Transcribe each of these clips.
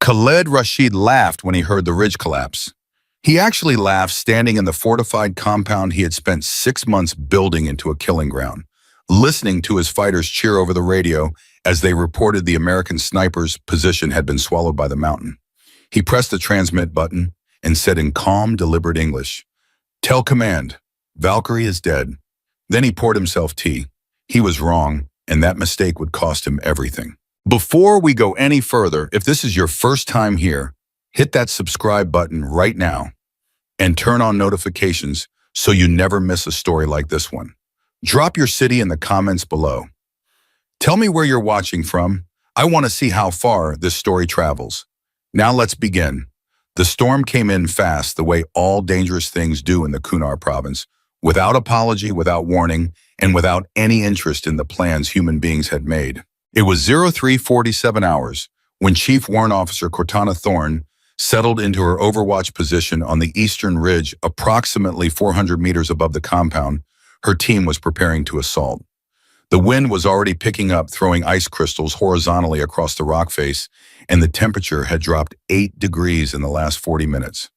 Khaled Rashid laughed when he heard the ridge collapse. He actually laughed standing in the fortified compound he had spent 6 months building into a killing ground, listening to his fighters cheer over the radio as they reported the American sniper's position had been swallowed by the mountain. He pressed the transmit button and said in calm, deliberate English, "Tell command, Valkyrie is dead." Then he poured himself tea. He was wrong, and that mistake would cost him everything. Before we go any further, if this is your first time here, hit that subscribe button right now and turn on notifications so you never miss a story like this one. Drop your city in the comments below. Tell me where you're watching from. I want to see how far this story travels. Now let's begin. The storm came in fast, the way all dangerous things do in the Kunar province, without apology, without warning, and without any interest in the plans human beings had made. It was 03:47 hours when Chief Warrant Officer Cortana Thorne settled into her overwatch position on the eastern ridge approximately 400 meters above the compound. Her team was preparing to assault. The wind was already picking up, throwing ice crystals horizontally across the rock face, and the temperature had dropped 8 degrees in the last 40 minutes.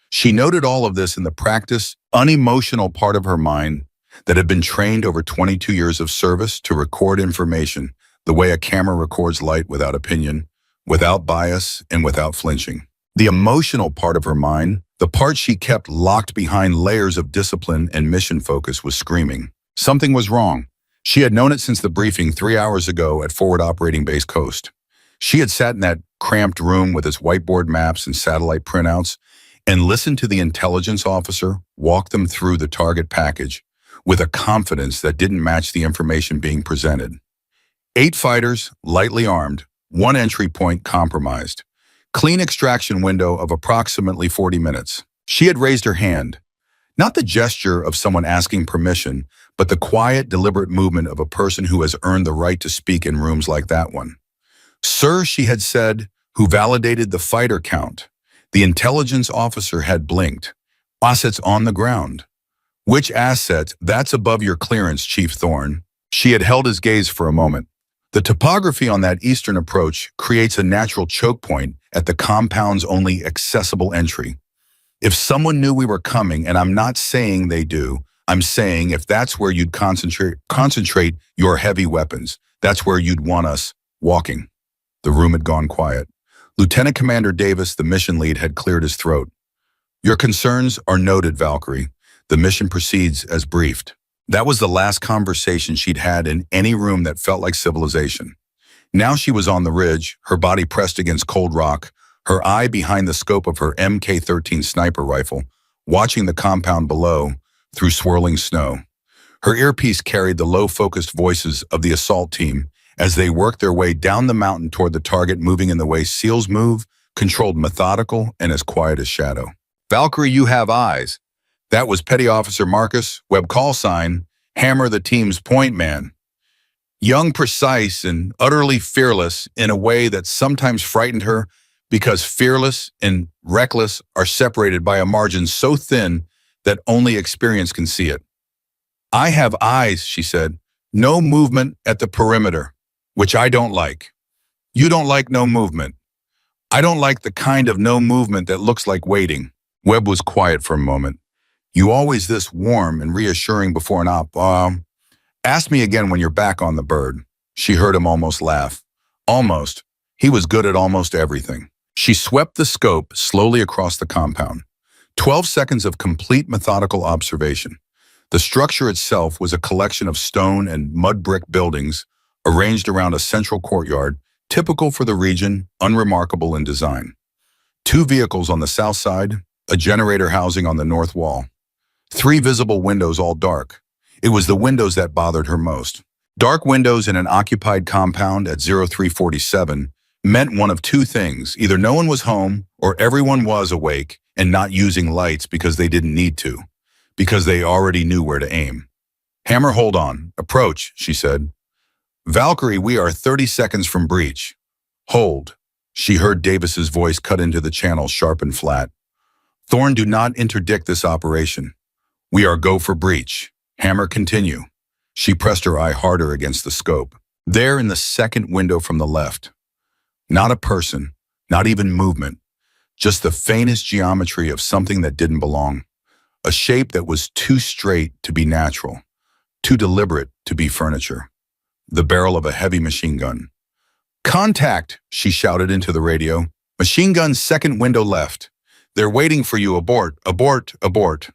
She noted all of this in the practiced, unemotional part of her mind that had been trained over 22 years of service to record information the way a camera records light, without opinion, without bias, and without flinching. The emotional part of her mind, the part she kept locked behind layers of discipline and mission focus, was screaming. Something was wrong. She had known it since the briefing 3 hours ago at Forward Operating Base Coast. She had sat in that cramped room with its whiteboard maps and satellite printouts and listened to the intelligence officer walk them through the target package with a confidence that didn't match the information being presented. 8 fighters, lightly armed, 1 entry point compromised. Clean extraction window of approximately 40 minutes. She had raised her hand. Not the gesture of someone asking permission, but the quiet, deliberate movement of a person who has earned the right to speak in rooms like that one. "Sir," she had said, who validated the fighter count. The intelligence officer had blinked. "Assets on the ground." "Which assets? That's above your clearance, Chief Thorne." She had held his gaze for a moment. The topography on that eastern approach creates a natural choke point at the compound's only accessible entry. If someone knew we were coming, and I'm not saying they do, I'm saying if that's where you'd concentrate your heavy weapons, that's where you'd want us walking. The room had gone quiet. Lieutenant Commander Davis, the mission lead, had cleared his throat. "Your concerns are noted, Valkyrie. The mission proceeds as briefed." That was the last conversation she'd had in any room that felt like civilization. Now she was on the ridge, her body pressed against cold rock, her eye behind the scope of her MK-13 sniper rifle, watching the compound below through swirling snow. Her earpiece carried the low-focused voices of the assault team as they worked their way down the mountain toward the target, moving in the way SEALs move, controlled, methodical, and as quiet as shadow. "Valkyrie, you have eyes." That was Petty Officer Marcus, web call sign, Hammer, the team's point man. Young, precise, and utterly fearless in a way that sometimes frightened her, because fearless and reckless are separated by a margin so thin that only experience can see it. "I have eyes," she said. "No movement at the perimeter, which I don't like." "You don't like no movement." "I don't like the kind of no movement that looks like waiting." Webb was quiet for a moment. "You always this warm and reassuring before an op. Ask me again when you're back on the bird." She heard him almost laugh. Almost. He was good at almost everything. She swept the scope slowly across the compound. 12 seconds of complete methodical observation. The structure itself was a collection of stone and mud brick buildings arranged around a central courtyard, typical for the region, unremarkable in design. 2 vehicles on the south side, a generator housing on the north wall. 3 visible windows, all dark. It was the windows that bothered her most. Dark windows in an occupied compound at 0347 meant one of 2 things. Either no one was home, or everyone was awake and not using lights because they didn't need to, because they already knew where to aim. "Hammer, hold on. Approach," she said. "Valkyrie, we are 30 seconds from breach." "Hold." She heard Davis's voice cut into the channel, sharp and flat. "Thorne, do not interdict this operation. We are go for breach." "Hammer, continue." She pressed her eye harder against the scope. There in the second window from the left. Not a person, Not even movement, just the faintest geometry of something that didn't belong. A shape that was too straight to be natural, too deliberate to be furniture. The barrel of a heavy machine gun. "Contact!" she shouted into the radio. "Machine gun's second window left. They're waiting for you. Abort, abort, abort."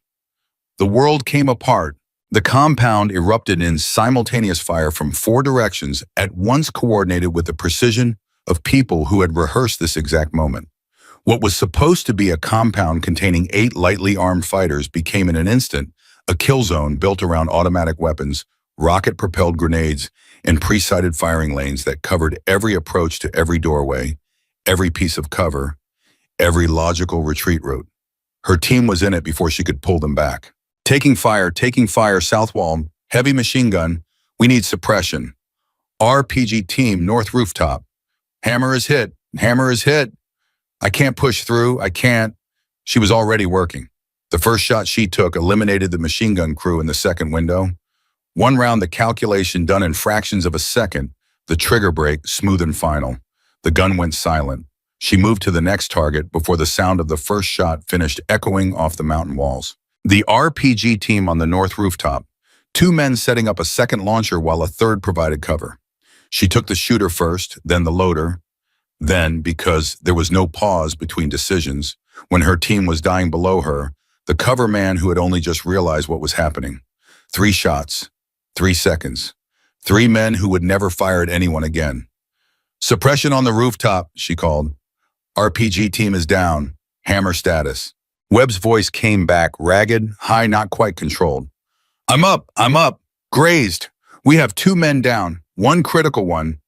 The world came apart. The compound erupted in simultaneous fire from four directions, at once coordinated with the precision of people who had rehearsed this exact moment. What was supposed to be a compound containing 8 lightly armed fighters became in an instant a kill zone built around automatic weapons, rocket-propelled grenades, and pre-sighted firing lanes that covered every approach to every doorway, every piece of cover, every logical retreat route. Her team was in it before she could pull them back. Taking fire, south wall, heavy machine gun, we need suppression. RPG team, north rooftop. Hammer is hit, hammer is hit. I can't push through, I can't. She was already working. The first shot she took eliminated the machine gun crew in the second window. One round, the calculation done in fractions of a second, the trigger break smooth and final. The gun went silent. She moved to the next target before the sound of the first shot finished echoing off the mountain walls. The RPG team on the north rooftop, 2 men setting up a second launcher while a third provided cover. She took the shooter first, then the loader. Then, because there was no pause between decisions, when her team was dying below her, the cover man who had only just realized what was happening. 3 shots, 3 seconds. 3 men who would never fire at anyone again. "Suppression on the rooftop," she called. "RPG team is down. Hammer status." Webb's voice came back, ragged, high, not quite controlled. I'm up. Grazed. We have 2 men down, 1 critical one.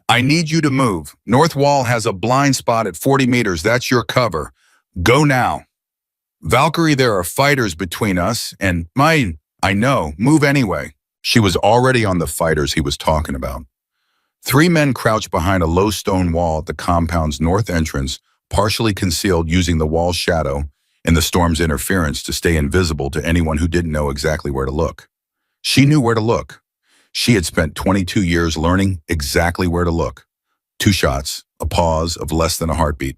I need you to move. North wall has a blind spot at 40 meters. That's your cover. Go now." "Valkyrie, there are fighters between us and mine. I know. Move anyway." She was already on the fighters he was talking about. 3 men crouched behind a low stone wall at the compound's north entrance, partially concealed using the wall's shadow and the storm's interference to stay invisible to anyone who didn't know exactly where to look. She knew where to look. She had spent 22 years learning exactly where to look. 2 shots, a pause of less than a heartbeat.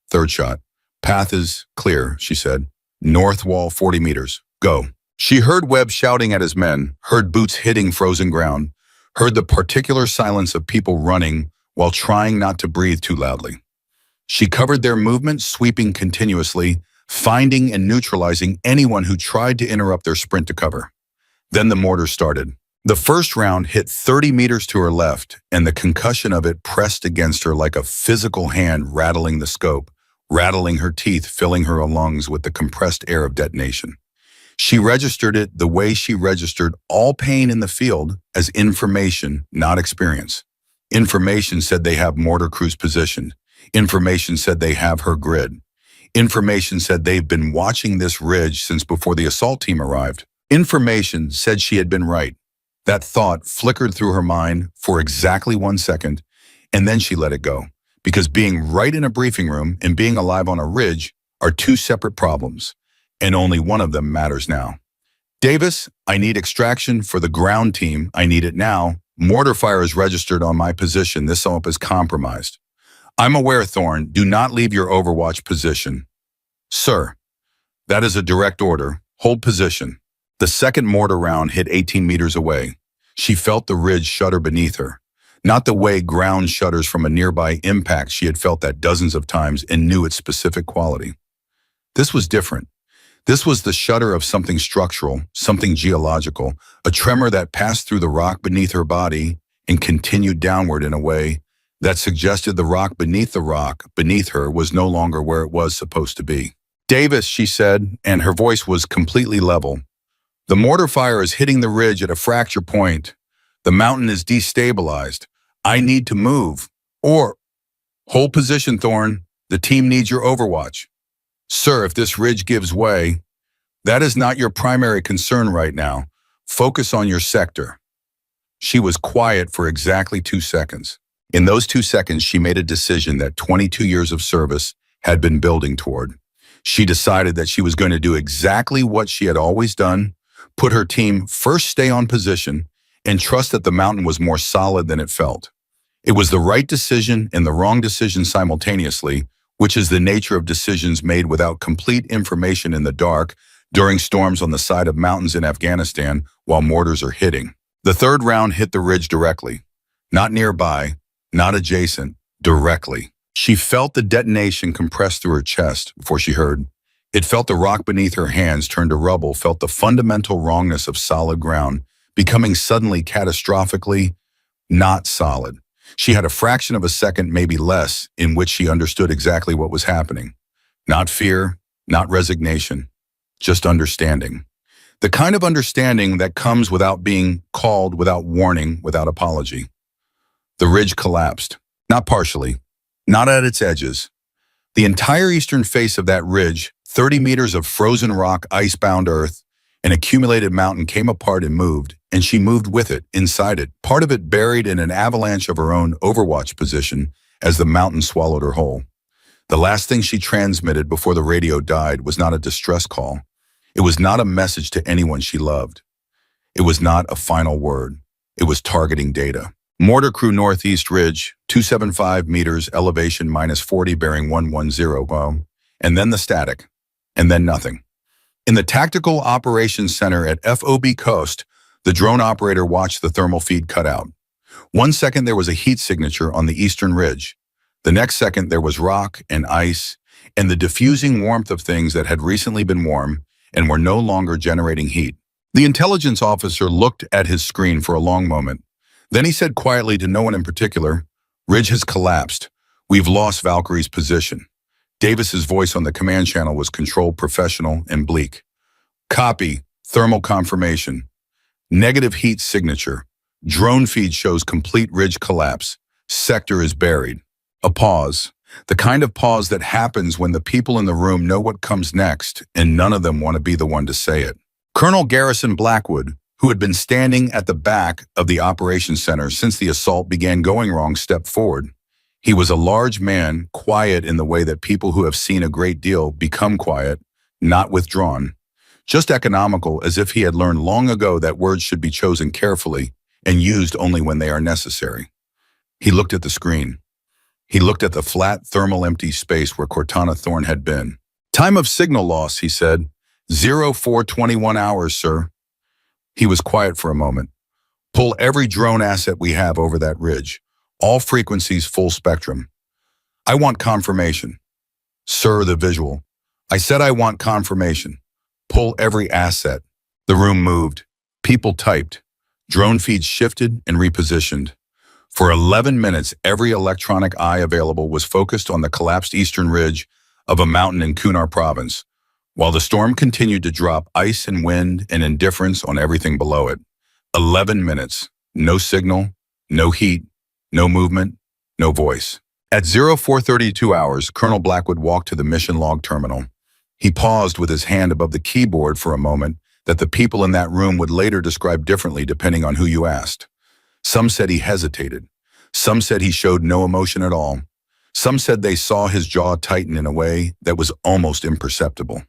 3rd shot. "Path is clear," she said. "North wall 40 meters. Go." She heard Webb shouting at his men, heard boots hitting frozen ground, heard the particular silence of people running while trying not to breathe too loudly. She covered their movement, sweeping continuously, finding and neutralizing anyone who tried to interrupt their sprint to cover. Then the mortar started. The first round hit 30 meters to her left, and the concussion of it pressed against her like a physical hand rattling the scope, rattling her teeth, filling her lungs with the compressed air of detonation. She registered it the way she registered all pain in the field, as information, not experience. Information said they have mortar crews positioned. Information said they have her grid. Information said they've been watching this ridge since before the assault team arrived. Information said she had been right. That thought flickered through her mind for exactly 1 second, and then she let it go. Because being right in a briefing room and being alive on a ridge are 2 separate problems, and only one of them matters now. "Davis, I need extraction for the ground team. I need it now. Mortar fire is registered on my position. This op is compromised." "I'm aware, Thorne. Do not leave your overwatch position." "Sir, that is a direct order. Hold position." The second mortar round hit 18 meters away. She felt the ridge shudder beneath her. Not the way ground shudders from a nearby impact. She had felt that dozens of times and knew its specific quality. This was different. This was the shudder of something structural, something geological, a tremor that passed through the rock beneath her body and continued downward in a way that suggested the rock beneath her was no longer where it was supposed to be. "Davis," she said, and her voice was completely level. "The mortar fire is hitting the ridge at a fracture point. The mountain is destabilized. I need to move. Or, hold position, Thorne. The team needs your overwatch." "Sir, if this ridge gives way, that is not your primary concern right now. Focus on your sector." She was quiet for exactly 2 seconds. In those 2 seconds, she made a decision that 22 years of service had been building toward. She decided that she was going to do exactly what she had always done, put her team first, stay on position, and trust that the mountain was more solid than it felt. It was the right decision and the wrong decision simultaneously, which is the nature of decisions made without complete information in the dark during storms on the side of mountains in Afghanistan while mortars are hitting. The third round hit the ridge directly. Not nearby, not adjacent, directly. She felt the detonation compress through her chest before she heard. It felt the rock beneath her hands turn to rubble, felt the fundamental wrongness of solid ground, becoming suddenly catastrophically not solid. She had a fraction of a second, maybe less, in which she understood exactly what was happening. Not fear, not resignation, just understanding. The kind of understanding that comes without being called, without warning, without apology. The ridge collapsed, not partially, not at its edges. The entire eastern face of that ridge, 30 meters of frozen rock, icebound earth, an accumulated mountain came apart and moved, and she moved with it, inside it, part of it buried in an avalanche of her own overwatch position as the mountain swallowed her whole. The last thing she transmitted before the radio died was not a distress call. It was not a message to anyone she loved. It was not a final word. It was targeting data. Mortar crew northeast ridge, 275 meters, elevation -40, bearing 110, and then the static, and then nothing. In the Tactical Operations Center at FOB Coast, the drone operator watched the thermal feed cut out. 1 second there was a heat signature on the eastern ridge. The next second there was rock and ice and the diffusing warmth of things that had recently been warm and were no longer generating heat. The intelligence officer looked at his screen for a long moment. Then he said quietly to no one in particular, "Ridge has collapsed. We've lost Valkyrie's position." Davis's voice on the command channel was controlled, professional, and bleak. "Copy. Thermal confirmation. Negative heat signature. Drone feed shows complete ridge collapse. Sector is buried." A pause. The kind of pause that happens when the people in the room know what comes next, and none of them want to be the one to say it. Colonel Garrison Blackwood, who had been standing at the back of the operations center since the assault began going wrong, stepped forward. He was a large man, quiet in the way that people who have seen a great deal become quiet, not withdrawn. Just economical, as if he had learned long ago that words should be chosen carefully and used only when they are necessary. He looked at the screen. He looked at the flat, thermal empty space where Cortana Thorne had been. "Time of signal loss," he said. 0421 hours, sir." He was quiet for a moment. "Pull every drone asset we have over that ridge. All frequencies, full spectrum. I want confirmation." "Sir," the visual. "I said I want confirmation. Pull every asset." The room moved. People typed. Drone feeds shifted and repositioned. For 11 minutes, every electronic eye available was focused on the collapsed eastern ridge of a mountain in Kunar province, while the storm continued to drop ice and wind and indifference on everything below it. 11 minutes. No signal, no heat, no movement, no voice. At 0432 hours, Colonel Blackwood walked to the mission log terminal. He paused with his hand above the keyboard for a moment that the people in that room would later describe differently depending on who you asked. Some said he hesitated. Some said he showed no emotion at all. Some said they saw his jaw tighten in a way that was almost imperceptible.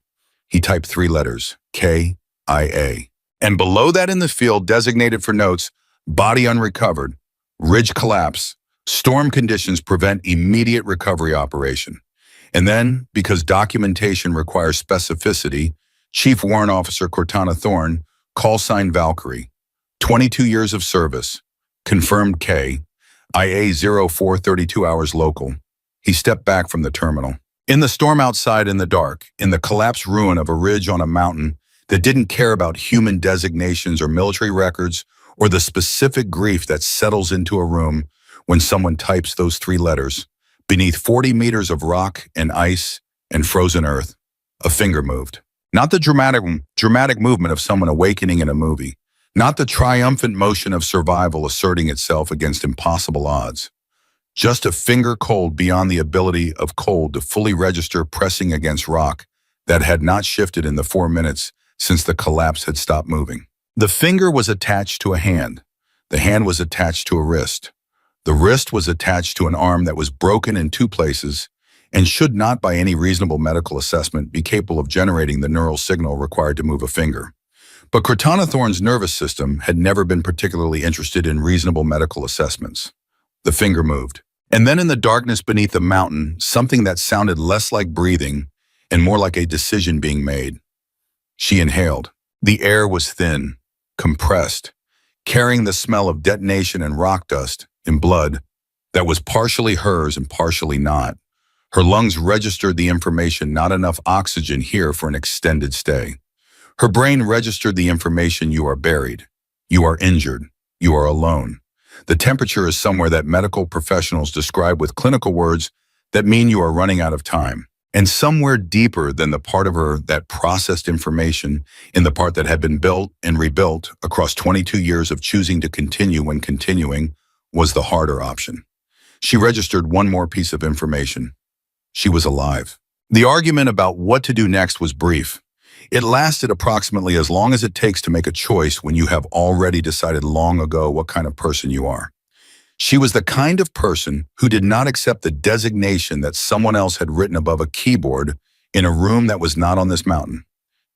He typed 3 letters, K-I-A. And below that in the field designated for notes, body unrecovered, ridge collapse, storm conditions prevent immediate recovery operation. And then, because documentation requires specificity, Chief Warrant Officer Cortana Thorne, call sign Valkyrie, 22 years of service, confirmed K, IA 0432 hours local. He stepped back from the terminal. In the storm outside in the dark, in the collapsed ruin of a ridge on a mountain that didn't care about human designations or military records or the specific grief that settles into a room when someone types those 3 letters, beneath 40 meters of rock and ice and frozen earth, a finger moved. Not the dramatic movement of someone awakening in a movie. Not the triumphant motion of survival asserting itself against impossible odds. Just a finger cold beyond the ability of cold to fully register pressing against rock that had not shifted in the 4 minutes since the collapse had stopped moving. The finger was attached to a hand. The hand was attached to a wrist. The wrist was attached to an arm that was broken in 2 places and should not, by any reasonable medical assessment, be capable of generating the neural signal required to move a finger. But Cortana Thorne's nervous system had never been particularly interested in reasonable medical assessments. The finger moved. And then in the darkness beneath the mountain, something that sounded less like breathing and more like a decision being made. She inhaled. The air was thin, compressed, carrying the smell of detonation and rock dust and blood that was partially hers and partially not. Her lungs registered the information, not enough oxygen here for an extended stay. Her brain registered the information, you are buried, you are injured, you are alone. The temperature is somewhere that medical professionals describe with clinical words that mean you are running out of time. And somewhere deeper than the part of her that processed information, in the part that had been built and rebuilt across 22 years of choosing to continue when continuing, was the harder option. She registered one more piece of information. She was alive. The argument about what to do next was brief. It lasted approximately as long as it takes to make a choice when you have already decided long ago what kind of person you are. She was the kind of person who did not accept the designation that someone else had written above a keyboard in a room that was not on this mountain.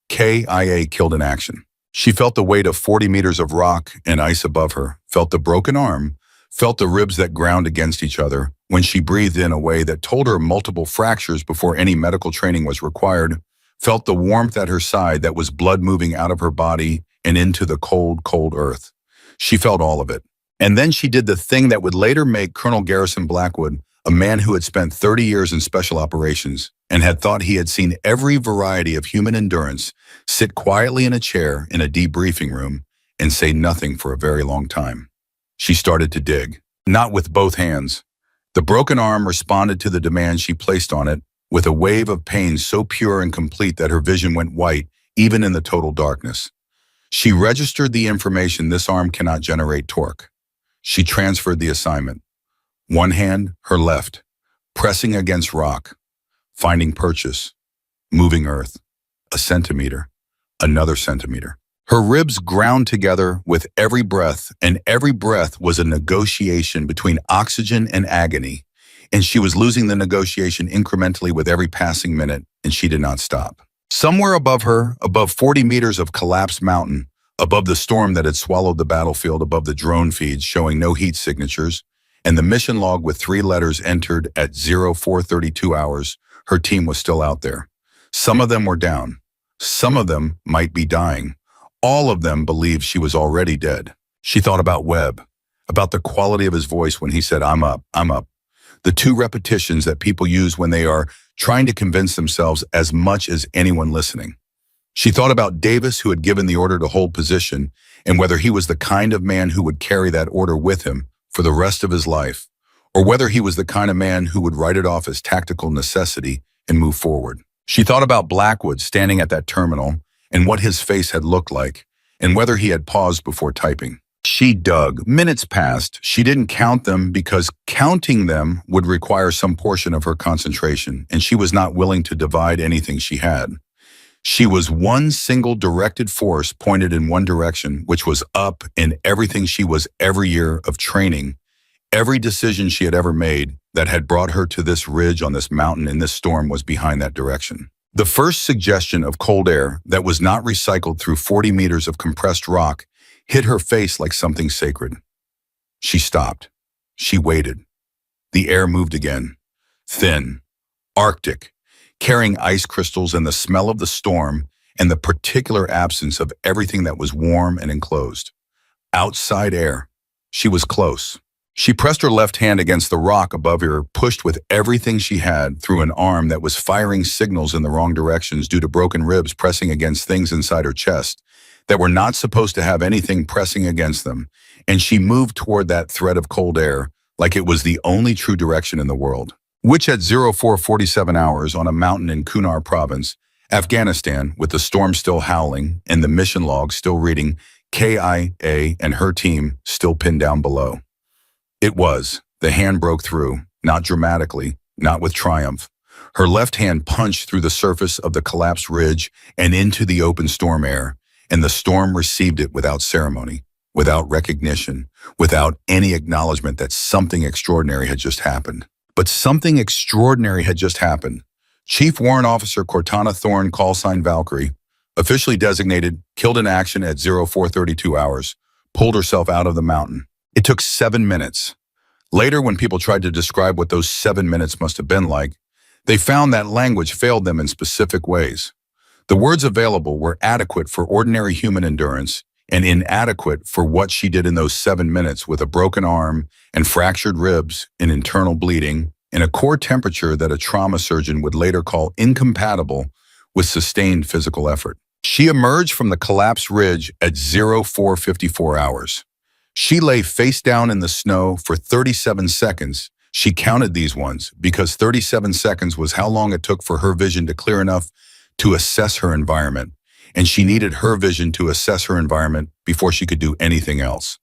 KIA, killed in action. She felt the weight of 40 meters of rock and ice above her, felt the broken arm, felt the ribs that ground against each other when she breathed in a way that told her multiple fractures before any medical training was required, felt the warmth at her side that was blood moving out of her body and into the cold, cold earth. She felt all of it. And then she did the thing that would later make Colonel Garrison Blackwood, a man who had spent 30 years in special operations and had thought he had seen every variety of human endurance, sit quietly in a chair in a debriefing room and say nothing for a very long time. She started to dig, not with both hands. The broken arm responded to the demand she placed on it with a wave of pain so pure and complete that her vision went white, even in the total darkness. She registered the information: this arm cannot generate torque. She transferred the assignment. One hand, her left, pressing against rock, finding purchase, moving earth, a centimeter, another centimeter. Her ribs ground together with every breath, and every breath was a negotiation between oxygen and agony, and she was losing the negotiation incrementally with every passing minute, and she did not stop. Somewhere above her, above 40 meters of collapsed mountain, above the storm that had swallowed the battlefield, above the drone feeds showing no heat signatures, and the mission log with 3 letters entered at 0432 hours, her team was still out there. Some of them were down. Some of them might be dying. All of them believed she was already dead. She thought about Webb, about the quality of his voice when he said, "I'm up, I'm up." The 2 repetitions that people use when they are trying to convince themselves as much as anyone listening. She thought about Davis, who had given the order to hold position, and whether he was the kind of man who would carry that order with him for the rest of his life, or whether he was the kind of man who would write it off as tactical necessity and move forward. She thought about Blackwood standing at that terminal and what his face had looked like, and whether he had paused before typing. She dug. Minutes passed. She didn't count them because counting them would require some portion of her concentration, and she was not willing to divide anything she had. She was one single directed force pointed in one direction, which was up, in everything she was every year of training, every decision she had ever made that had brought her to this ridge on this mountain in this storm was behind that direction. The first suggestion of cold air that was not recycled through 40 meters of compressed rock hit her face like something sacred. She stopped. She waited. The air moved again. Thin, arctic, carrying ice crystals and the smell of the storm and the particular absence of everything that was warm and enclosed. Outside air. She was close. She pressed her left hand against the rock above her, pushed with everything she had through an arm that was firing signals in the wrong directions due to broken ribs pressing against things inside her chest that were not supposed to have anything pressing against them, and she moved toward that thread of cold air like it was the only true direction in the world, which at 0447 hours on a mountain in Kunar province, Afghanistan, with the storm still howling and the mission log still reading KIA and her team still pinned down below. It was. The hand broke through, not dramatically, not with triumph. Her left hand punched through the surface of the collapsed ridge and into the open storm air, and the storm received it without ceremony, without recognition, without any acknowledgement that something extraordinary had just happened. But something extraordinary had just happened. Chief Warrant Officer Cortana Thorne, call sign Valkyrie, officially designated, killed in action at 0432 hours, pulled herself out of the mountain. It took 7 minutes. Later, when people tried to describe what those 7 minutes must have been like, they found that language failed them in specific ways. The words available were adequate for ordinary human endurance and inadequate for what she did in those 7 minutes with a broken arm and fractured ribs and internal bleeding and a core temperature that a trauma surgeon would later call incompatible with sustained physical effort. She emerged from the collapsed ridge at 0454 hours. She lay face down in the snow for 37 seconds. She counted these ones because 37 seconds was how long it took for her vision to clear enough to assess her environment, and she needed her vision to assess her environment before she could do anything else.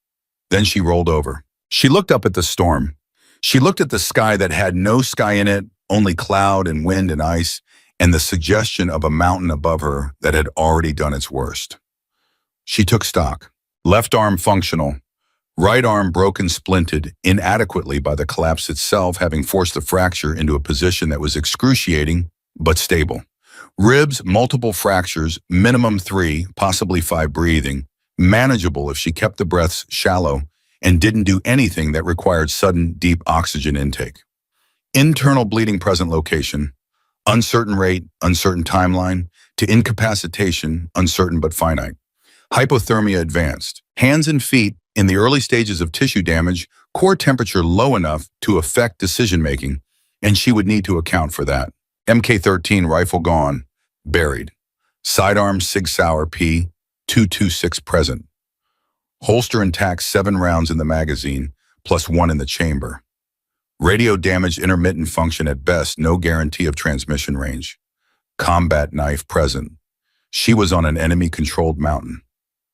Then she rolled over. She looked up at the storm. She looked at the sky that had no sky in it, only cloud and wind and ice, and the suggestion of a mountain above her that had already done its worst. She took stock. Left arm functional. Right arm broken, splinted inadequately by the collapse itself, having forced the fracture into a position that was excruciating but stable. Ribs, multiple fractures, minimum 3, possibly 5 breathing, manageable if she kept the breaths shallow and didn't do anything that required sudden, deep oxygen intake. Internal bleeding present location, uncertain rate, uncertain timeline, to incapacitation, uncertain but finite. Hypothermia advanced. Hands and feet in the early stages of tissue damage, core temperature low enough to affect decision-making, and she would need to account for that. Mk13 rifle gone, buried. Sidearm Sig Sauer P226 present. Holster intact, 7 rounds in the magazine, plus 1 in the chamber. Radio damage, intermittent function at best, no guarantee of transmission range. Combat knife present. She was on an enemy-controlled mountain.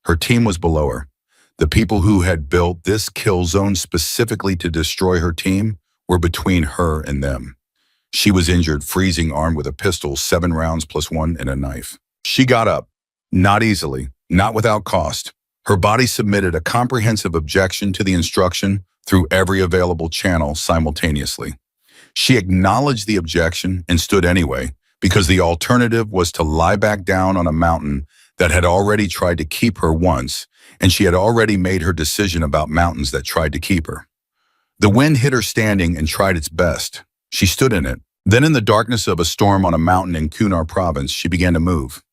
Her team was below her. The people who had built this kill zone specifically to destroy her team were between her and them. She was injured, freezing, armed with a pistol, 7 rounds plus 1 and a knife. She got up, not easily, not without cost. Her body submitted a comprehensive objection to the instruction through every available channel simultaneously. She acknowledged the objection and stood anyway, because the alternative was to lie back down on a mountain that had already tried to keep her once, and she had already made her decision about mountains that tried to keep her. The wind hit her standing and tried its best. She stood in it. Then in the darkness of a storm on a mountain in Kunar province, she began to move.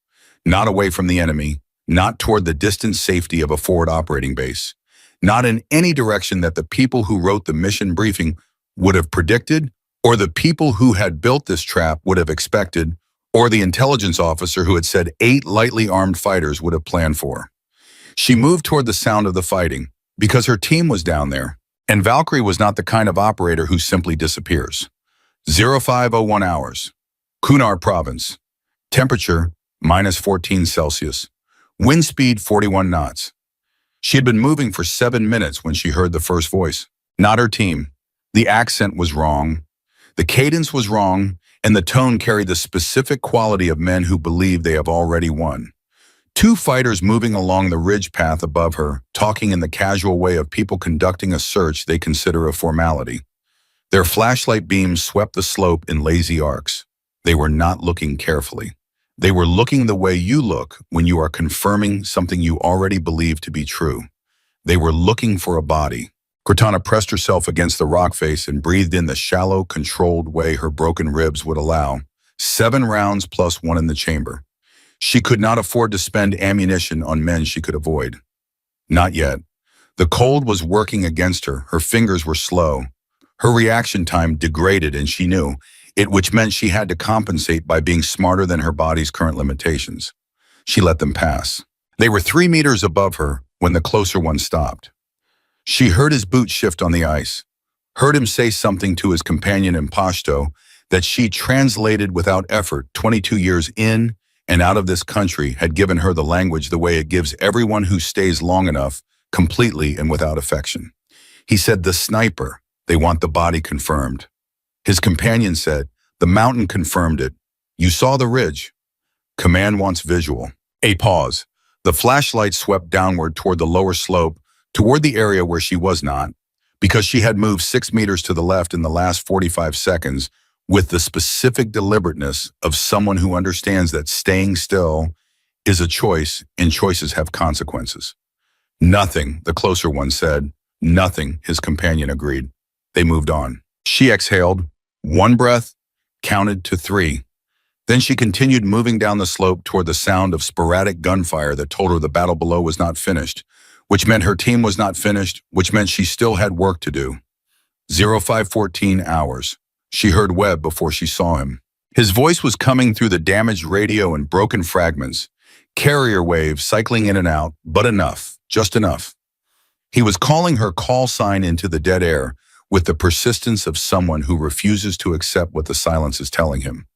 Not away from the enemy, not toward the distant safety of a forward operating base, not in any direction that the people who wrote the mission briefing would have predicted, or the people who had built this trap would have expected, or the intelligence officer who had said 8 lightly armed fighters would have planned for. She moved toward the sound of the fighting, because her team was down there, and Valkyrie was not the kind of operator who simply disappears. 0501 hours. Kunar province. Temperature, -14 Celsius. Wind speed, 41 knots. She had been moving for 7 minutes when she heard the first voice. Not her team. The accent was wrong. The cadence was wrong, and the tone carried the specific quality of men who believe they have already won. 2 fighters moving along the ridge path above her, talking in the casual way of people conducting a search they consider a formality. Their flashlight beams swept the slope in lazy arcs. They were not looking carefully. They were looking the way you look when you are confirming something you already believe to be true. They were looking for a body. Cortana pressed herself against the rock face and breathed in the shallow, controlled way her broken ribs would allow. 7 rounds plus 1 in the chamber. She could not afford to spend ammunition on men she could avoid. Not yet. The cold was working against her. Her fingers were slow. Her reaction time degraded, and she knew it, which meant she had to compensate by being smarter than her body's current limitations. She let them pass. They were 3 meters above her when the closer one stopped. She heard his boot shift on the ice, heard him say something to his companion in Pashto that she translated without effort. 22 years in and out of this country had given her the language the way it gives everyone who stays long enough, completely and without affection. He said, "The sniper. They want the body confirmed." His companion said, "The mountain confirmed it. You saw the ridge. Command wants visual." A pause. The flashlight swept downward toward the lower slope, toward the area where she was not, because she had moved 6 meters to the left in the last 45 seconds with the specific deliberateness of someone who understands that staying still is a choice and choices have consequences. "Nothing," the closer one said. "Nothing," his companion agreed. They moved on. She exhaled, one breath, counted to 3. Then she continued moving down the slope toward the sound of sporadic gunfire that told her the battle below was not finished, which meant her team was not finished, which meant she still had work to do. 0514 hours. She heard Webb before she saw him. His voice was coming through the damaged radio in broken fragments, carrier waves cycling in and out, but enough, just enough. He was calling her call sign into the dead air with the persistence of someone who refuses to accept what the silence is telling him.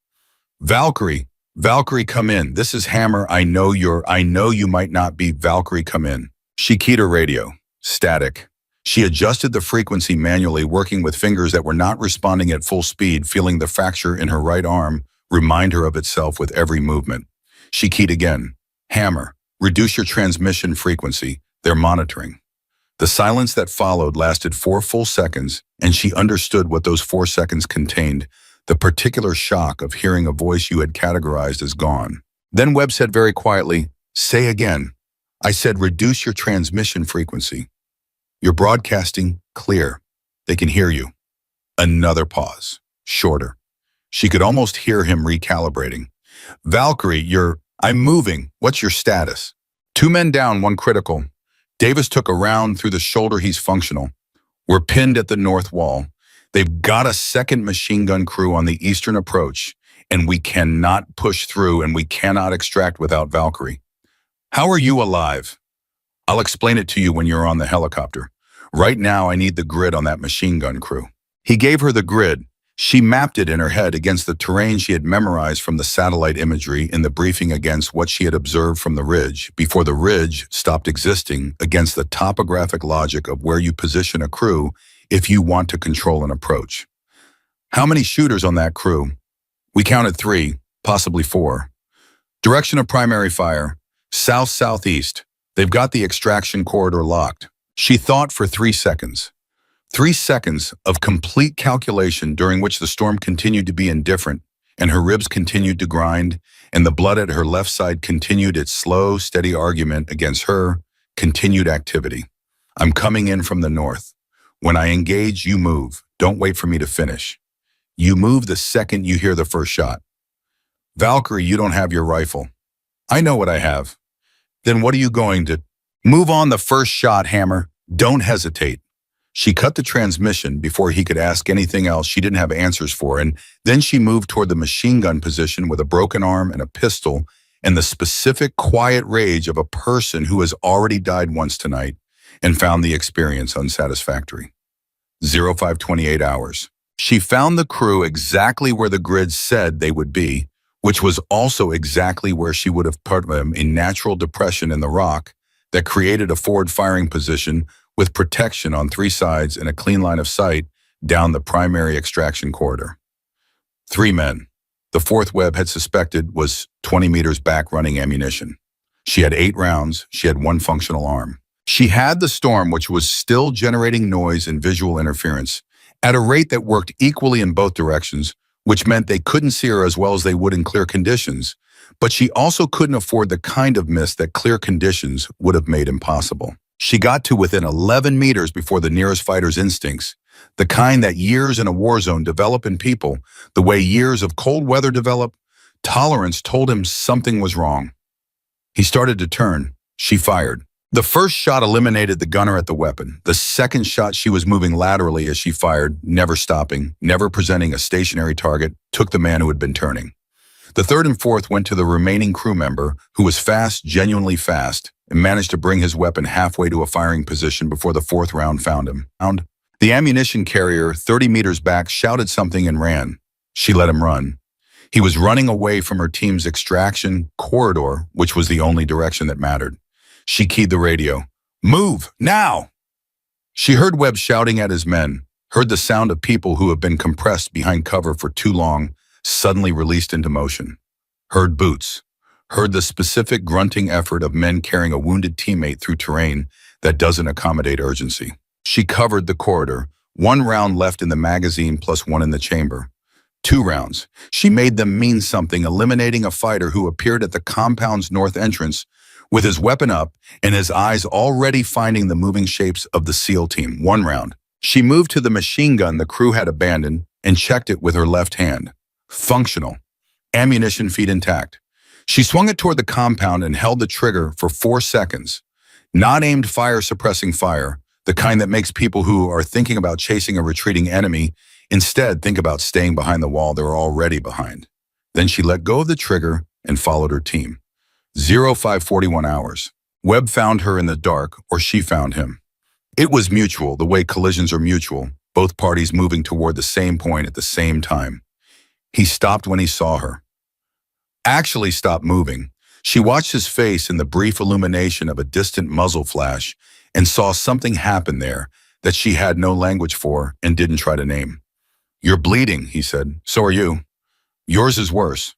Valkyrie, Valkyrie, come in. This is Hammer. I know you might not be. Valkyrie, come in. She keyed her radio. Static. She adjusted the frequency manually, working with fingers that were not responding at full speed, feeling the fracture in her right arm remind her of itself with every movement. She keyed again. Hammer, reduce your transmission frequency. They're monitoring. The silence that followed lasted 4 full seconds, and she understood what those 4 seconds contained, the particular shock of hearing a voice you had categorized as gone. Then Webb said very quietly, say again. I said reduce your transmission frequency. You're broadcasting clear. They can hear you. Another pause. Shorter. She could almost hear him recalibrating. Valkyrie, I'm moving. What's your status? 2 men down, 1 critical. Davis took a round through the shoulder. He's functional. We're pinned at the north wall. They've got a second machine gun crew on the eastern approach, and we cannot push through and we cannot extract without Valkyrie. How are you alive? I'll explain it to you when you're on the helicopter. Right now, I need the grid on that machine gun crew. He gave her the grid. She mapped it in her head against the terrain she had memorized from the satellite imagery in the briefing, against what she had observed from the ridge before the ridge stopped existing, against the topographic logic of where you position a crew if you want to control an approach. How many shooters on that crew? We counted 3, possibly 4. Direction of primary fire, south-southeast. They've got the extraction corridor locked. She thought for 3 seconds. 3 seconds of complete calculation during which the storm continued to be indifferent, and her ribs continued to grind, and the blood at her left side continued its slow, steady argument against her continued activity. I'm coming in from the north. When I engage, you move. Don't wait for me to finish. You move the second you hear the first shot. Valkyrie, you don't have your rifle. I know what I have. Then what are you going to? Move on the first shot, Hammer. Don't hesitate. She cut the transmission before he could ask anything else she didn't have answers for, and then she moved toward the machine gun position with a broken arm and a pistol and the specific quiet rage of a person who has already died once tonight and found the experience unsatisfactory. 0528 hours. She found the crew exactly where the grid said they would be, which was also exactly where she would have put them, a natural depression in the rock that created a forward firing position with protection on 3 sides and a clean line of sight down the primary extraction corridor. 3 men. The 4th Webb had suspected was 20 meters back running ammunition. She had 8 rounds. She had 1 functional arm. She had the storm, which was still generating noise and visual interference at a rate that worked equally in both directions, which meant they couldn't see her as well as they would in clear conditions, but she also couldn't afford the kind of mist that clear conditions would have made impossible. She got to within 11 meters before the nearest fighter's instincts, the kind that years in a war zone develop in people, the way years of cold weather develop. Tolerance told him something was wrong. He started to turn. She fired. The first shot eliminated the gunner at the weapon. The second shot, she was moving laterally as she fired, never stopping, never presenting a stationary target, took the man who had been turning. The 3rd and 4th went to the remaining crew member, who was fast, genuinely fast, and managed to bring his weapon halfway to a firing position before the 4th round found him. The ammunition carrier, 30 meters back, shouted something and ran. She let him run. He was running away from her team's extraction corridor, which was the only direction that mattered. She keyed the radio. Move, now! She heard Webb shouting at his men, heard the sound of people who have been compressed behind cover for too long, suddenly released into motion. Heard boots. Heard the specific grunting effort of men carrying a wounded teammate through terrain that doesn't accommodate urgency. She covered the corridor, 1 round left in the magazine plus 1 in the chamber. 2 rounds. She made them mean something, eliminating a fighter who appeared at the compound's north entrance with his weapon up and his eyes already finding the moving shapes of the SEAL team. 1 round. She moved to the machine gun the crew had abandoned and checked it with her left hand. Functional. Ammunition feed intact. She swung it toward the compound and held the trigger for 4 seconds. Not aimed fire-suppressing fire, the kind that makes people who are thinking about chasing a retreating enemy instead think about staying behind the wall they're already behind. Then she let go of the trigger and followed her team. 0541 hours. Webb found her in the dark, or she found him. It was mutual, the way collisions are mutual, both parties moving toward the same point at the same time. He stopped when he saw her. Actually stopped moving. She watched his face in the brief illumination of a distant muzzle flash and saw something happen there that she had no language for and didn't try to name. "You're bleeding," he said. "So are you. Yours is worse.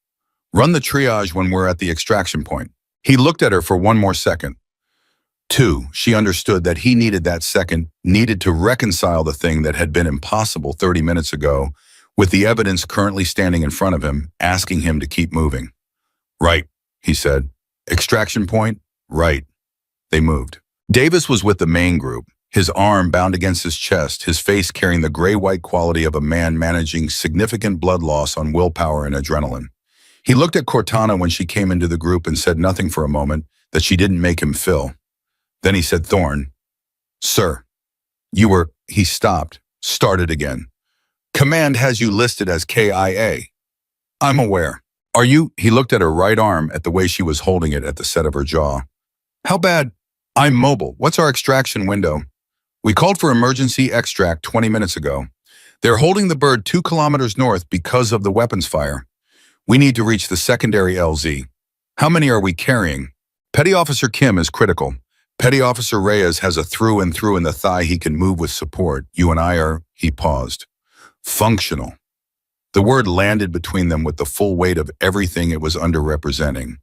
Run the triage when we're at the extraction point." He looked at her for one more second. 2, she understood that he needed that second, needed to reconcile the thing that had been impossible 30 minutes ago with the evidence currently standing in front of him, asking him to keep moving. "Right," he said. "Extraction point? Right." They moved. Davis was with the main group, his arm bound against his chest, his face carrying the gray-white quality of a man managing significant blood loss on willpower and adrenaline. He looked at Cortana when she came into the group and said nothing for a moment that she didn't make him feel. Then he said, "Thorne." "Sir, you were..." He stopped, started again. "Command has you listed as KIA. I'm aware. Are you..." He looked at her right arm at the way she was holding it at the set of her jaw. "How bad..." "I'm mobile. What's our extraction window?" "We called for emergency extract 20 minutes ago. They're holding the bird 2 kilometers north because of the weapons fire. We need to reach the secondary LZ. How many are we carrying?" "Petty Officer Kim is critical. Petty Officer Reyes has a through and through in the thigh he can move with support. You and I are..." He paused. "Functional." The word landed between them with the full weight of everything it was underrepresenting.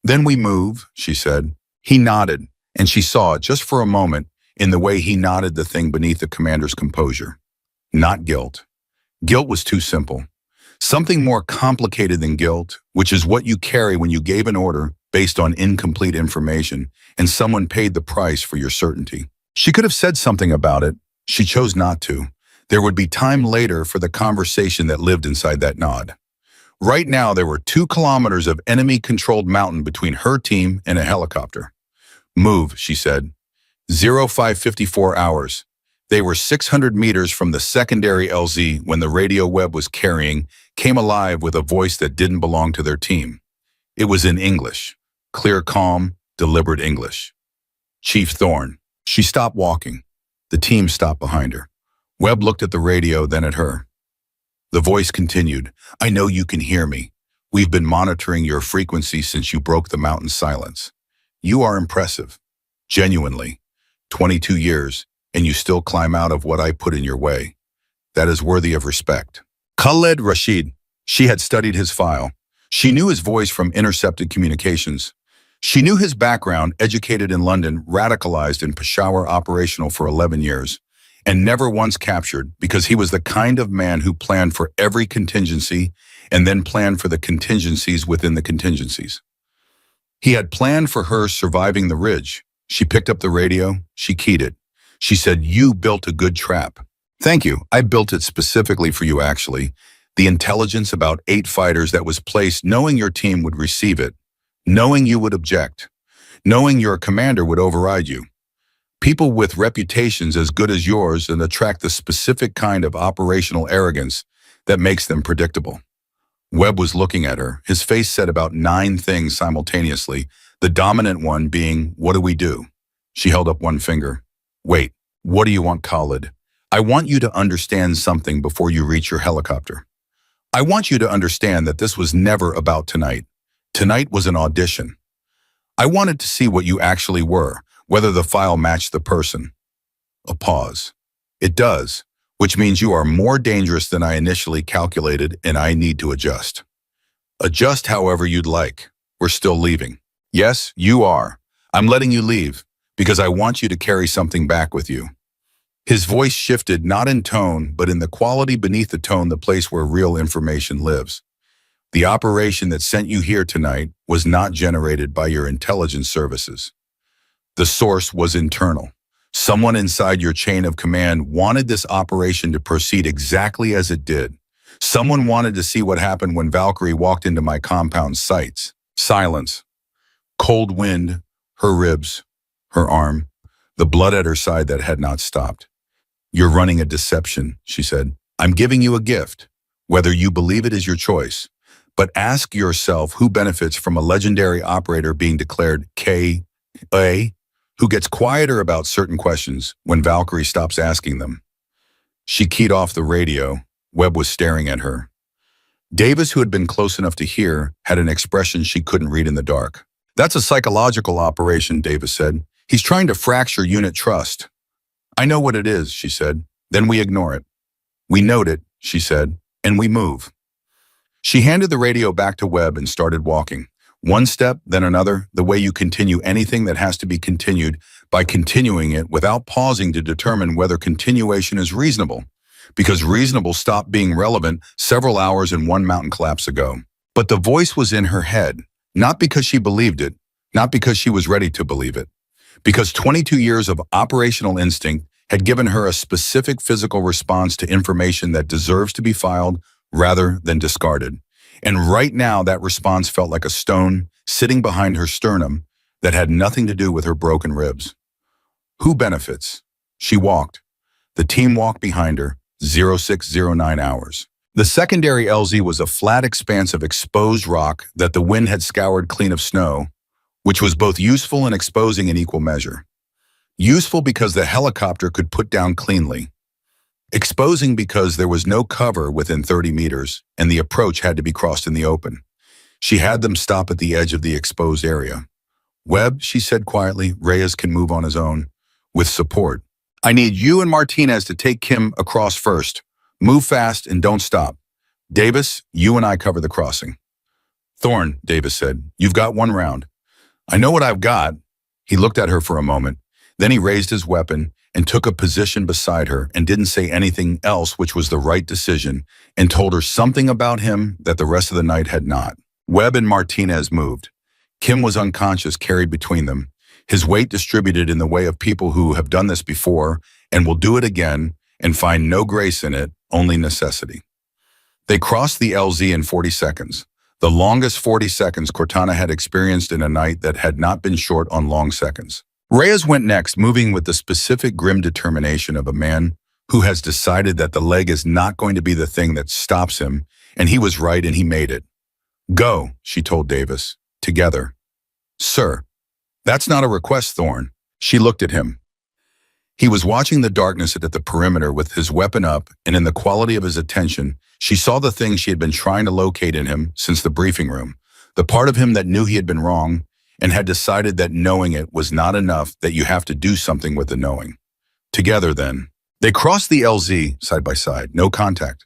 "Then we move," she said. He nodded, and she saw it just for a moment in the way he nodded the thing beneath the commander's composure. Not guilt. Guilt was too simple. Something more complicated than guilt, which is what you carry when you gave an order based on incomplete information and someone paid the price for your certainty. She could have said something about it. She chose not to. There would be time later for the conversation that lived inside that nod. Right now, there were 2 kilometers of enemy-controlled mountain between her team and a helicopter. "Move," she said. 0554 hours. They were 600 meters from the secondary LZ when the radio Webb was carrying came alive with a voice that didn't belong to their team. It was in English. Clear, calm, deliberate English. "Chief Thorne." She stopped walking. The team stopped behind her. Webb looked at the radio, then at her. The voice continued, "I know you can hear me. We've been monitoring your frequency since you broke the mountain silence. You are impressive. Genuinely. 22 years, and you still climb out of what I put in your way. That is worthy of respect." Khaled Rashid. She had studied his file. She knew his voice from intercepted communications. She knew his background, educated in London, radicalized in Peshawar, operational for 11 years. And never once captured, because he was the kind of man who planned for every contingency and then planned for the contingencies within the contingencies. He had planned for her surviving the ridge. She picked up the radio. She keyed it. She said, "You built a good trap." "Thank you. I built it specifically for you, actually. The intelligence about 8 fighters that was placed knowing your team would receive it, knowing you would object, knowing your commander would override you. People with reputations as good as yours and attract the specific kind of operational arrogance that makes them predictable." Webb was looking at her. His face said about 9 things simultaneously, the dominant one being, "What do we do?" She held up one finger. "Wait, what do you want, Khalid? I want you to understand something before you reach your helicopter. I want you to understand that this was never about tonight. Tonight was an audition. I wanted to see what you actually were, whether the file matched the person." A pause. "It does, which means you are more dangerous than I initially calculated and I need to adjust." "Adjust however you'd like. We're still leaving." "Yes, you are. I'm letting you leave because I want you to carry something back with you." His voice shifted not in tone, but in the quality beneath the tone, the place where real information lives. "The operation that sent you here tonight was not generated by your intelligence services. The source was internal. Someone inside your chain of command wanted this operation to proceed exactly as it did. Someone wanted to see what happened when Valkyrie walked into my compound sights. Silence. Cold wind, her ribs, her arm, the blood at her side that had not stopped. You're running a deception, she said. I'm giving you a gift. Whether you believe it is your choice. But ask yourself who benefits from a legendary operator being declared K.A., who gets quieter about certain questions when Valkyrie stops asking them. She keyed off the radio. Webb was staring at her. Davis, who had been close enough to hear, had an expression she couldn't read in the dark. That's a psychological operation, Davis said. He's trying to fracture unit trust. I know what it is, she said. Then we ignore it. We note it, she said, and we move. She handed the radio back to Webb and started walking. One step, then another, the way you continue anything that has to be continued by continuing it without pausing to determine whether continuation is reasonable. Because reasonable stopped being relevant several hours and one mountain collapse ago. But the voice was in her head, not because she believed it, not because she was ready to believe it. Because 22 years of operational instinct had given her a specific physical response to information that deserves to be filed rather than discarded. And right now, that response felt like a stone sitting behind her sternum that had nothing to do with her broken ribs. Who benefits? She walked. The team walked behind her, 0609 hours. The secondary LZ was a flat expanse of exposed rock that the wind had scoured clean of snow, which was both useful and exposing in equal measure. Useful because the helicopter could put down cleanly. Exposing because there was no cover within 30 meters, and the approach had to be crossed in the open. She had them stop at the edge of the exposed area. Webb, she said quietly, Reyes can move on his own, with support. I need you and Martinez to take Kim across first. Move fast and don't stop. Davis, you and I cover the crossing. Thorne, Davis said, you've got one round. I know what I've got. He looked at her for a moment. Then he raised his weapon and took a position beside her and didn't say anything else, which was the right decision, and told her something about him that the rest of the night had not. Webb and Martinez moved. Kim was unconscious, carried between them, his weight distributed in the way of people who have done this before and will do it again and find no grace in it, only necessity. They crossed the LZ in 40 seconds, the longest 40 seconds Cortana had experienced in a night that had not been short on long seconds. Reyes went next, moving with the specific grim determination of a man who has decided that the leg is not going to be the thing that stops him, and he was right and he made it. Go, she told Davis. Together. Sir, that's not a request, Thorne. She looked at him. He was watching the darkness at the perimeter with his weapon up, and in the quality of his attention, she saw the thing she had been trying to locate in him since the briefing room, the part of him that knew he had been wrong, and had decided that knowing it was not enough, that you have to do something with the knowing. Together, then. They crossed the LZ side by side, no contact.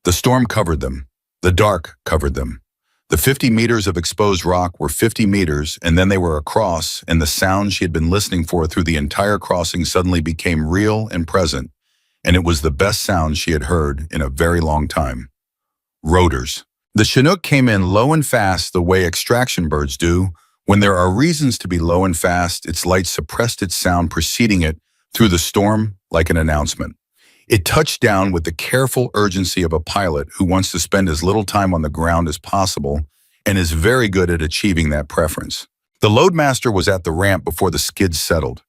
The storm covered them. The dark covered them. The 50 meters of exposed rock were 50 meters, and then they were across, and the sound she had been listening for through the entire crossing suddenly became real and present, and it was the best sound she had heard in a very long time. Rotors. The Chinook came in low and fast the way extraction birds do. When there are reasons to be low and fast, its light suppressed its sound preceding it through the storm like an announcement. It touched down with the careful urgency of a pilot who wants to spend as little time on the ground as possible and is very good at achieving that preference. The loadmaster was at the ramp before the skids settled.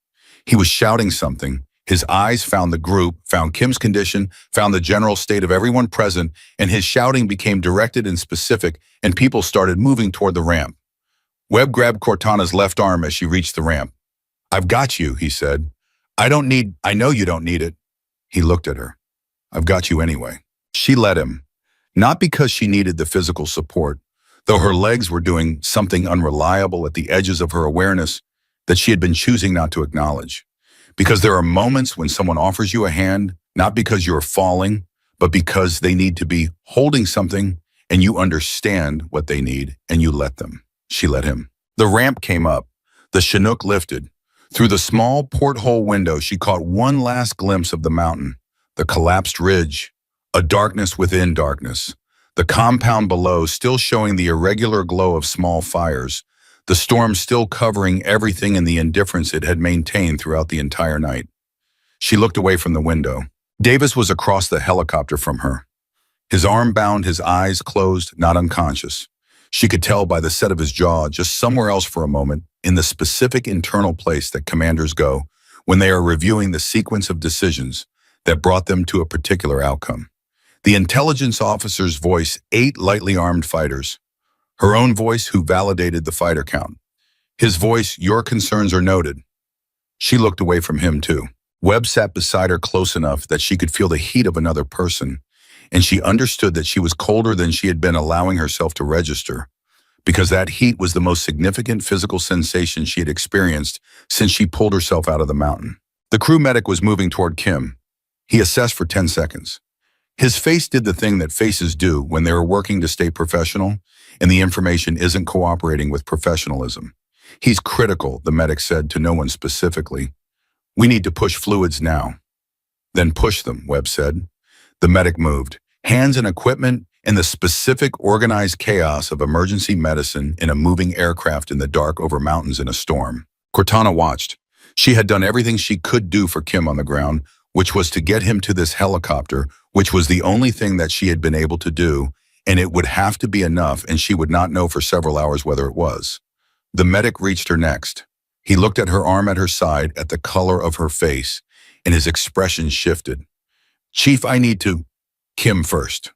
He was shouting something. His eyes found the group, found Kim's condition, found the general state of everyone present, and his shouting became directed and specific, and people started moving toward the ramp. Webb grabbed Cortana's left arm as she reached the ramp. I've got you, he said. I know you don't need it. He looked at her. I've got you anyway. She let him, not because she needed the physical support, though her legs were doing something unreliable at the edges of her awareness that she had been choosing not to acknowledge. Because there are moments when someone offers you a hand, not because you're falling, but because they need to be holding something and you understand what they need and you let them. She let him. The ramp came up. The Chinook lifted. Through the small porthole window, she caught one last glimpse of the mountain, the collapsed ridge, a darkness within darkness, the compound below still showing the irregular glow of small fires, the storm still covering everything in the indifference it had maintained throughout the entire night. She looked away from the window. Davis was across the helicopter from her. His arm bound, his eyes closed, not unconscious. She could tell by the set of his jaw, just somewhere else for a moment, in the specific internal place that commanders go when they are reviewing the sequence of decisions that brought them to a particular outcome. The intelligence officer's voice, 8 lightly armed fighters. Her own voice, who validated the fighter count. His voice, your concerns are noted. She looked away from him too. Webb sat beside her close enough that she could feel the heat of another person, and she understood that she was colder than she had been allowing herself to register, because that heat was the most significant physical sensation she had experienced since she pulled herself out of the mountain. The crew medic was moving toward Kim. He assessed for 10 seconds. His face did the thing that faces do when they are working to stay professional and the information isn't cooperating with professionalism. He's critical, the medic said to no one specifically. We need to push fluids now. Then push them, Webb said. The medic moved, hands and equipment in the specific organized chaos of emergency medicine in a moving aircraft in the dark over mountains in a storm. Cortana watched. She had done everything she could do for Kim on the ground, which was to get him to this helicopter, which was the only thing that she had been able to do, and it would have to be enough, and she would not know for several hours whether it was. The medic reached her next. He looked at her arm at her side, at the color of her face, and his expression shifted. Chief, I need to... Kim first.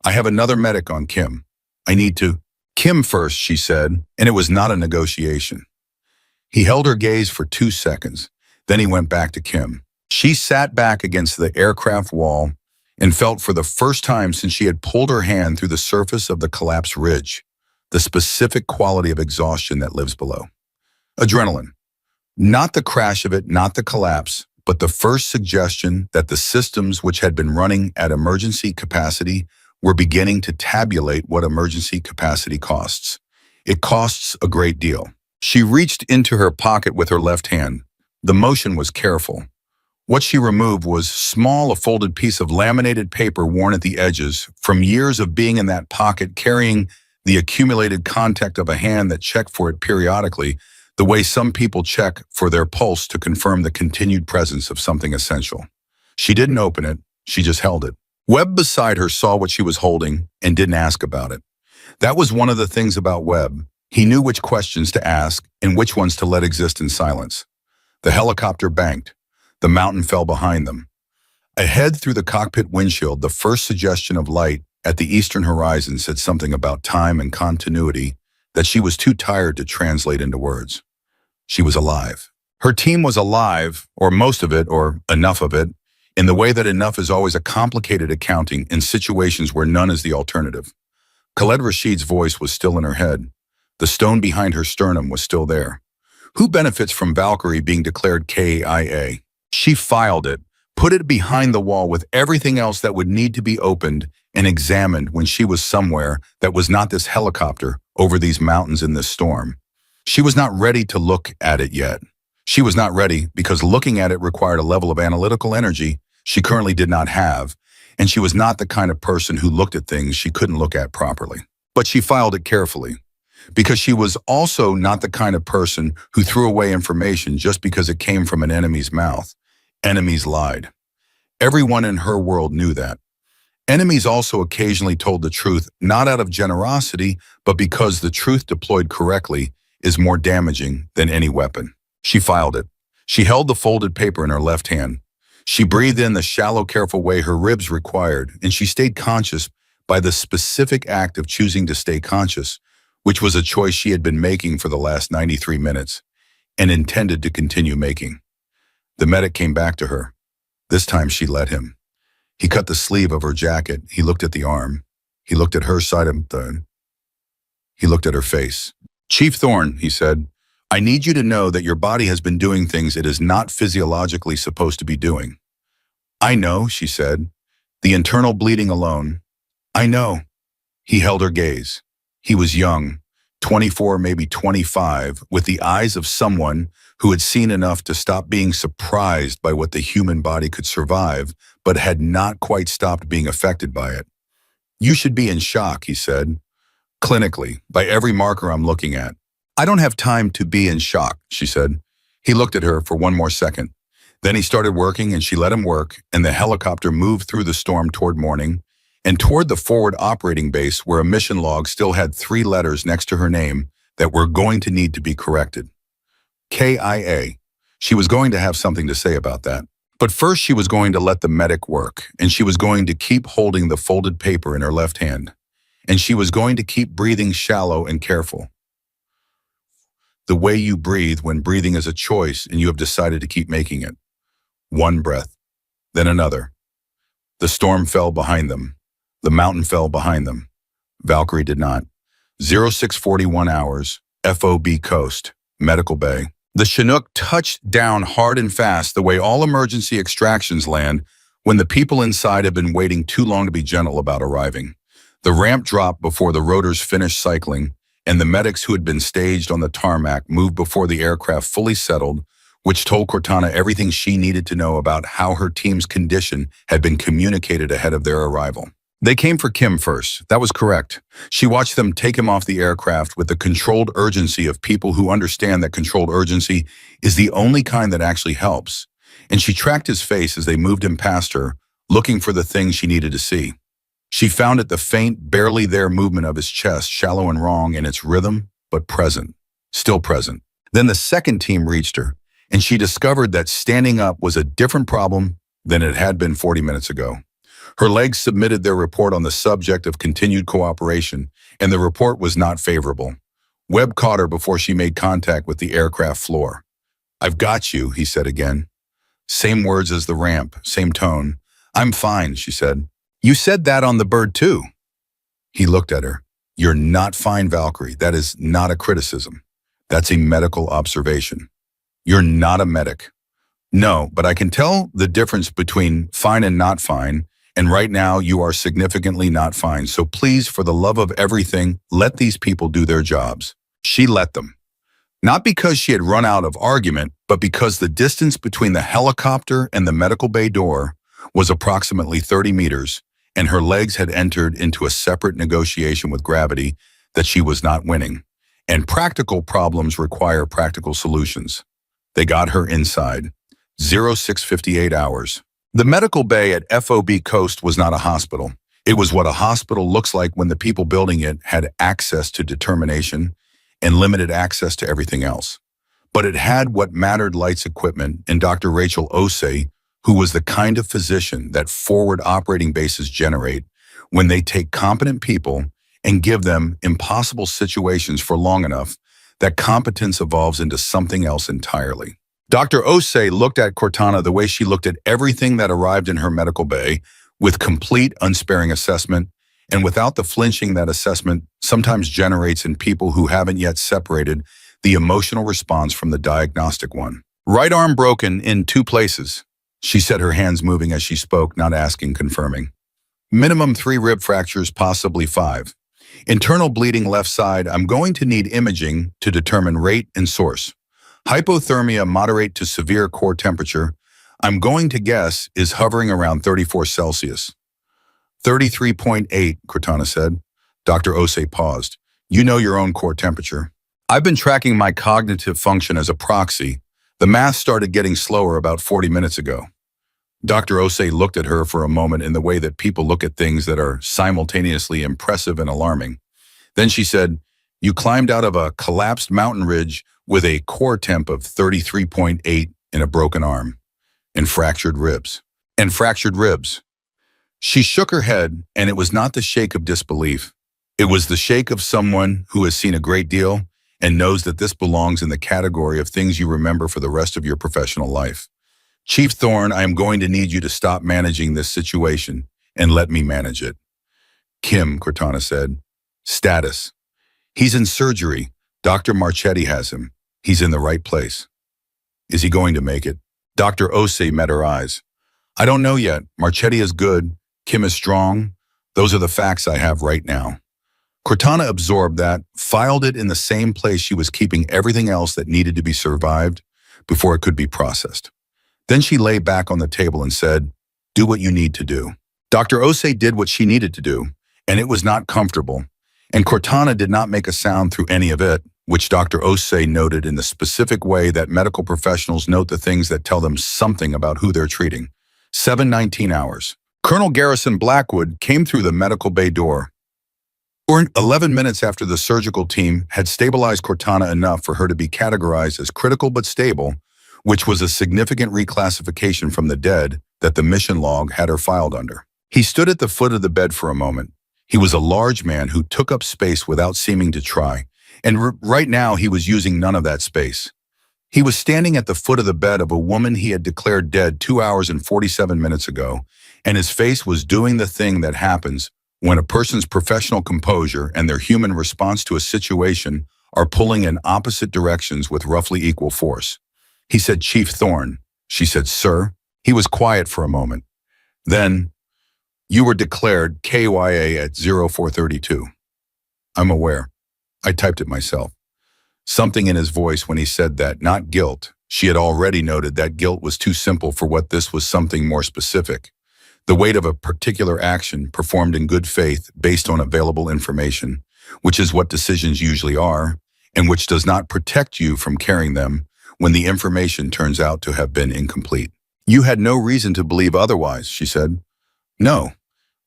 I have another medic on Kim. I need to... Kim first, she said, and it was not a negotiation. He held her gaze for 2 seconds. Then he went back to Kim. She sat back against the aircraft wall and felt for the first time since she had pulled her hand through the surface of the collapsed ridge, the specific quality of exhaustion that lives below. Adrenaline. Not the crash of it, not the collapse, but the first suggestion that the systems which had been running at emergency capacity were beginning to tabulate what emergency capacity costs. It costs a great deal. She reached into her pocket with her left hand. The motion was careful. What she removed was small, a folded piece of laminated paper worn at the edges from years of being in that pocket, carrying the accumulated contact of a hand that checked for it periodically, the way some people check for their pulse to confirm the continued presence of something essential. She didn't open it, she just held it. Webb beside her saw what she was holding and didn't ask about it. That was one of the things about Webb. He knew which questions to ask and which ones to let exist in silence. The helicopter banked. The mountain fell behind them. Ahead through the cockpit windshield, the first suggestion of light at the eastern horizon said something about time and continuity that she was too tired to translate into words. She was alive. Her team was alive, or most of it, or enough of it, in the way that enough is always a complicated accounting in situations where none is the alternative. Khaled Rashid's voice was still in her head. The stone behind her sternum was still there. Who benefits from Valkyrie being declared KIA? She filed it, put it behind the wall with everything else that would need to be opened and examined when she was somewhere that was not this helicopter over these mountains in this storm. She was not ready to look at it yet. She was not ready because looking at it required a level of analytical energy she currently did not have, and she was not the kind of person who looked at things she couldn't look at properly. But she filed it carefully, because she was also not the kind of person who threw away information just because it came from an enemy's mouth. Enemies lied. Everyone in her world knew that. Enemies also occasionally told the truth, not out of generosity, but because the truth deployed correctly is more damaging than any weapon. She filed it. She held the folded paper in her left hand. She breathed in the shallow, careful way her ribs required, and she stayed conscious by the specific act of choosing to stay conscious, which was a choice she had been making for the last 93 minutes and intended to continue making. The medic came back to her. This time she let him. He cut the sleeve of her jacket. He looked at the arm. He looked at her side of the... He looked at her face. Chief Thorne, he said, I need you to know that your body has been doing things it is not physiologically supposed to be doing. I know, she said. The internal bleeding alone. I know. He held her gaze. He was young, 24, maybe 25, with the eyes of someone who had seen enough to stop being surprised by what the human body could survive, but had not quite stopped being affected by it. You should be in shock, he said. Clinically, by every marker I'm looking at. I don't have time to be in shock, she said. He looked at her for one more second. Then he started working and she let him work, and the helicopter moved through the storm toward morning and toward the forward operating base where a mission log still had 3 letters next to her name that were going to need to be corrected. KIA. She was going to have something to say about that. But first she was going to let the medic work, and she was going to keep holding the folded paper in her left hand. And she was going to keep breathing shallow and careful. The way you breathe when breathing is a choice and you have decided to keep making it. One breath, then another. The storm fell behind them. The mountain fell behind them. Valkyrie did not. 0641 hours, FOB coast, Medical Bay. The Chinook touched down hard and fast the way all emergency extractions land when the people inside have been waiting too long to be gentle about arriving. The ramp dropped before the rotors finished cycling, and the medics who had been staged on the tarmac moved before the aircraft fully settled, which told Cortana everything she needed to know about how her team's condition had been communicated ahead of their arrival. They came for Kim first. That was correct. She watched them take him off the aircraft with the controlled urgency of people who understand that controlled urgency is the only kind that actually helps. And she tracked his face as they moved him past her, looking for the thing she needed to see. She found it the faint, barely there movement of his chest, shallow and wrong in its rhythm, but present. Still present. Then the second team reached her, and she discovered that standing up was a different problem than it had been 40 minutes ago. Her legs submitted their report on the subject of continued cooperation, and the report was not favorable. Webb caught her before she made contact with the aircraft floor. "I've got you," he said again. Same words as the ramp, same tone. "I'm fine," she said. "You said that on the bird too." He looked at her. "You're not fine, Valkyrie. That is not a criticism. That's a medical observation. You're not a medic." "No, but I can tell the difference between fine and not fine, and right now you are significantly not fine. So please, for the love of everything, let these people do their jobs." She let them. Not because she had run out of argument, but because the distance between the helicopter and the medical bay door was approximately 30 meters, and her legs had entered into a separate negotiation with gravity that she was not winning. And practical problems require practical solutions. They got her inside. 0658 hours. The medical bay at FOB Coast was not a hospital. It was what a hospital looks like when the people building it had access to determination and limited access to everything else. But it had what mattered: lights, equipment, and Dr. Rachel Osei, who was the kind of physician that forward operating bases generate when they take competent people and give them impossible situations for long enough that competence evolves into something else entirely. Dr. Osei looked at Cortana the way she looked at everything that arrived in her medical bay, with complete, unsparing assessment, and without the flinching that assessment sometimes generates in people who haven't yet separated the emotional response from the diagnostic one. "Right arm broken in 2 places. She said, her hands moving as she spoke, not asking, confirming. "Minimum 3 rib fractures, possibly 5. Internal bleeding left side. I'm going to need imaging to determine rate and source. Hypothermia, moderate to severe core temperature. I'm going to guess is hovering around 34 Celsius. 33.8, Cortana said. Dr. Osei paused. "You know your own core temperature." "I've been tracking my cognitive function as a proxy. The math started getting slower about 40 minutes ago." Dr. Osei looked at her for a moment in the way that people look at things that are simultaneously impressive and alarming. Then she said, "You climbed out of a collapsed mountain ridge with a core temp of 33.8 and a broken arm. And fractured ribs. And fractured ribs." She shook her head, and it was not the shake of disbelief. It was the shake of someone who has seen a great deal and knows that this belongs in the category of things you remember for the rest of your professional life. "Chief Thorne, I am going to need you to stop managing this situation and let me manage it." "Kim," Cortana said. "Status. He's in surgery. Dr. Marchetti has him. He's in the right place." "Is he going to make it?" Dr. Osei met her eyes. "I don't know yet. Marchetti is good. Kim is strong. Those are the facts I have right now." Cortana absorbed that, filed it in the same place she was keeping everything else that needed to be survived before it could be processed. Then she lay back on the table and said, "Do what you need to do." Dr. Osei did what she needed to do, and it was not comfortable. And Cortana did not make a sound through any of it. which Dr. Osei noted in the specific way that medical professionals note the things that tell them something about who they're treating. 7:19 hours. Colonel Garrison Blackwood came through the medical bay door, or 11 minutes after the surgical team had stabilized Cortana enough for her to be categorized as critical but stable, which was a significant reclassification from the dead that the mission log had her filed under. He stood at the foot of the bed for a moment. He was a large man who took up space without seeming to try, and right now he was using none of that space. He was standing at the foot of the bed of a woman he had declared dead 2 hours and 47 minutes ago, and his face was doing the thing that happens when a person's professional composure and their human response to a situation are pulling in opposite directions with roughly equal force. He said, "Chief Thorne." She said, "Sir." He was quiet for a moment. Then, "You were declared KYA at 0432. "I'm aware. I typed it myself." Something in his voice when he said that, not guilt. She had already noted that guilt was too simple for what this was, something more specific. The weight of a particular action performed in good faith based on available information, which is what decisions usually are, and which does not protect you from carrying them when the information turns out to have been incomplete. "You had no reason to believe otherwise," she said. "No."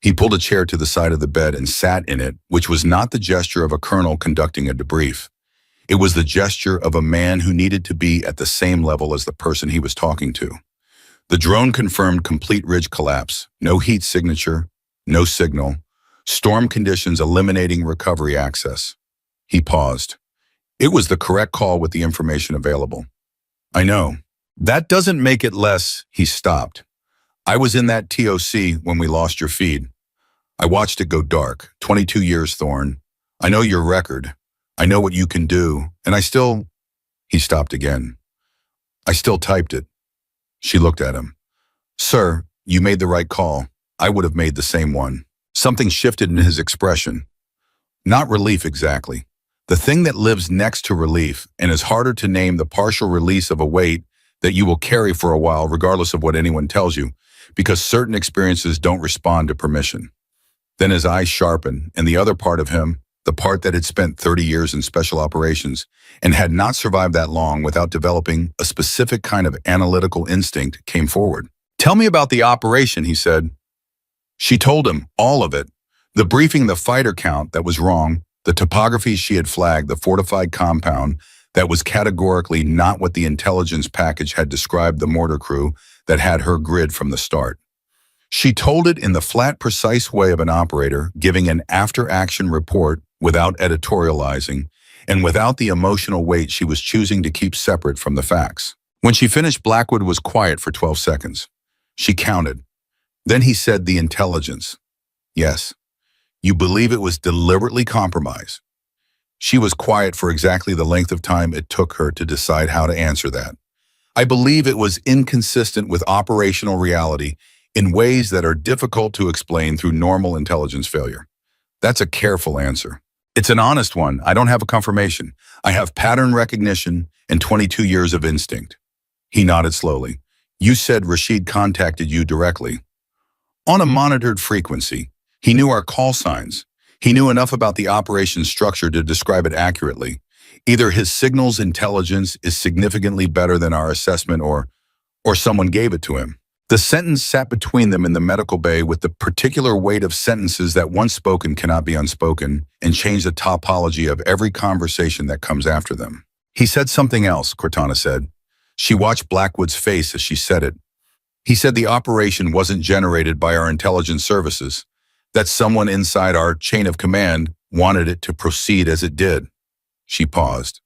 He pulled a chair to the side of the bed and sat in it, which was not the gesture of a colonel conducting a debrief. It was the gesture of a man who needed to be at the same level as the person he was talking to. The drone confirmed complete ridge collapse, no heat signature, no signal, storm conditions eliminating recovery access. He paused. It was the correct call with the information available. "I know. That doesn't make it less." He stopped. "I was in that TOC when we lost your feed. I watched it go dark. 22 years, Thorne. I know your record. I know what you can do, and I still—" He stopped again. "I still typed it." She looked at him. "Sir, you made the right call. I would have made the same one." Something shifted in his expression. Not relief exactly. The thing that lives next to relief and is harder to name, the partial release of a weight that you will carry for a while regardless of what anyone tells you, because certain experiences don't respond to permission. Then his eyes sharpened, and the other part of him, the part that had spent 30 years in special operations and had not survived that long without developing a specific kind of analytical instinct, came forward. "Tell me about the operation," he said. She told him all of it. The briefing, the fighter count that was wrong, the topography she had flagged, the fortified compound that was categorically not what the intelligence package had described, the mortar crew that had her grid from the start. She told it in the flat, precise way of an operator giving an after-action report without editorializing and without the emotional weight she was choosing to keep separate from the facts. When she finished, Blackwood was quiet for 12 seconds. She counted. Then he said, "The intelligence. Yes. You believe it was deliberately compromised." She was quiet for exactly the length of time it took her to decide how to answer that. "I believe it was inconsistent with operational reality in ways that are difficult to explain through normal intelligence failure." That's a careful answer. It's an honest one. "I don't have a confirmation. I have pattern recognition and 22 years of instinct." He nodded slowly. "You said Rashid contacted you directly." "On a monitored frequency. He knew our call signs. He knew enough about the operation structure to describe it accurately. Either his signals intelligence is significantly better than our assessment or someone gave it to him." The sentence sat between them in the medical bay with the particular weight of sentences that once spoken cannot be unspoken and change the topology of every conversation that comes after them. "He said something else," Cortana said. She watched Blackwood's face as she said it. "He said the operation wasn't generated by our intelligence services, that someone inside our chain of command wanted it to proceed as it did." She paused.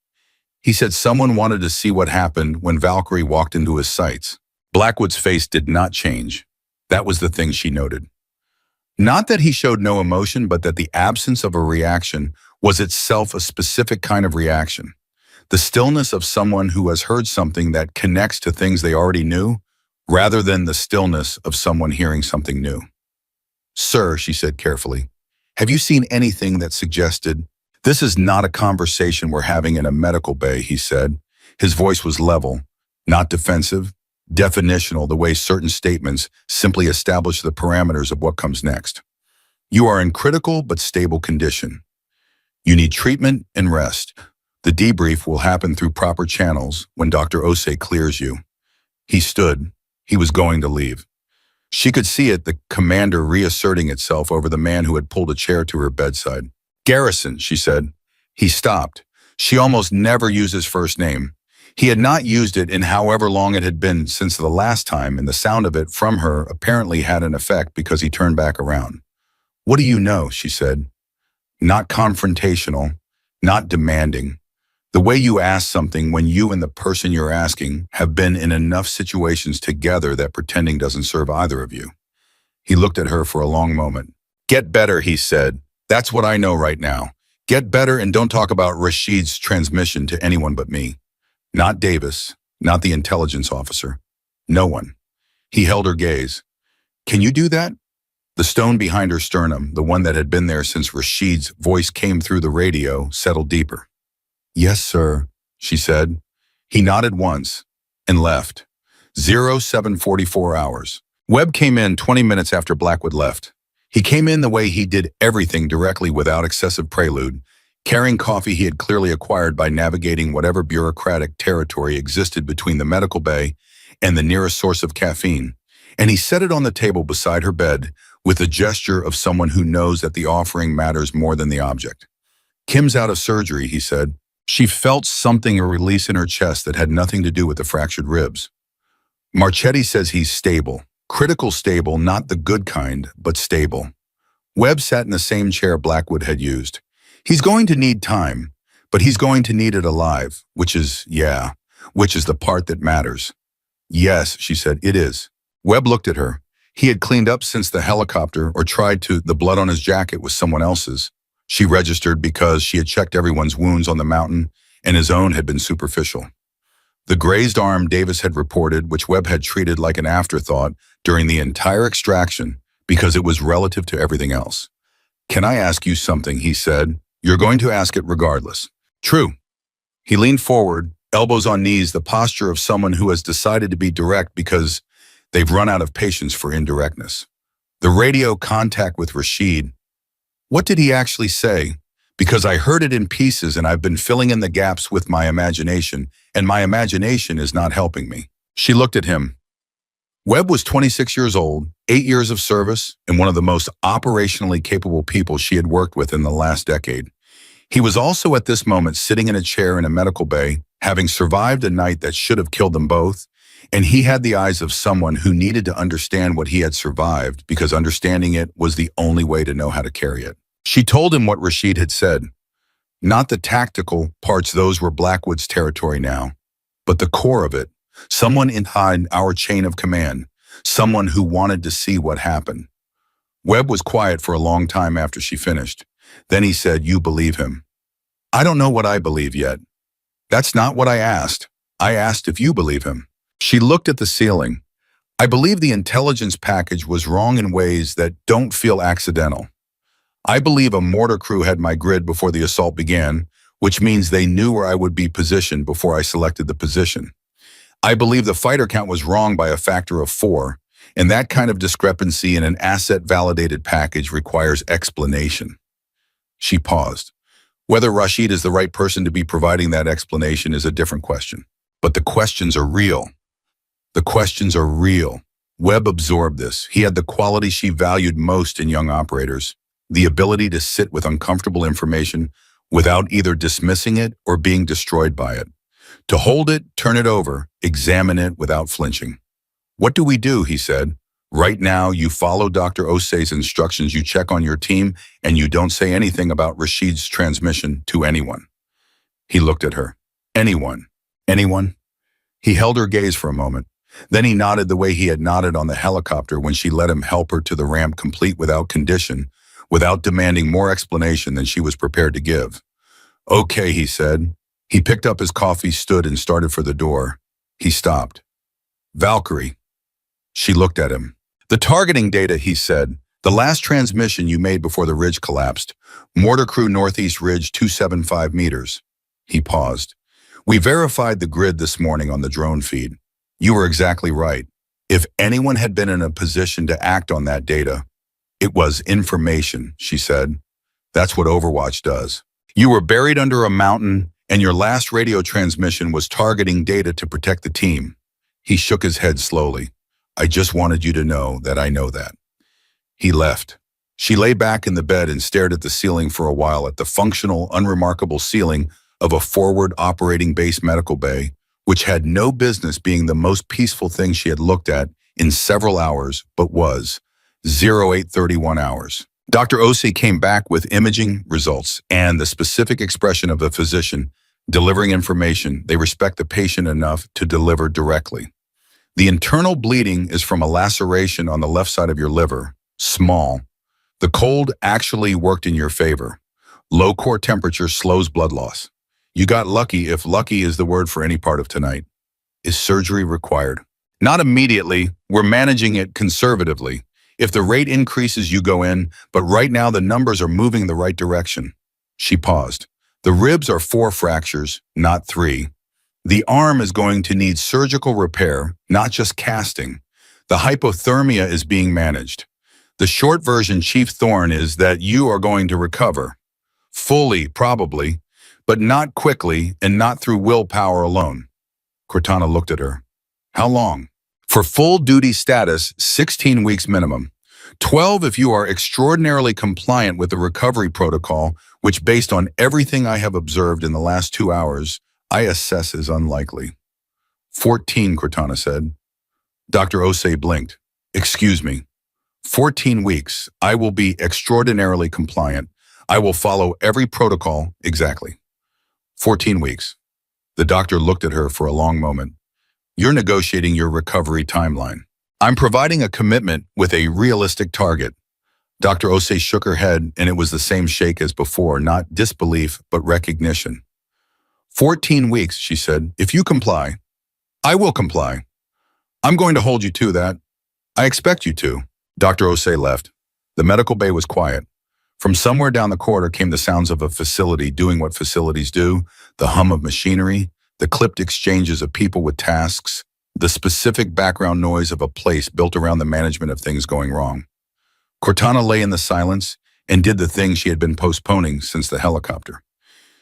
"He said someone wanted to see what happened when Valkyrie walked into his sights." Blackwood's face did not change. That was the thing she noted. Not that he showed no emotion, but that the absence of a reaction was itself a specific kind of reaction. The stillness of someone who has heard something that connects to things they already knew, rather than the stillness of someone hearing something new. "Sir," she said carefully, "have you seen anything that suggested—" "This is not a conversation we're having in a medical bay," he said. His voice was level, not defensive, definitional, the way certain statements simply establish the parameters of what comes next. "You are in critical but stable condition. You need treatment and rest, The debrief will happen through proper channels when Dr. Osei clears you. He stood. He was going to leave. She could see it, the commander reasserting itself over the man who had pulled a chair to her bedside. Garrison, she said. He stopped. She almost never used his first name. He had not used it in however long it had been since the last time, and the sound of it from her apparently had an effect because he turned back around. What do you know? She said. Not confrontational, not demanding. The way you ask something when you and the person you're asking have been in enough situations together that pretending doesn't serve either of you. He looked at her for a long moment. Get better, he said. That's what I know right now. Get better and don't talk about Rashid's transmission to anyone but me. Not Davis, not the intelligence officer. No one. He held her gaze. Can you do that? The stone behind her sternum, the one that had been there since Rashid's voice came through the radio, settled deeper. Yes, sir, she said. He nodded once and left. 0744 hours. Webb came in 20 minutes after Blackwood left. He came in the way he did everything directly without excessive prelude, carrying coffee he had clearly acquired by navigating whatever bureaucratic territory existed between the medical bay and the nearest source of caffeine, and he set it on the table beside her bed with the gesture of someone who knows that the offering matters more than the object. Kim's out of surgery, he said. She felt something release in her chest that had nothing to do with the fractured ribs. Marchetti says he's stable. Critical stable, not the good kind, but stable. Webb sat in the same chair Blackwood had used. He's going to need time, but he's going to need it alive, which is the part that matters. Yes, she said, it is. Webb looked at her. He had cleaned up since the helicopter or tried to. The blood on his jacket was someone else's. She registered because she had checked everyone's wounds on the mountain, and his own had been superficial. The grazed arm Davis had reported, which Webb had treated like an afterthought during the entire extraction because it was relative to everything else. Can I ask you something, he said. You're going to ask it regardless. True. He leaned forward, elbows on knees, the posture of someone who has decided to be direct because they've run out of patience for indirectness. The radio contact with Rashid. What did he actually say? Because I heard it in pieces and I've been filling in the gaps with my imagination, and my imagination is not helping me. She looked at him. Webb was 26 years old, 8 years of service, and one of the most operationally capable people she had worked with in the last decade. He was also at this moment sitting in a chair in a medical bay, having survived a night that should have killed them both, and he had the eyes of someone who needed to understand what he had survived because understanding it was the only way to know how to carry it. She told him what Rashid had said. Not the tactical parts, those were Blackwood's territory now, but the core of it, someone inside our chain of command, someone who wanted to see what happened. Webb was quiet for a long time after she finished. Then he said, "You believe him." "I don't know what I believe yet." "That's not what I asked. I asked if you believe him." She looked at the ceiling. "I believe the intelligence package was wrong in ways that don't feel accidental. I believe a mortar crew had my grid before the assault began, which means they knew where I would be positioned before I selected the position. I believe the fighter count was wrong by a factor of 4, and that kind of discrepancy in an asset-validated package requires explanation." She paused. Whether Rashid is the right person to be providing that explanation is a different question. But the questions are real. The questions are real. Webb absorbed this. He had the quality she valued most in young operators, the ability to sit with uncomfortable information without either dismissing it or being destroyed by it. To hold it, turn it over, examine it without flinching. "What do we do?" he said. "Right now, you follow Dr. Osei's instructions, you check on your team, and you don't say anything about Rashid's transmission to anyone." He looked at her. "Anyone? Anyone?" He held her gaze for a moment. Then he nodded the way he had nodded on the helicopter when she let him help her to the ramp, complete without condition, without demanding more explanation than she was prepared to give. "Okay," he said. He picked up his coffee, stood, and started for the door. He stopped. "Valkyrie." She looked at him. "The targeting data," he said. "The last transmission you made before the ridge collapsed. Mortar crew northeast ridge 275 meters. He paused. "We verified the grid this morning on the drone feed. You were exactly right. If anyone had been in a position to act on that data, it was information," she said. "That's what Overwatch does. You were buried under a mountain, And your last radio transmission was targeting data to protect the team. He shook his head slowly. I just wanted you to know that I know that. He left. She lay back in the bed and stared at the ceiling for a while, at the functional, unremarkable ceiling of a forward operating base medical bay, which had no business being the most peaceful thing she had looked at in several hours, but was 0831 hours. Dr. Osei came back with imaging results and the specific expression of a physician delivering information they respect the patient enough to deliver directly. The internal bleeding is from a laceration on the left side of your liver, small. The cold actually worked in your favor. Low core temperature slows blood loss. You got lucky, if lucky is the word for any part of tonight. Is surgery required? Not immediately. We're managing it conservatively. If the rate increases, you go in, but right now the numbers are moving in the right direction. She paused. The ribs are 4 fractures, not 3. The arm is going to need surgical repair, not just casting. The hypothermia is being managed. The short version, Chief Thorne, is that you are going to recover. Fully, probably, but not quickly and not through willpower alone. Cortana looked at her. How long? For full duty status, 16 weeks minimum. 12 if you are extraordinarily compliant with the recovery protocol, which based on everything I have observed in the last 2 hours, I assess is unlikely. 14, Cortana said. Dr. Osei blinked. Excuse me. 14 weeks. I will be extraordinarily compliant. I will follow every protocol exactly. 14 weeks. The doctor looked at her for a long moment. You're negotiating your recovery timeline. I'm providing a commitment with a realistic target. Dr. Osei shook her head, and it was the same shake as before, not disbelief, but recognition. 14 weeks, she said. If you comply, I will comply. I'm going to hold you to that. I expect you to. Dr. Osei left. The medical bay was quiet. From somewhere down the corridor came the sounds of a facility doing what facilities do, the hum of machinery, the clipped exchanges of people with tasks, the specific background noise of a place built around the management of things going wrong. Cortana lay in the silence and did the thing she had been postponing since the helicopter.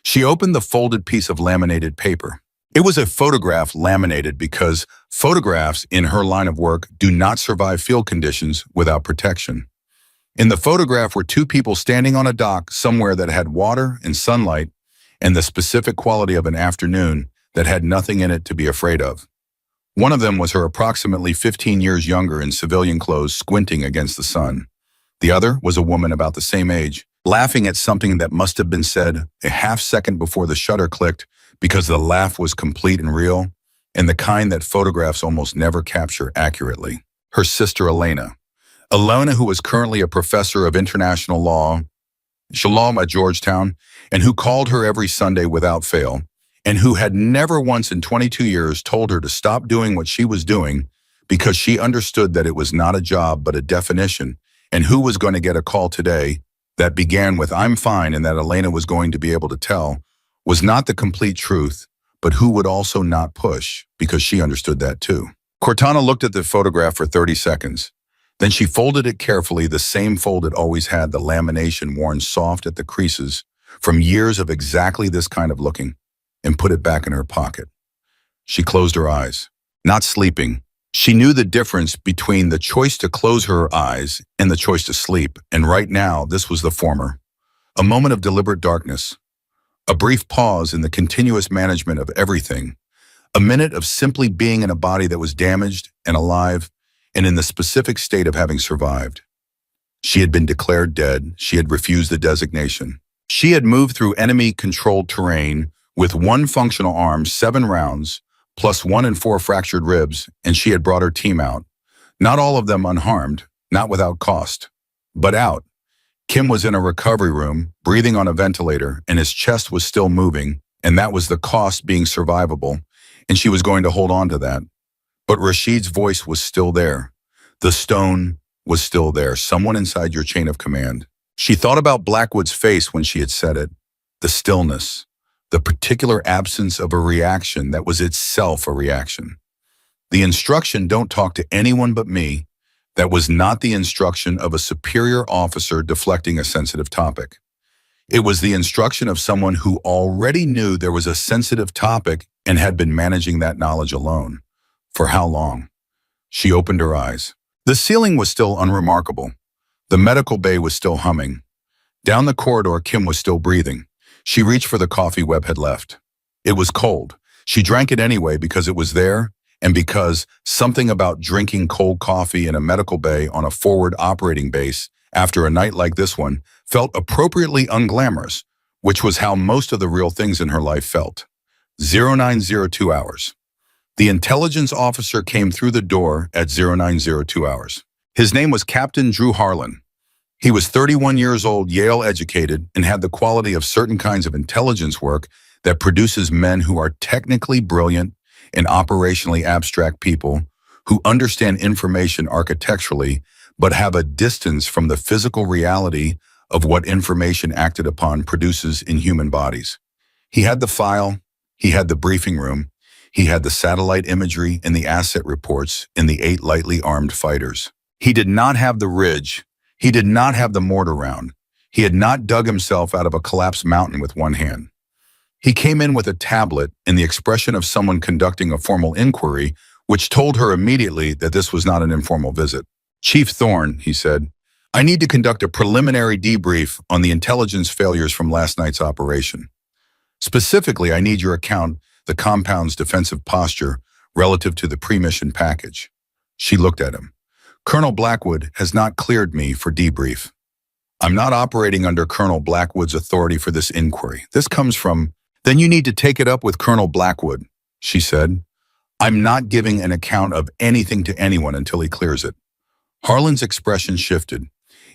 She opened the folded piece of laminated paper. It was a photograph laminated because photographs in her line of work do not survive field conditions without protection. In the photograph were 2 people standing on a dock somewhere that had water and sunlight and the specific quality of an afternoon that had nothing in it to be afraid of. One of them was her approximately 15 years younger in civilian clothes squinting against the sun. The other was a woman about the same age, laughing at something that must have been said a half second before the shutter clicked because the laugh was complete and real, and the kind that photographs almost never capture accurately. Her sister Elena. Elena, who was currently a professor of international law, Shalom at Georgetown, and who called her every Sunday without fail, and who had never once in 22 years told her to stop doing what she was doing because she understood that it was not a job but a definition, and who was going to get a call today that began with "I'm fine" and that Elena was going to be able to tell was not the complete truth, but who would also not push because she understood that too. Cortana looked at the photograph for 30 seconds. Then she folded it carefully, the same fold it always had, the lamination worn soft at the creases from years of exactly this kind of looking, and put it back in her pocket. She closed her eyes. Not sleeping. She knew the difference between the choice to close her eyes and the choice to sleep, and right now this was the former. A moment of deliberate darkness. A brief pause in the continuous management of everything. A minute of simply being in a body that was damaged and alive, and in the specific state of having survived. She had been declared dead. She had refused the designation. She had moved through enemy-controlled terrain with 1 functional arm, 7 rounds, plus 1 and 4 fractured ribs, and she had brought her team out. Not all of them unharmed, not without cost, but out. Kim was in a recovery room, breathing on a ventilator, and his chest was still moving, and that was the cost being survivable, and she was going to hold on to that. But Rashid's voice was still there. The stone was still there, someone inside your chain of command. She thought about Blackwood's face when she had said it. The stillness, the particular absence of a reaction that was itself a reaction. The instruction, "Don't talk to anyone but me," that was not the instruction of a superior officer deflecting a sensitive topic. It was the instruction of someone who already knew there was a sensitive topic and had been managing that knowledge alone. For how long? She opened her eyes. The ceiling was still unremarkable. The medical bay was still humming. Down the corridor, Kim was still breathing. She reached for the coffee Webb had left. It was cold. She drank it anyway because it was there, and because something about drinking cold coffee in a medical bay on a forward operating base after a night like this one felt appropriately unglamorous, which was how most of the real things in her life felt. 0902 hours. The intelligence officer came through the door at 0902 hours. His name was Captain Drew Harlan. He was 31 years old, Yale educated, and had the quality of certain kinds of intelligence work that produces men who are technically brilliant and operationally abstract people who understand information architecturally but have a distance from the physical reality of what information acted upon produces in human bodies. He had the file, he had the briefing room, he had the satellite imagery and the asset reports in the 8 lightly armed fighters. He did not have the ridge. He did not have the mortar round. He had not dug himself out of a collapsed mountain with one hand. He came in with a tablet and the expression of someone conducting a formal inquiry, which told her immediately that this was not an informal visit. "Chief Thorne," he said, "I need to conduct a preliminary debrief on the intelligence failures from last night's operation. Specifically, I need your account, the compound's defensive posture relative to the pre-mission package." She looked at him. "Colonel Blackwood has not cleared me for debrief. I'm not operating under Colonel Blackwood's authority for this inquiry. This comes from..." "Then you need to take it up with Colonel Blackwood," she said. "I'm not giving an account of anything to anyone until he clears it." Harlan's expression shifted.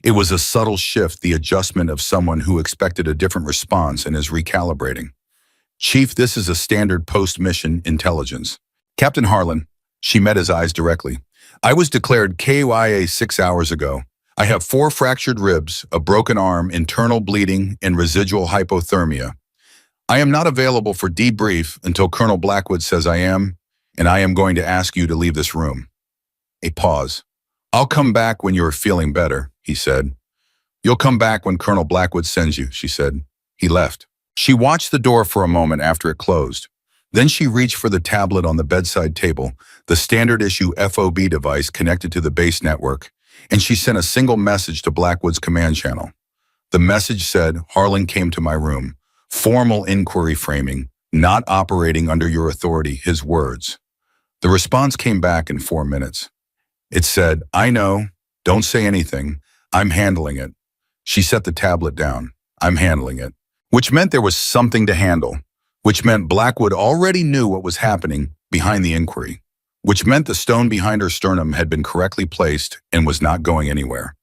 It was a subtle shift, the adjustment of someone who expected a different response and is recalibrating. "Chief, this is a standard post-mission intelligence." "Captain Harlan," she met his eyes directly, "I was declared KYA 6 hours ago. I have 4 fractured ribs, a broken arm, internal bleeding, and residual hypothermia. I am not available for debrief until Colonel Blackwood says I am, and I am going to ask you to leave this room." A pause. "I'll come back when you are feeling better," he said. "You'll come back when Colonel Blackwood sends you," she said. He left. She watched the door for a moment after it closed. Then she reached for the tablet on the bedside table, the standard-issue FOB device connected to the base network, and she sent a single message to Blackwood's command channel. The message said, "Harlan came to my room. Formal inquiry framing, not operating under your authority," his words. The response came back in 4 minutes. It said, "I know, don't say anything, I'm handling it." She set the tablet down. "I'm handling it." Which meant there was something to handle. Which meant Blackwood already knew what was happening behind the inquiry. Which meant the stone behind her sternum had been correctly placed and was not going anywhere.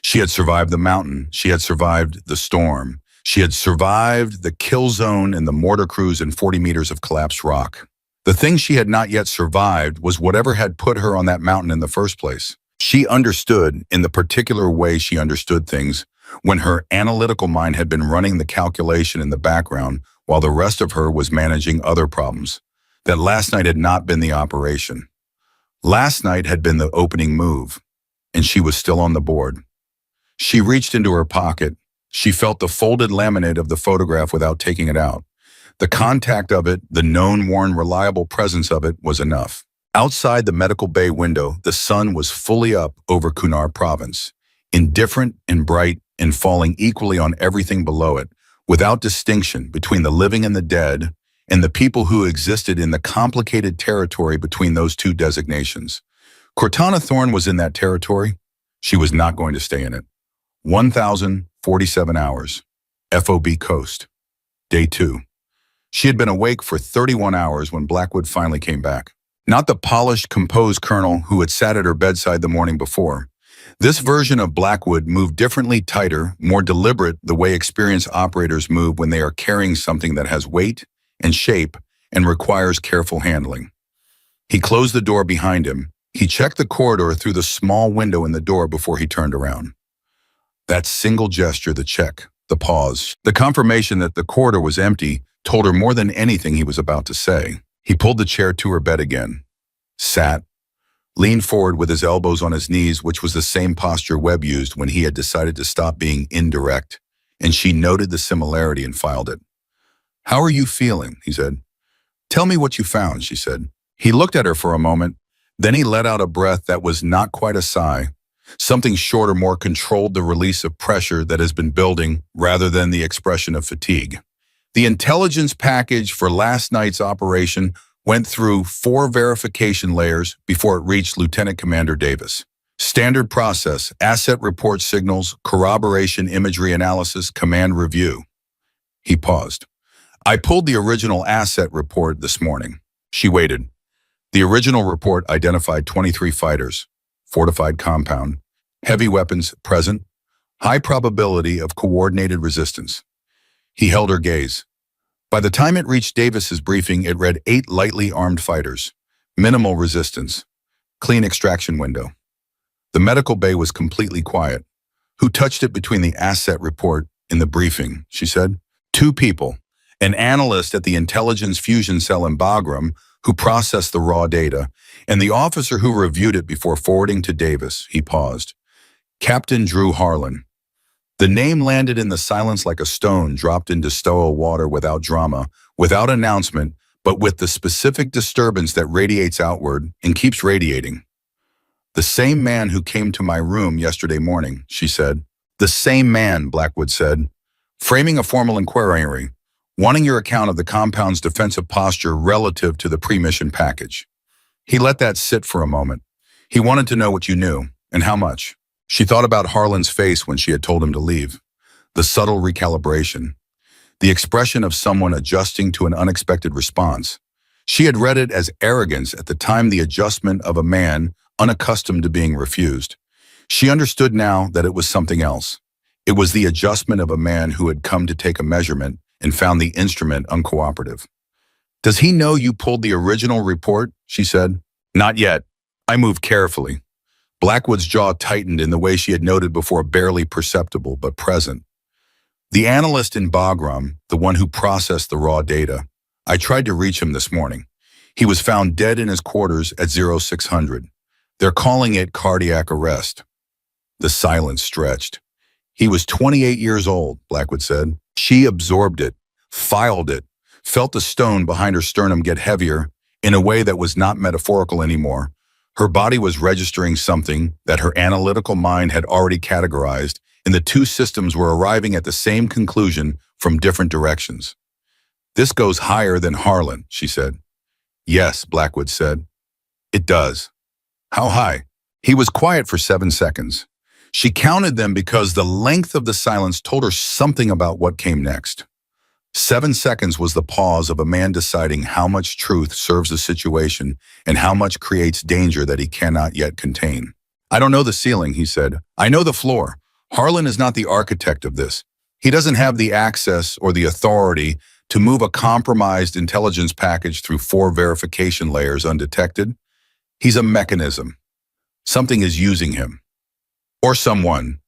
She had survived the mountain. She had survived the storm. She had survived the kill zone and the mortar cruise and 40 meters of collapsed rock. The thing she had not yet survived was whatever had put her on that mountain in the first place. She understood, in the particular way she understood things, when her analytical mind had been running the calculation in the background while the rest of her was managing other problems, that last night had not been the operation. Last night had been the opening move, and she was still on the board. She reached into her pocket. She felt the folded laminate of the photograph without taking it out. The contact of it, the known, worn, reliable presence of it was enough. Outside the medical bay window, the sun was fully up over Kunar province, indifferent and bright and falling equally on everything below it, without distinction between the living and the dead, and the people who existed in the complicated territory between those two designations. Cortana Thorne was in that territory. She was not going to stay in it. 1,047 hours. FOB Coast. Day 2. She had been awake for 31 hours when Blackwood finally came back. Not the polished, composed colonel who had sat at her bedside the morning before. This version of Blackwood moved differently, tighter, more deliberate, the way experienced operators move when they are carrying something that has weight and shape and requires careful handling. He closed the door behind him. He checked the corridor through the small window in the door before he turned around. That single gesture, the check, the pause, the confirmation that the corridor was empty told her more than anything he was about to say. He pulled the chair to her bed again, sat, leaned forward with his elbows on his knees, which was the same posture Webb used when he had decided to stop being indirect and she noted the similarity and filed it. "How are you feeling?" he said. "Tell me what you found," she said. He looked at her for a moment, then he let out a breath that was not quite a sigh. Something shorter, more controlled the release of pressure that has been building rather than the expression of fatigue. The intelligence package for last night's operation went through 4 verification layers before it reached Lieutenant Commander Davis. Standard process, asset report signals, corroboration imagery analysis, command review. He paused. "I pulled the original asset report this morning." She waited. The original report identified 23 fighters, fortified compound, heavy weapons present, high probability of coordinated resistance. He held her gaze. By the time it reached Davis's briefing, it read 8 lightly armed fighters, minimal resistance, clean extraction window. The medical bay was completely quiet. "Who touched it between the asset report and the briefing?" she said. "2 people, an analyst at the intelligence fusion cell in Bagram who processed the raw data, and the officer who reviewed it before forwarding to Davis." He paused. "Captain Drew Harlan." The name landed in the silence like a stone dropped into still water, without drama, without announcement, but with the specific disturbance that radiates outward and keeps radiating. "The same man who came to my room yesterday morning," she said. "The same man," Blackwood said, framing a formal inquiry, "wanting your account of the compound's defensive posture relative to the pre-mission package." He let that sit for a moment. "He wanted to know what you knew, and how much." She thought about Harlan's face when she had told him to leave. The subtle recalibration. The expression of someone adjusting to an unexpected response. She had read it as arrogance at the time, the adjustment of a man unaccustomed to being refused. She understood now that it was something else. It was the adjustment of a man who had come to take a measurement and found the instrument uncooperative. "Does he know you pulled the original report?" she said. "Not yet. I moved carefully." Blackwood's jaw tightened in the way she had noted before, barely perceptible but present. "The analyst in Bagram, the one who processed the raw data, I tried to reach him this morning. He was found dead in his quarters at 0600. They're calling it cardiac arrest." The silence stretched. "He was 28 years old," Blackwood said. She absorbed it, filed it, felt the stone behind her sternum get heavier in a way that was not metaphorical anymore. Her body was registering something that her analytical mind had already categorized, and the 2 systems were arriving at the same conclusion from different directions. "This goes higher than Harlan," she said. "Yes," Blackwood said. "It does." "How high?" He was quiet for 7 seconds. She counted them because the length of the silence told her something about what came next. 7 seconds was the pause of a man deciding how much truth serves the situation and how much creates danger that he cannot yet contain. "I don't know the ceiling," he said. "I know the floor. Harlan is not the architect of this. He doesn't have the access or the authority to move a compromised intelligence package through 4 verification layers undetected. He's a mechanism. Something is using him. Or someone.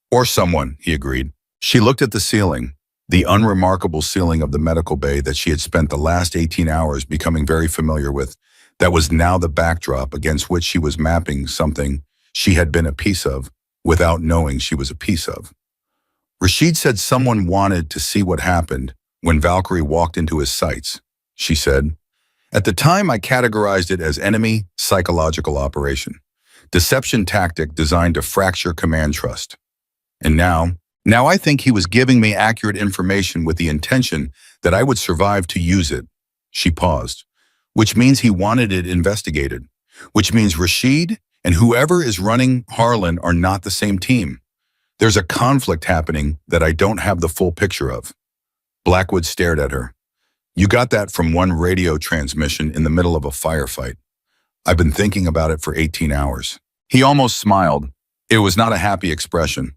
Or someone," he agreed. She looked at the ceiling. The unremarkable ceiling of the medical bay that she had spent the last 18 hours becoming very familiar with, that was now the backdrop against which she was mapping something she had been a piece of without knowing she was a piece of. "Rashid said someone wanted to see what happened when Valkyrie walked into his sights," she said. "At the time, I categorized it as enemy psychological operation, deception tactic designed to fracture command trust. And now I think he was giving me accurate information with the intention that I would survive to use it." She paused. "Which means he wanted it investigated. Which means Rashid and whoever is running Harlan are not the same team. There's a conflict happening that I don't have the full picture of." Blackwood stared at her. "You got that from one radio transmission in the middle of a firefight. I've been thinking about it for 18 hours. He almost smiled. It was not a happy expression.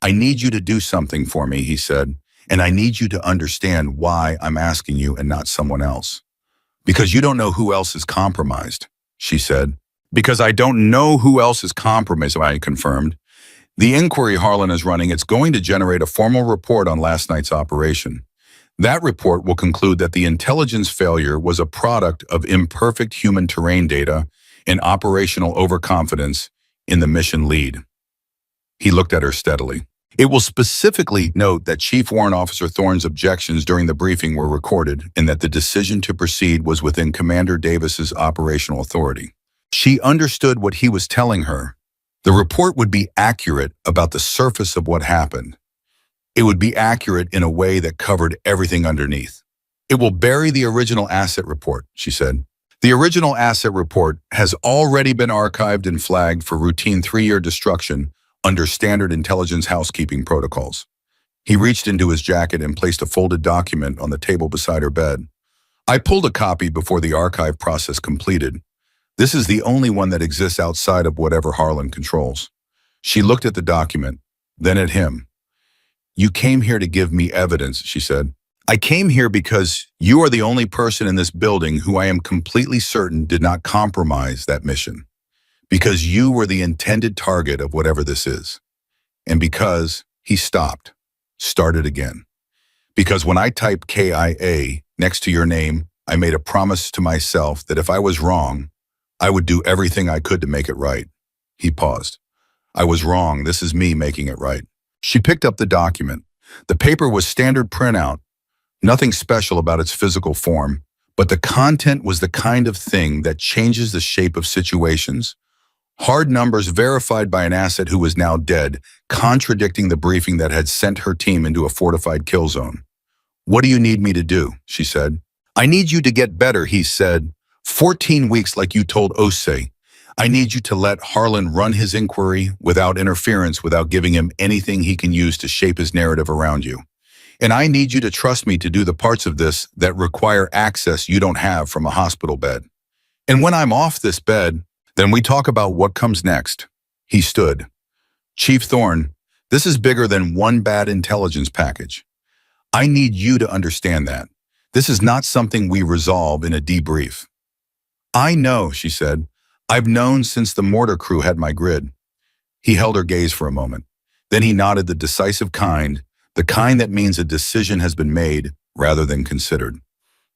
"I need you to do something for me," he said, "and I need you to understand why I'm asking you and not someone else." "Because you don't know who else is compromised," she said. "Because I don't know who else is compromised," I confirmed. "The inquiry Harlan is running, it's going to generate a formal report on last night's operation. That report will conclude that the intelligence failure was a product of imperfect human terrain data and operational overconfidence in the mission lead." He looked at her steadily. It will specifically note that Chief Warrant Officer Thorne's objections during the briefing were recorded and that the decision to proceed was within Commander Davis's operational authority. She understood what he was telling her. The report would be accurate about the surface of what happened. It would be accurate in a way that covered everything underneath. It will bury the original asset report, she said. The original asset report has already been archived and flagged for routine 3-year destruction under standard intelligence housekeeping protocols. He reached into his jacket and placed a folded document on the table beside her bed. I pulled a copy before the archive process completed. This is the only one that exists outside of whatever Harlan controls. She looked at the document, then at him. You came here to give me evidence, she said. I came here because you are the only person in this building who I am completely certain did not compromise that mission. Because you were the intended target of whatever this is. And because he started again. Because when I typed KIA next to your name, I made a promise to myself that if I was wrong, I would do everything I could to make it right. He paused. I was wrong. This is me making it right. She picked up the document. The paper was standard printout, nothing special about its physical form, but the content was the kind of thing that changes the shape of situations. Hard numbers verified by an asset who was now dead, contradicting the briefing that had sent her team into a fortified kill zone. What do you need me to do? She said. I need you to get better, he said. 14 weeks like you told Osei. I need you to let Harlan run his inquiry without interference, without giving him anything he can use to shape his narrative around you. And I need you to trust me to do the parts of this that require access you don't have from a hospital bed. And when I'm off this bed, then we talk about what comes next. He stood. Chief Thorne, this is bigger than one bad intelligence package. I need you to understand that. This is not something we resolve in a debrief. I know, she said. I've known since the mortar crew had my grid. He held her gaze for a moment. Then he nodded the decisive kind, the kind that means a decision has been made rather than considered.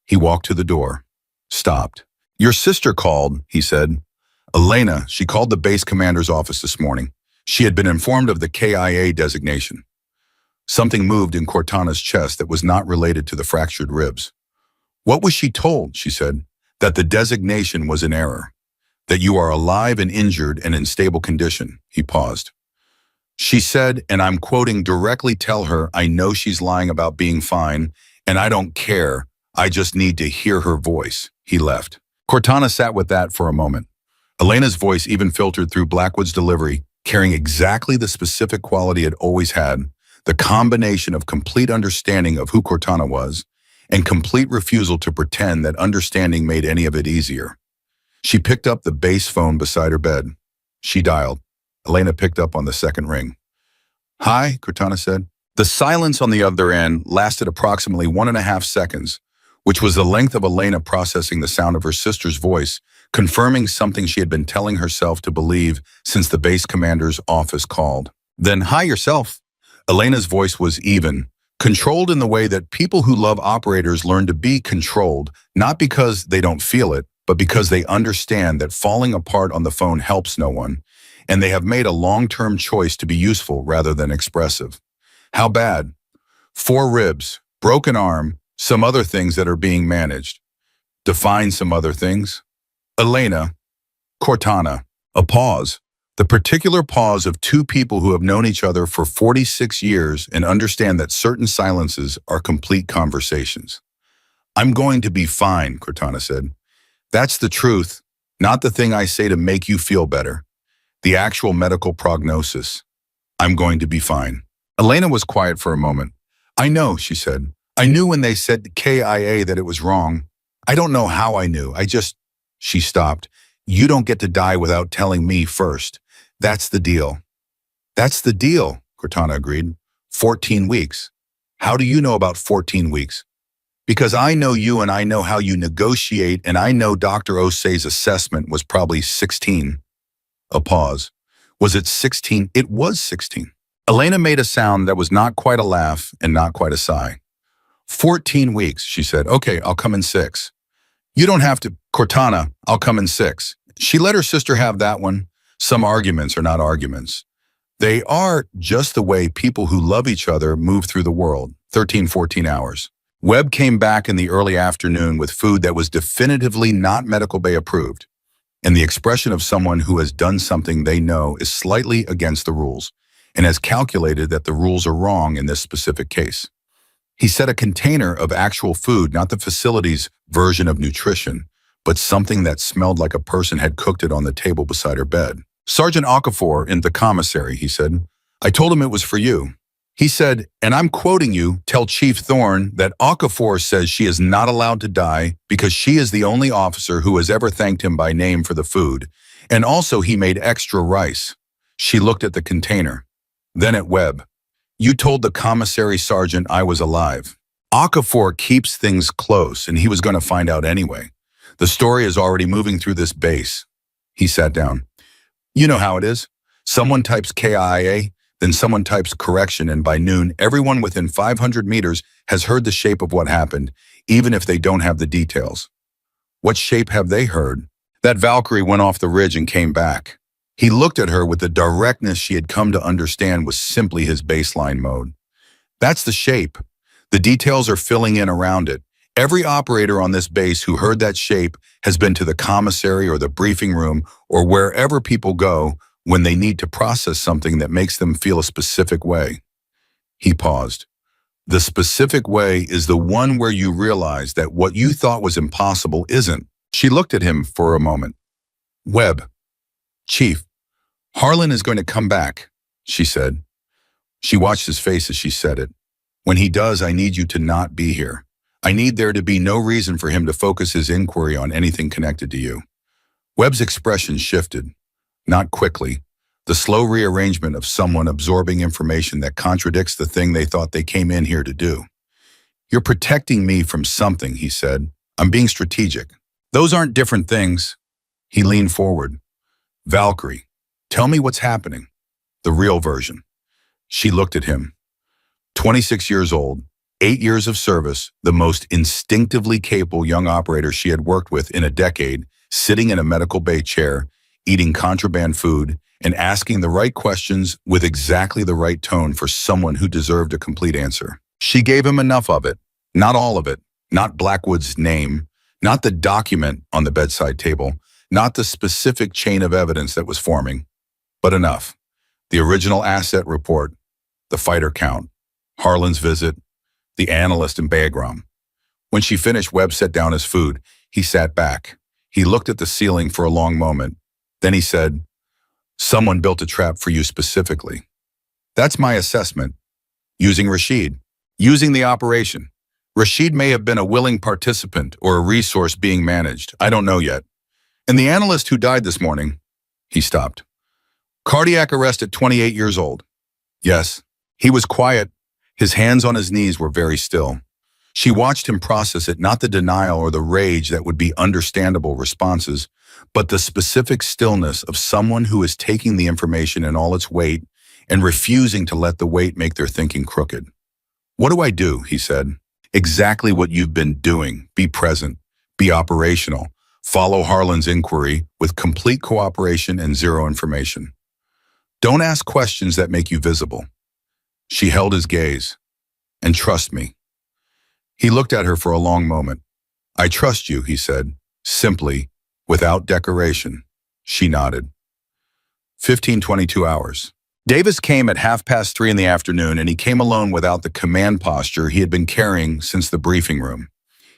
He walked to the door, stopped. Your sister called, he said. Elena, she called the base commander's office this morning. She had been informed of the KIA designation. Something moved in Cortana's chest that was not related to the fractured ribs. What was she told, she said, that the designation was in error, that you are alive and injured and in stable condition. He paused. She said, and I'm quoting directly, tell her I know she's lying about being fine, and I don't care. I just need to hear her voice. He left. Cortana sat with that for a moment. Elena's voice even filtered through Blackwood's delivery, carrying exactly the specific quality it always had, the combination of complete understanding of who Cortana was and complete refusal to pretend that understanding made any of it easier. She picked up the base phone beside her bed. She dialed. Elena picked up on the second ring. Hi, Cortana said. The silence on the other end lasted approximately 1.5 seconds, which was the length of Elena processing the sound of her sister's voice, confirming something she had been telling herself to believe since the base commander's office called. Then, hi yourself. Elena's voice was even, controlled in the way that people who love operators learn to be controlled, not because they don't feel it, but because they understand that falling apart on the phone helps no one, and they have made a long-term choice to be useful rather than expressive. How bad? 4 ribs, broken arm, some other things that are being managed. Define some other things. Elena, Cortana, a pause. The particular pause of 2 people who have known each other for 46 years and understand that certain silences are complete conversations. I'm going to be fine, Cortana said. That's the truth, not the thing I say to make you feel better. The actual medical prognosis. I'm going to be fine. Elena was quiet for a moment. I know, she said. I knew when they said KIA that it was wrong. I don't know how I knew. She stopped. You don't get to die without telling me first. That's the deal. That's the deal, Cortana agreed. 14 weeks. How do you know about 14 weeks? Because I know you and I know how you negotiate, and I know Dr. Osei's assessment was probably 16. A pause. Was it 16? It was 16. Elena made a sound that was not quite a laugh and not quite a sigh. 14 weeks, she said. Okay, I'll come in 6. You don't have to. Cortana, I'll come in 6. She let her sister have that one. Some arguments are not arguments. They are just the way people who love each other move through the world, 13, 14 hours. Webb came back in the early afternoon with food that was definitively not Medical Bay approved, and the expression of someone who has done something they know is slightly against the rules, and has calculated that the rules are wrong in this specific case. He said a container of actual food, not the facility's version of nutrition, but something that smelled like a person had cooked it on the table beside her bed. Sergeant Okafor in the commissary, he said. I told him it was for you. He said, and I'm quoting you, tell Chief Thorne that Okafor says she is not allowed to die because she is the only officer who has ever thanked him by name for the food. And also he made extra rice. She looked at the container. Then at Webb. You told the commissary sergeant I was alive. Okafor keeps things close, and he was going to find out anyway. The story is already moving through this base. He sat down. You know how it is. Someone types KIA, then someone types correction, and by noon, everyone within 500 meters has heard the shape of what happened, even if they don't have the details. What shape have they heard? That Valkyrie went off the ridge and came back. He looked at her with the directness she had come to understand was simply his baseline mode. That's the shape. The details are filling in around it. Every operator on this base who heard that shape has been to the commissary or the briefing room or wherever people go when they need to process something that makes them feel a specific way. He paused. The specific way is the one where you realize that what you thought was impossible isn't. She looked at him for a moment. Webb. Chief, Harlan is going to come back, she said. She watched his face as she said it. When he does, I need you to not be here. I need there to be no reason for him to focus his inquiry on anything connected to you. Webb's expression shifted. Not quickly. The slow rearrangement of someone absorbing information that contradicts the thing they thought they came in here to do. You're protecting me from something, he said. I'm being strategic. Those aren't different things. He leaned forward. Valkyrie, tell me what's happening. The real version. She looked at him. 26 years old, 8 years of service, the most instinctively capable young operator she had worked with in a decade, sitting in a medical bay chair, eating contraband food, and asking the right questions with exactly the right tone for someone who deserved a complete answer. She gave him enough of it, not all of it, not Blackwood's name, not the document on the bedside table, not the specific chain of evidence that was forming, but enough. The original asset report, the fighter count, Harlan's visit, the analyst in Bagram. When she finished, Webb set down his food. He sat back. He looked at the ceiling for a long moment. Then he said, someone built a trap for you specifically. That's my assessment. Using Rashid. Using the operation. Rashid may have been a willing participant or a resource being managed. I don't know yet. And the analyst who died this morning, he stopped. Cardiac arrest at 28 years old. Yes, he was quiet. His hands on his knees were very still. She watched him process it, not the denial or the rage that would be understandable responses, but the specific stillness of someone who is taking the information in all its weight and refusing to let the weight make their thinking crooked. What do I do? He said. Exactly what you've been doing. Be present. Be operational. Follow Harlan's inquiry with complete cooperation and zero information. Don't ask questions that make you visible. She held his gaze. And trust me. He looked at her for a long moment. I trust you, he said, simply, without decoration. She nodded. 22 hours. Davis came at 3:30 in the afternoon, and he came alone without the command posture he had been carrying since the briefing room.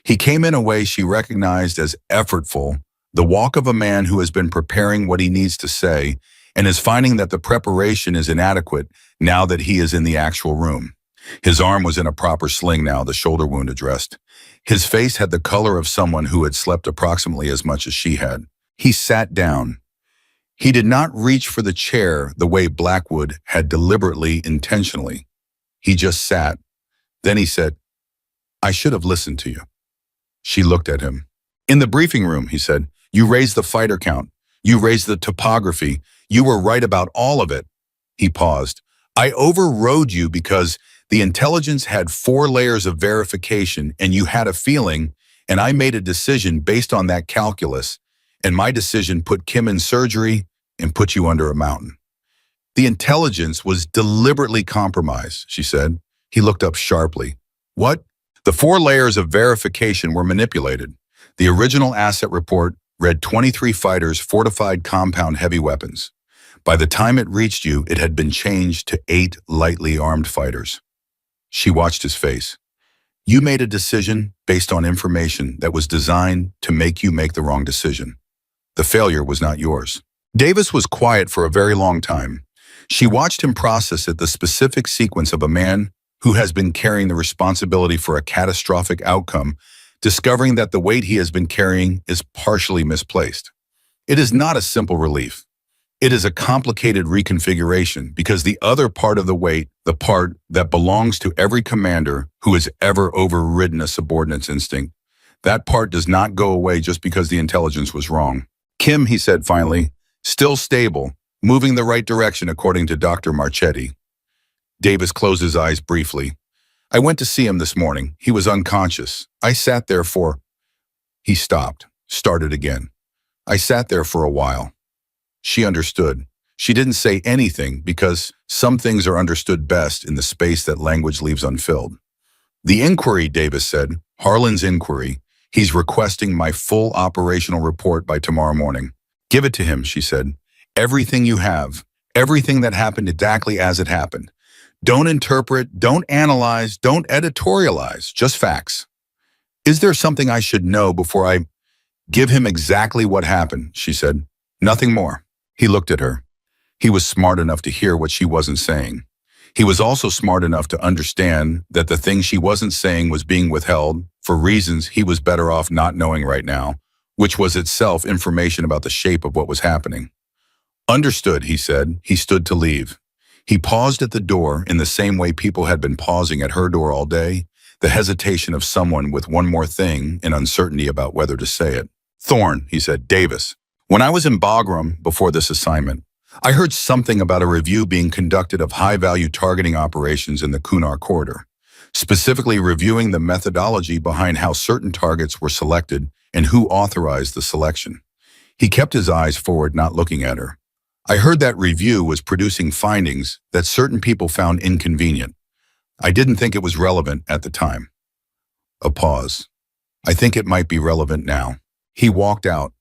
He came in a way she recognized as effortful, the walk of a man who has been preparing what he needs to say and is finding that the preparation is inadequate now that he is in the actual room. His arm was in a proper sling now, the shoulder wound addressed. His face had the color of someone who had slept approximately as much as she had. He sat down. He did not reach for the chair the way Blackwood had deliberately, intentionally. He just sat. Then he said, I should have listened to you. She looked at him. In the briefing room, he said, you raised the fighter count. You raised the topography. You were right about all of it. He paused. I overrode you because the intelligence had 4 layers of verification and you had a feeling, and I made a decision based on that calculus, and my decision put Kim in surgery and put you under a mountain. The intelligence was deliberately compromised, she said. He looked up sharply. What? The 4 layers of verification were manipulated. The original asset report read 23 fighters, fortified compound heavy weapons. By the time it reached you, it had been changed to 8 lightly armed fighters. She watched his face. You made a decision based on information that was designed to make you make the wrong decision. The failure was not yours. Davis was quiet for a very long time. She watched him process it, the specific sequence of a man who has been carrying the responsibility for a catastrophic outcome, discovering that the weight he has been carrying is partially misplaced. It is not a simple relief. It is a complicated reconfiguration because the other part of the weight, the part that belongs to every commander who has ever overridden a subordinate's instinct, that part does not go away just because the intelligence was wrong. Kim, he said finally, still stable, moving the right direction according to Dr. Marchetti. Davis closed his eyes briefly. I went to see him this morning. He was unconscious. I sat there for... He stopped, started again. I sat there for a while. She understood. She didn't say anything because some things are understood best in the space that language leaves unfilled. The inquiry, Davis said, Harlan's inquiry, he's requesting my full operational report by tomorrow morning. Give it to him, she said. Everything you have, everything that happened exactly as it happened. Don't interpret, don't analyze, don't editorialize, just facts. Is there something I should know before I give him exactly what happened, she said. Nothing more. He looked at her. He was smart enough to hear what she wasn't saying. He was also smart enough to understand that the thing she wasn't saying was being withheld for reasons he was better off not knowing right now, which was itself information about the shape of what was happening. Understood, he said. He stood to leave. He paused at the door in the same way people had been pausing at her door all day, the hesitation of someone with one more thing and uncertainty about whether to say it. Thorne, he said, Davis. When I was in Bagram before this assignment, I heard something about a review being conducted of high-value targeting operations in the Kunar corridor, specifically reviewing the methodology behind how certain targets were selected and who authorized the selection. He kept his eyes forward, not looking at her. I heard that review was producing findings that certain people found inconvenient. I didn't think it was relevant at the time. A pause. I think it might be relevant now. He walked out.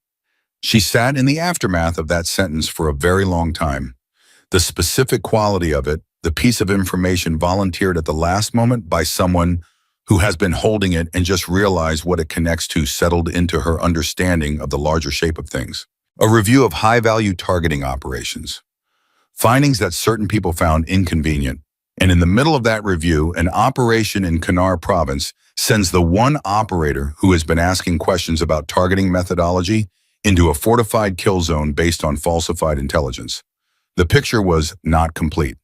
She sat in the aftermath of that sentence for a very long time. The specific quality of it, the piece of information volunteered at the last moment by someone who has been holding it and just realized what it connects to, settled into her understanding of the larger shape of things. A review of high-value targeting operations. Findings that certain people found inconvenient. And in the middle of that review, an operation in Kunar province sends the one operator who has been asking questions about targeting methodology into a fortified kill zone based on falsified intelligence. The picture was not complete,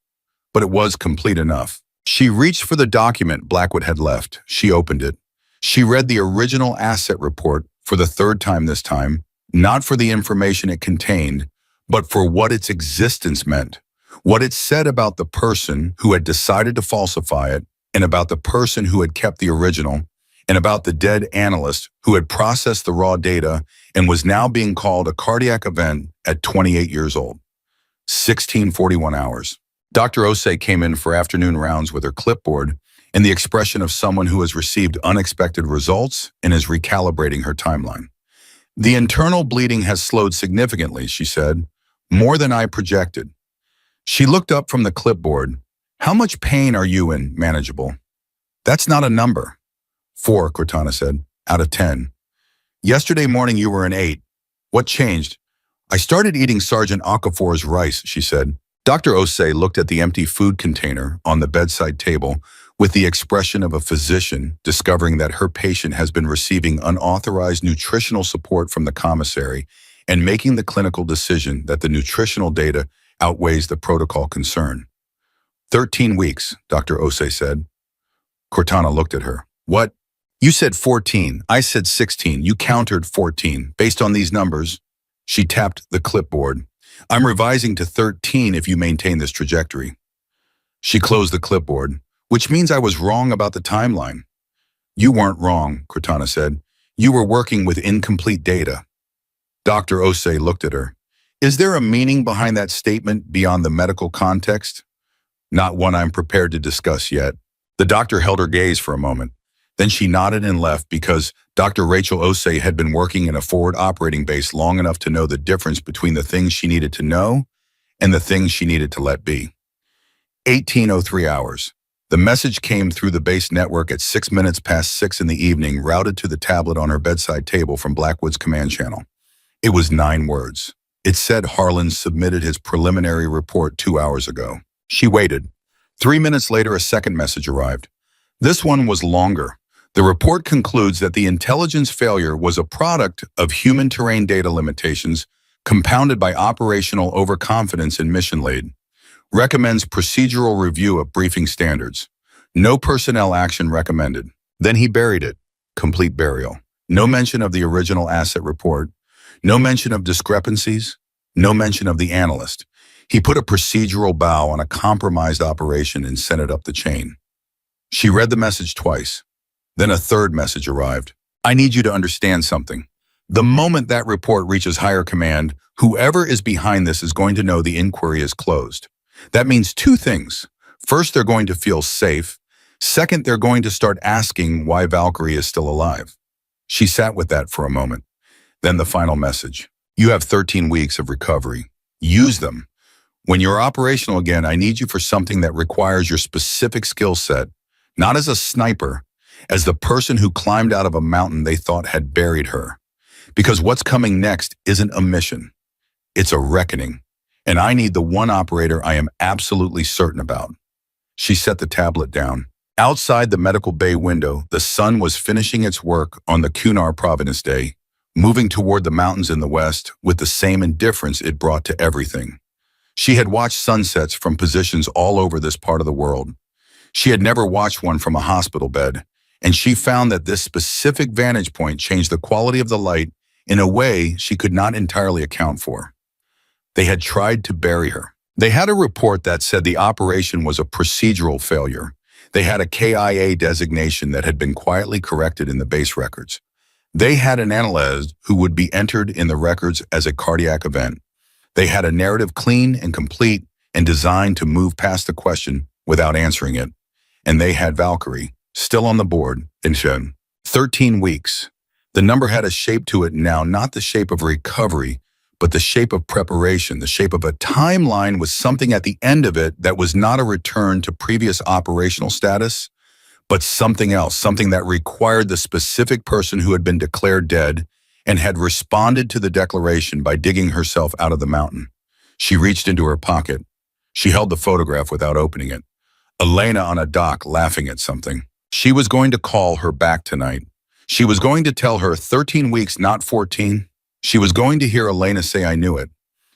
but it was complete enough. She reached for the document Blackwood had left. She opened it. She read the original asset report for the third time this time, not for the information it contained, but for what its existence meant, what it said about the person who had decided to falsify it, and about the person who had kept the original, and about the dead analyst who had processed the raw data and was now being called a cardiac event at 28 years old. 1641 hours. Dr. Osei came in for afternoon rounds with her clipboard and the expression of someone who has received unexpected results and is recalibrating her timeline. The internal bleeding has slowed significantly, she said, more than I projected. She looked up from the clipboard. How much pain are you in, manageable? That's not a number. 4, Cortana said, out of 10. Yesterday morning you were an 8. What changed? I started eating Sergeant Okafor's rice, she said. Dr. Osei looked at the empty food container on the bedside table with the expression of a physician discovering that her patient has been receiving unauthorized nutritional support from the commissary and making the clinical decision that the nutritional data outweighs the protocol concern. 13 weeks, Dr. Osei said. Cortana looked at her. What? You said 14. I said 16. You countered 14. Based on these numbers, she tapped the clipboard. I'm revising to 13 if you maintain this trajectory. She closed the clipboard, which means I was wrong about the timeline. You weren't wrong, Cortana said. You were working with incomplete data. Dr. Osei looked at her. Is there a meaning behind that statement beyond the medical context? Not one I'm prepared to discuss yet. The doctor held her gaze for a moment. Then she nodded and left because Dr. Rachel Osei had been working in a forward operating base long enough to know the difference between the things she needed to know and the things she needed to let be. 1803 hours. The message came through the base network at 6 minutes past 6 in the evening, routed to the tablet on her bedside table from Blackwood's command channel. It was 9 words. It said Harlan submitted his preliminary report 2 hours ago. She waited. 3 minutes later, a second message arrived. This one was longer. The report concludes that the intelligence failure was a product of human terrain data limitations compounded by operational overconfidence in mission lead. Recommends procedural review of briefing standards. No personnel action recommended. Then he buried it. Complete burial. No mention of the original asset report. No mention of discrepancies. No mention of the analyst. He put a procedural bow on a compromised operation and sent it up the chain. She read the message twice. Then a third message arrived. I need you to understand something. The moment that report reaches higher command, whoever is behind this is going to know the inquiry is closed. That means 2 things. First, they're going to feel safe. Second, they're going to start asking why Valkyrie is still alive. She sat with that for a moment. Then the final message. You have 13 weeks of recovery. Use them. When you're operational again, I need you for something that requires your specific skill set, not as a sniper, as the person who climbed out of a mountain they thought had buried her. Because what's coming next isn't a mission. It's a reckoning. And I need the one operator I am absolutely certain about. She set the tablet down. Outside the medical bay window, the sun was finishing its work on the Kunar Providence Day, moving toward the mountains in the west with the same indifference it brought to everything. She had watched sunsets from positions all over this part of the world. She had never watched one from a hospital bed, and she found that this specific vantage point changed the quality of the light in a way she could not entirely account for. They had tried to bury her. They had a report that said the operation was a procedural failure. They had a KIA designation that had been quietly corrected in the base records. They had an analyst who would be entered in the records as a cardiac event. They had a narrative clean and complete and designed to move past the question without answering it. And they had Valkyrie, still on the board, in Shen. 13 weeks. The number had a shape to it now, not the shape of recovery, but the shape of preparation, the shape of a timeline with something at the end of it that was not a return to previous operational status, but something else, something that required the specific person who had been declared dead and had responded to the declaration by digging herself out of the mountain. She reached into her pocket. She held the photograph without opening it. Elena on a dock laughing at something. She was going to call her back tonight. She was going to tell her 13 weeks, not 14. She was going to hear Elena say, I knew it.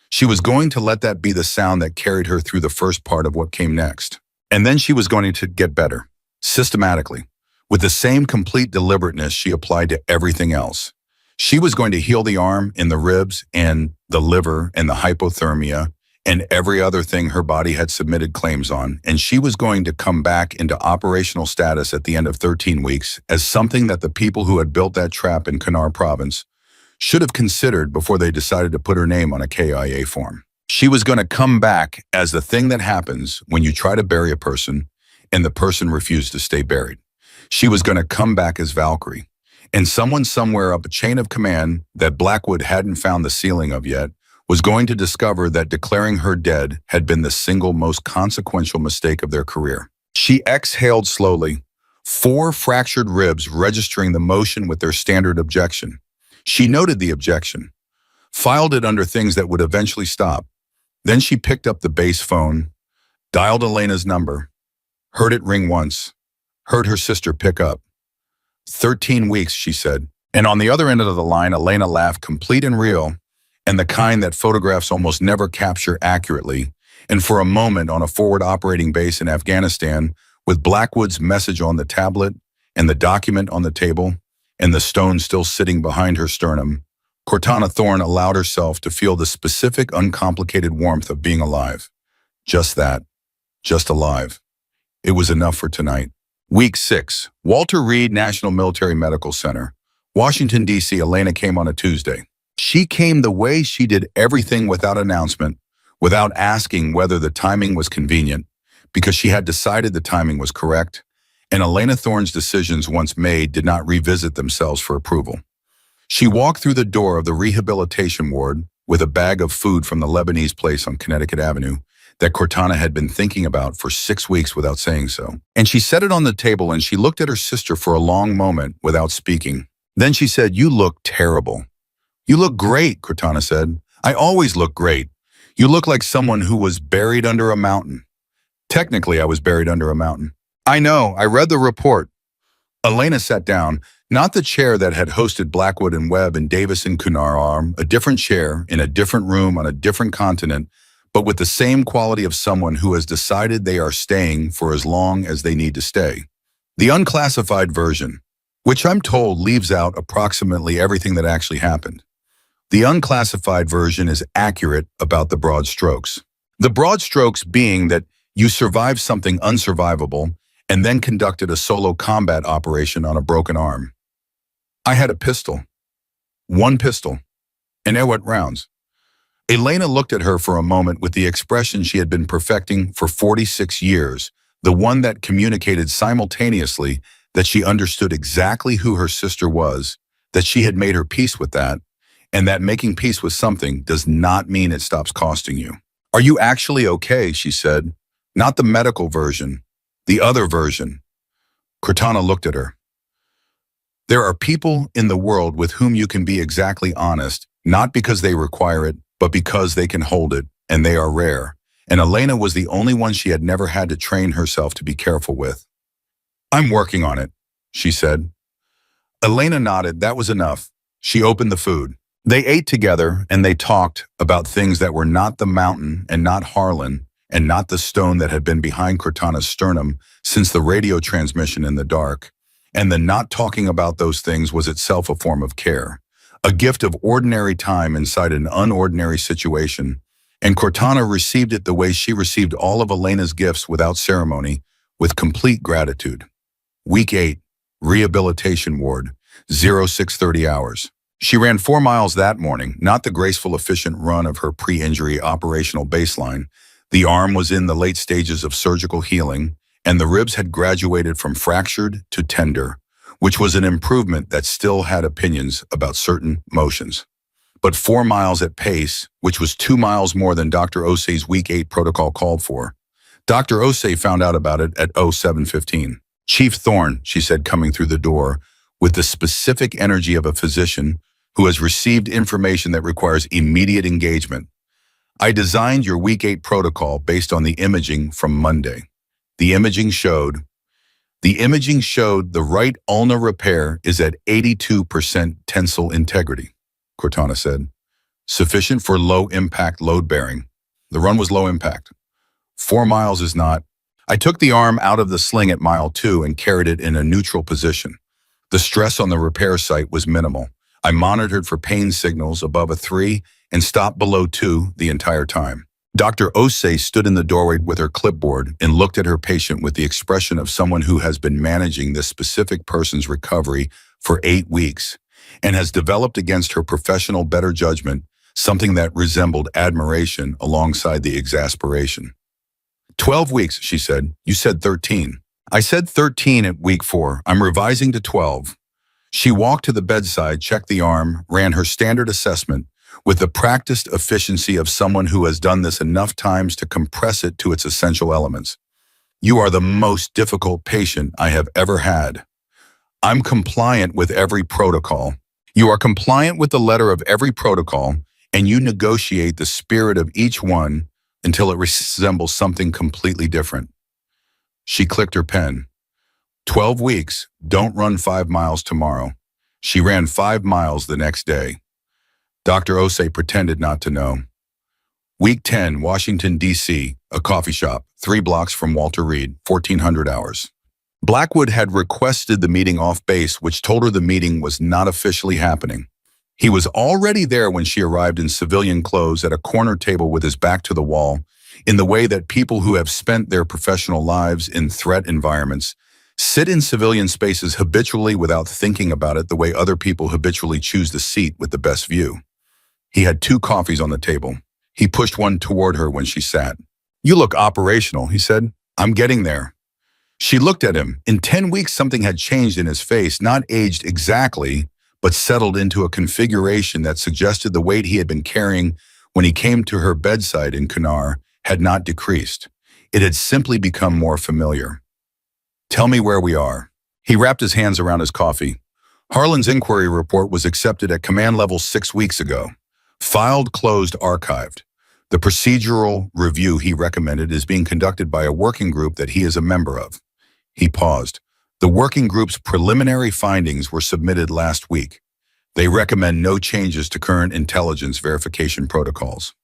She was going to let that be the sound that carried her through the first part of what came next. And then she was going to get better, systematically, with the same complete deliberateness she applied to everything else. She was going to heal the arm and the ribs and the liver and the hypothermia and every other thing her body had submitted claims on, and she was going to come back into operational status at the end of 13 weeks as something that the people who had built that trap in Kunar Province should have considered before they decided to put her name on a KIA form. She was going to come back as the thing that happens when you try to bury a person and the person refused to stay buried. She was going to come back as Valkyrie, and someone somewhere up a chain of command that Blackwood hadn't found the ceiling of yet was going to discover that declaring her dead had been the single most consequential mistake of their career. She exhaled slowly, 4 fractured ribs registering the motion with their standard objection. She noted the objection, filed it under things that would eventually stop. Then she picked up the base phone, dialed Elena's number, heard it ring once, heard her sister pick up. 13 weeks, she said. And on the other end of the line, Elena laughed, complete and real, and the kind that photographs almost never capture accurately. And for a moment, on a forward operating base in Afghanistan, with Blackwood's message on the tablet and the document on the table, and the stone still sitting behind her sternum, Cortana Thorne allowed herself to feel the specific, uncomplicated warmth of being alive. Just that. Just alive. It was enough for tonight. Week 6, Walter Reed National Military Medical Center, Washington, D.C. Elena came on a Tuesday. She came the way she did everything without announcement, without asking whether the timing was convenient, because she had decided the timing was correct, and Elena Thorne's decisions once made did not revisit themselves for approval. She walked through the door of the rehabilitation ward with a bag of food from the Lebanese place on Connecticut Avenue that Cortana had been thinking about for 6 weeks without saying so. And she set it on the table and she looked at her sister for a long moment without speaking. Then she said, "You look terrible." "You look great," Cortana said. "I always look great. You look like someone who was buried under a mountain." "Technically, I was buried under a mountain." "I know, I read the report." Elena sat down, not the chair that had hosted Blackwood and Webb and Davis and Cunard, a different chair in a different room on a different continent, but with the same quality of someone who has decided they are staying for as long as they need to stay. The unclassified version, which I'm told leaves out approximately everything that actually happened. The unclassified version is accurate about the broad strokes. The broad strokes being that you survived something unsurvivable and then conducted a solo combat operation on a broken arm. I had a pistol. One pistol. And it went rounds. Elena looked at her for a moment with the expression she had been perfecting for 46 years, the one that communicated simultaneously that she understood exactly who her sister was, that she had made her peace with that, and that making peace with something does not mean it stops costing you. "Are you actually okay?" she said. "Not the medical version, the other version." Cortana looked at her. "There are people in the world with whom you can be exactly honest, not because they require it, but because they can hold it, and they are rare. And Elena was the only one she had never had to train herself to be careful with." "I'm working on it," she said. Elena nodded. That was enough. She opened the food. They ate together, and they talked about things that were not the mountain and not Harlan and not the stone that had been behind Cortana's sternum since the radio transmission in the dark. And the not talking about those things was itself a form of care, a gift of ordinary time inside an unordinary situation. And Cortana received it the way she received all of Elena's gifts without ceremony, with complete gratitude. Week 8, Rehabilitation Ward, 0630 hours. She ran 4 miles that morning, not the graceful, efficient run of her pre-injury operational baseline. The arm was in the late stages of surgical healing, and the ribs had graduated from fractured to tender, which was an improvement that still had opinions about certain motions. But 4 miles at pace, which was 2 miles more than Dr. Osei's Week 8 protocol called for. Dr. Osei found out about it at 07:15. "Chief Thorne," she said, coming through the door, with the specific energy of a physician who has received information that requires immediate engagement. "I designed your Week 8 protocol based on the imaging from Monday. The imaging showed the right ulnar repair is at 82% tensile integrity," Cortana said. "Sufficient for low-impact load bearing." The run was low impact. 4 miles is not. I took the arm out of the sling at mile 2 and carried it in a neutral position. The stress on the repair site was minimal. I monitored for pain signals above a 3 and stopped below 2 the entire time. Dr. Osei stood in the doorway with her clipboard and looked at her patient with the expression of someone who has been managing this specific person's recovery for 8 weeks and has developed against her professional better judgment something that resembled admiration alongside the exasperation. 12 weeks, she said. "You said 13. "I said 13 at week 4. I'm revising to 12. She walked to the bedside, checked the arm, ran her standard assessment with the practiced efficiency of someone who has done this enough times to compress it to its essential elements. "You are the most difficult patient I have ever had. I'm compliant with every protocol. You are compliant with the letter of every protocol, and you negotiate the spirit of each one until it resembles something completely different." She clicked her pen. 12 weeks, don't run 5 miles tomorrow. She ran 5 miles the next day. Dr. Osei pretended not to know. Week 10, Washington, D.C., a coffee shop, 3 blocks from Walter Reed, 1400 hours. Blackwood had requested the meeting off base, which told her the meeting was not officially happening. He was already there when she arrived in civilian clothes at a corner table with his back to the wall, in the way that people who have spent their professional lives in threat environments sit in civilian spaces habitually without thinking about it the way other people habitually choose the seat with the best view. He had two coffees on the table. He pushed one toward her when she sat. "You look operational," he said. "I'm getting there." She looked at him. In 10 weeks, something had changed in his face, not aged exactly, but settled into a configuration that suggested the weight he had been carrying when he came to her bedside in Kunar had not decreased. It had simply become more familiar. "Tell me where we are." He wrapped his hands around his coffee. "Harlan's inquiry report was accepted at command level 6 weeks ago. Filed, closed, archived. The procedural review he recommended is being conducted by a working group that he is a member of." He paused. "The working group's preliminary findings were submitted last week. They recommend no changes to current intelligence verification protocols."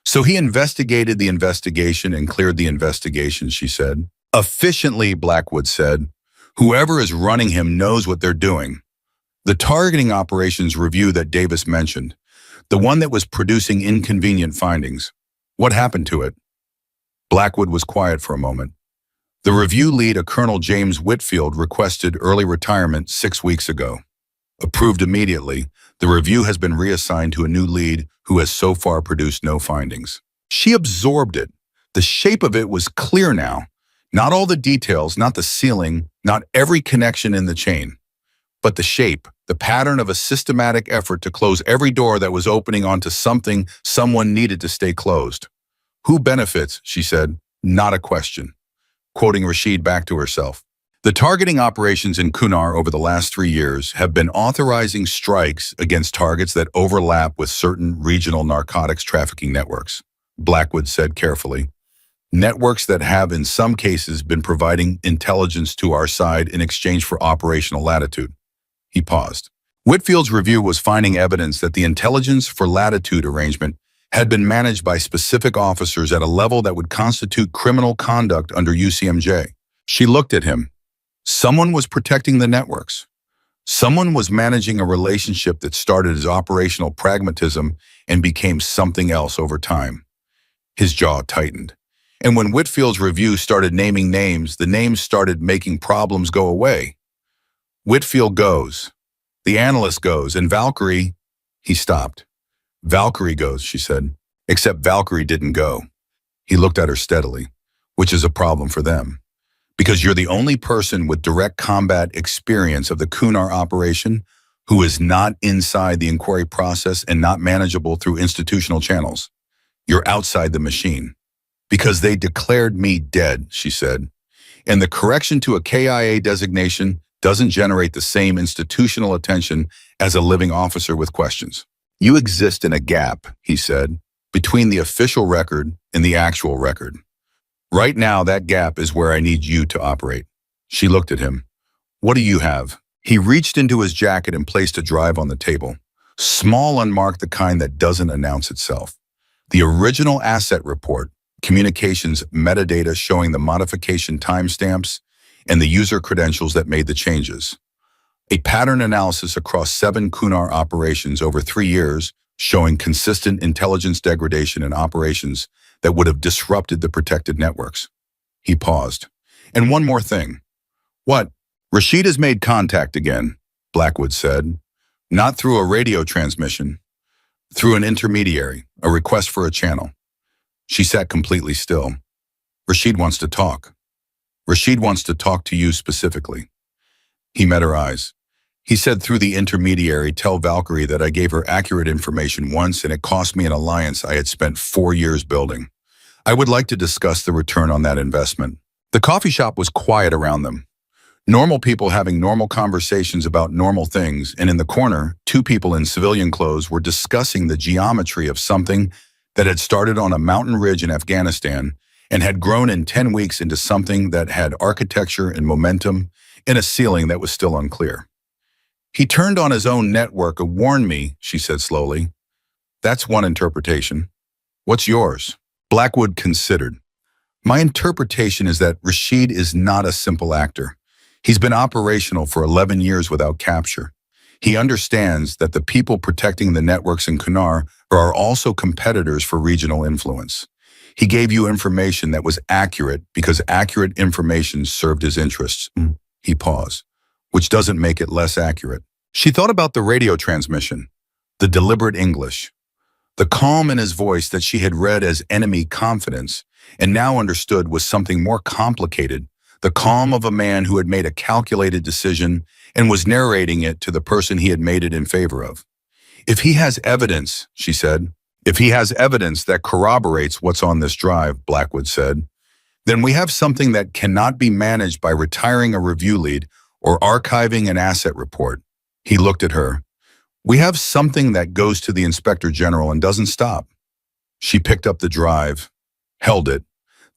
"So he investigated the investigation and cleared the investigation," she said. "Efficiently," Blackwood said. "Whoever is running him knows what they're doing." The targeting operations review that Davis mentioned, the one that was producing inconvenient findings, what happened to it? Blackwood was quiet for a moment. "The review lead, a Colonel James Whitfield, requested early retirement 6 weeks ago. Approved immediately, the review has been reassigned to a new lead who has so far produced no findings." She absorbed it. The shape of it was clear now. Not all the details, not the ceiling, not every connection in the chain, but the shape, the pattern of a systematic effort to close every door that was opening onto something someone needed to stay closed. "Who benefits?" she said, not a question. Quoting Rashid back to herself. "The targeting operations in Kunar over the last 3 years have been authorizing strikes against targets that overlap with certain regional narcotics trafficking networks," Blackwood said carefully. "Networks that have in some cases been providing intelligence to our side in exchange for operational latitude." He paused. Whitfield's review was finding evidence that the intelligence for latitude arrangement had been managed by specific officers at a level that would constitute criminal conduct under UCMJ. She looked at him. Someone was protecting the networks. Someone was managing a relationship that started as operational pragmatism and became something else over time. His jaw tightened. And when Whitfield's review started naming names, the names started making problems go away. Whitfield goes. The analyst goes. And Valkyrie, he stopped. "Valkyrie goes," she said. "Except Valkyrie didn't go." He looked at her steadily, "Which is a problem for them. Because you're the only person with direct combat experience of the Kunar operation who is not inside the inquiry process and not manageable through institutional channels. You're outside the machine." "Because they declared me dead," she said. "And the correction to a KIA designation doesn't generate the same institutional attention as a living officer with questions. You exist in a gap," he said, "between the official record and the actual record. Right now, that gap is where I need you to operate." She looked at him. "What do you have?" He reached into his jacket and placed a drive on the table. Small, unmarked, the kind that doesn't announce itself. The original asset report, communications metadata showing the modification timestamps and the user credentials that made the changes. A pattern analysis across 7 Kunar operations over 3 years, showing consistent intelligence degradation in operations that would have disrupted the protected networks. He paused. "And one more thing." "What?" "Rashid has made contact again," Blackwood said. "Not through a radio transmission. Through an intermediary, a request for a channel." She sat completely still. "Rashid wants to talk." "Rashid wants to talk to you specifically." He met her eyes. "He said through the intermediary, tell Valkyrie that I gave her accurate information once and it cost me an alliance I had spent 4 years building. I would like to discuss the return on that investment." The coffee shop was quiet around them. Normal people having normal conversations about normal things, and in the corner, 2 people in civilian clothes were discussing the geometry of something that had started on a mountain ridge in Afghanistan and had grown in 10 weeks into something that had architecture and momentum and a ceiling that was still unclear. "He turned on his own network and warned me," she said slowly. "That's one interpretation. What's yours?" Blackwood considered. "My interpretation is that Rashid is not a simple actor. He's been operational for 11 years without capture. He understands that the people protecting the networks in Kunar are also competitors for regional influence. He gave you information that was accurate because accurate information served his interests." He paused. "Which doesn't make it less accurate." She thought about the radio transmission, the deliberate English. The calm in his voice that she had read as enemy confidence and now understood was something more complicated, the calm of a man who had made a calculated decision and was narrating it to the person he had made it in favor of. If he has evidence, she said, if he has evidence that corroborates what's on this drive, Blackwood said, then we have something that cannot be managed by retiring a review lead or archiving an asset report. He looked at her. We have something that goes to the Inspector General and doesn't stop. She picked up the drive, held it.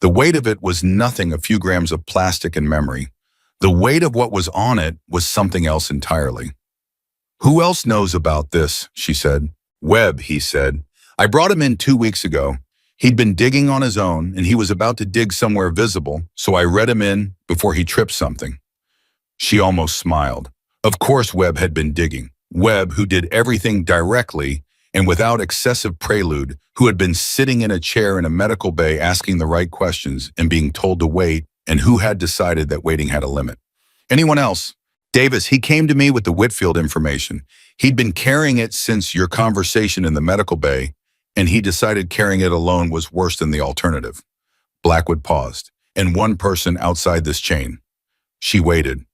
The weight of it was nothing, a few grams of plastic and memory. The weight of what was on it was something else entirely. Who else knows about this? She said. Webb, he said. I brought him in 2 weeks ago. He'd been digging on his own, and he was about to dig somewhere visible, so I read him in before he tripped something. She almost smiled. Of course Webb had been digging. Webb, who did everything directly and without excessive prelude, who had been sitting in a chair in a medical bay asking the right questions and being told to wait, and who had decided that waiting had a limit. Anyone else? Davis, he came to me with the Whitfield information. He'd been carrying it since your conversation in the medical bay, and he decided carrying it alone was worse than the alternative. Blackwood paused. And one person outside this chain. She waited.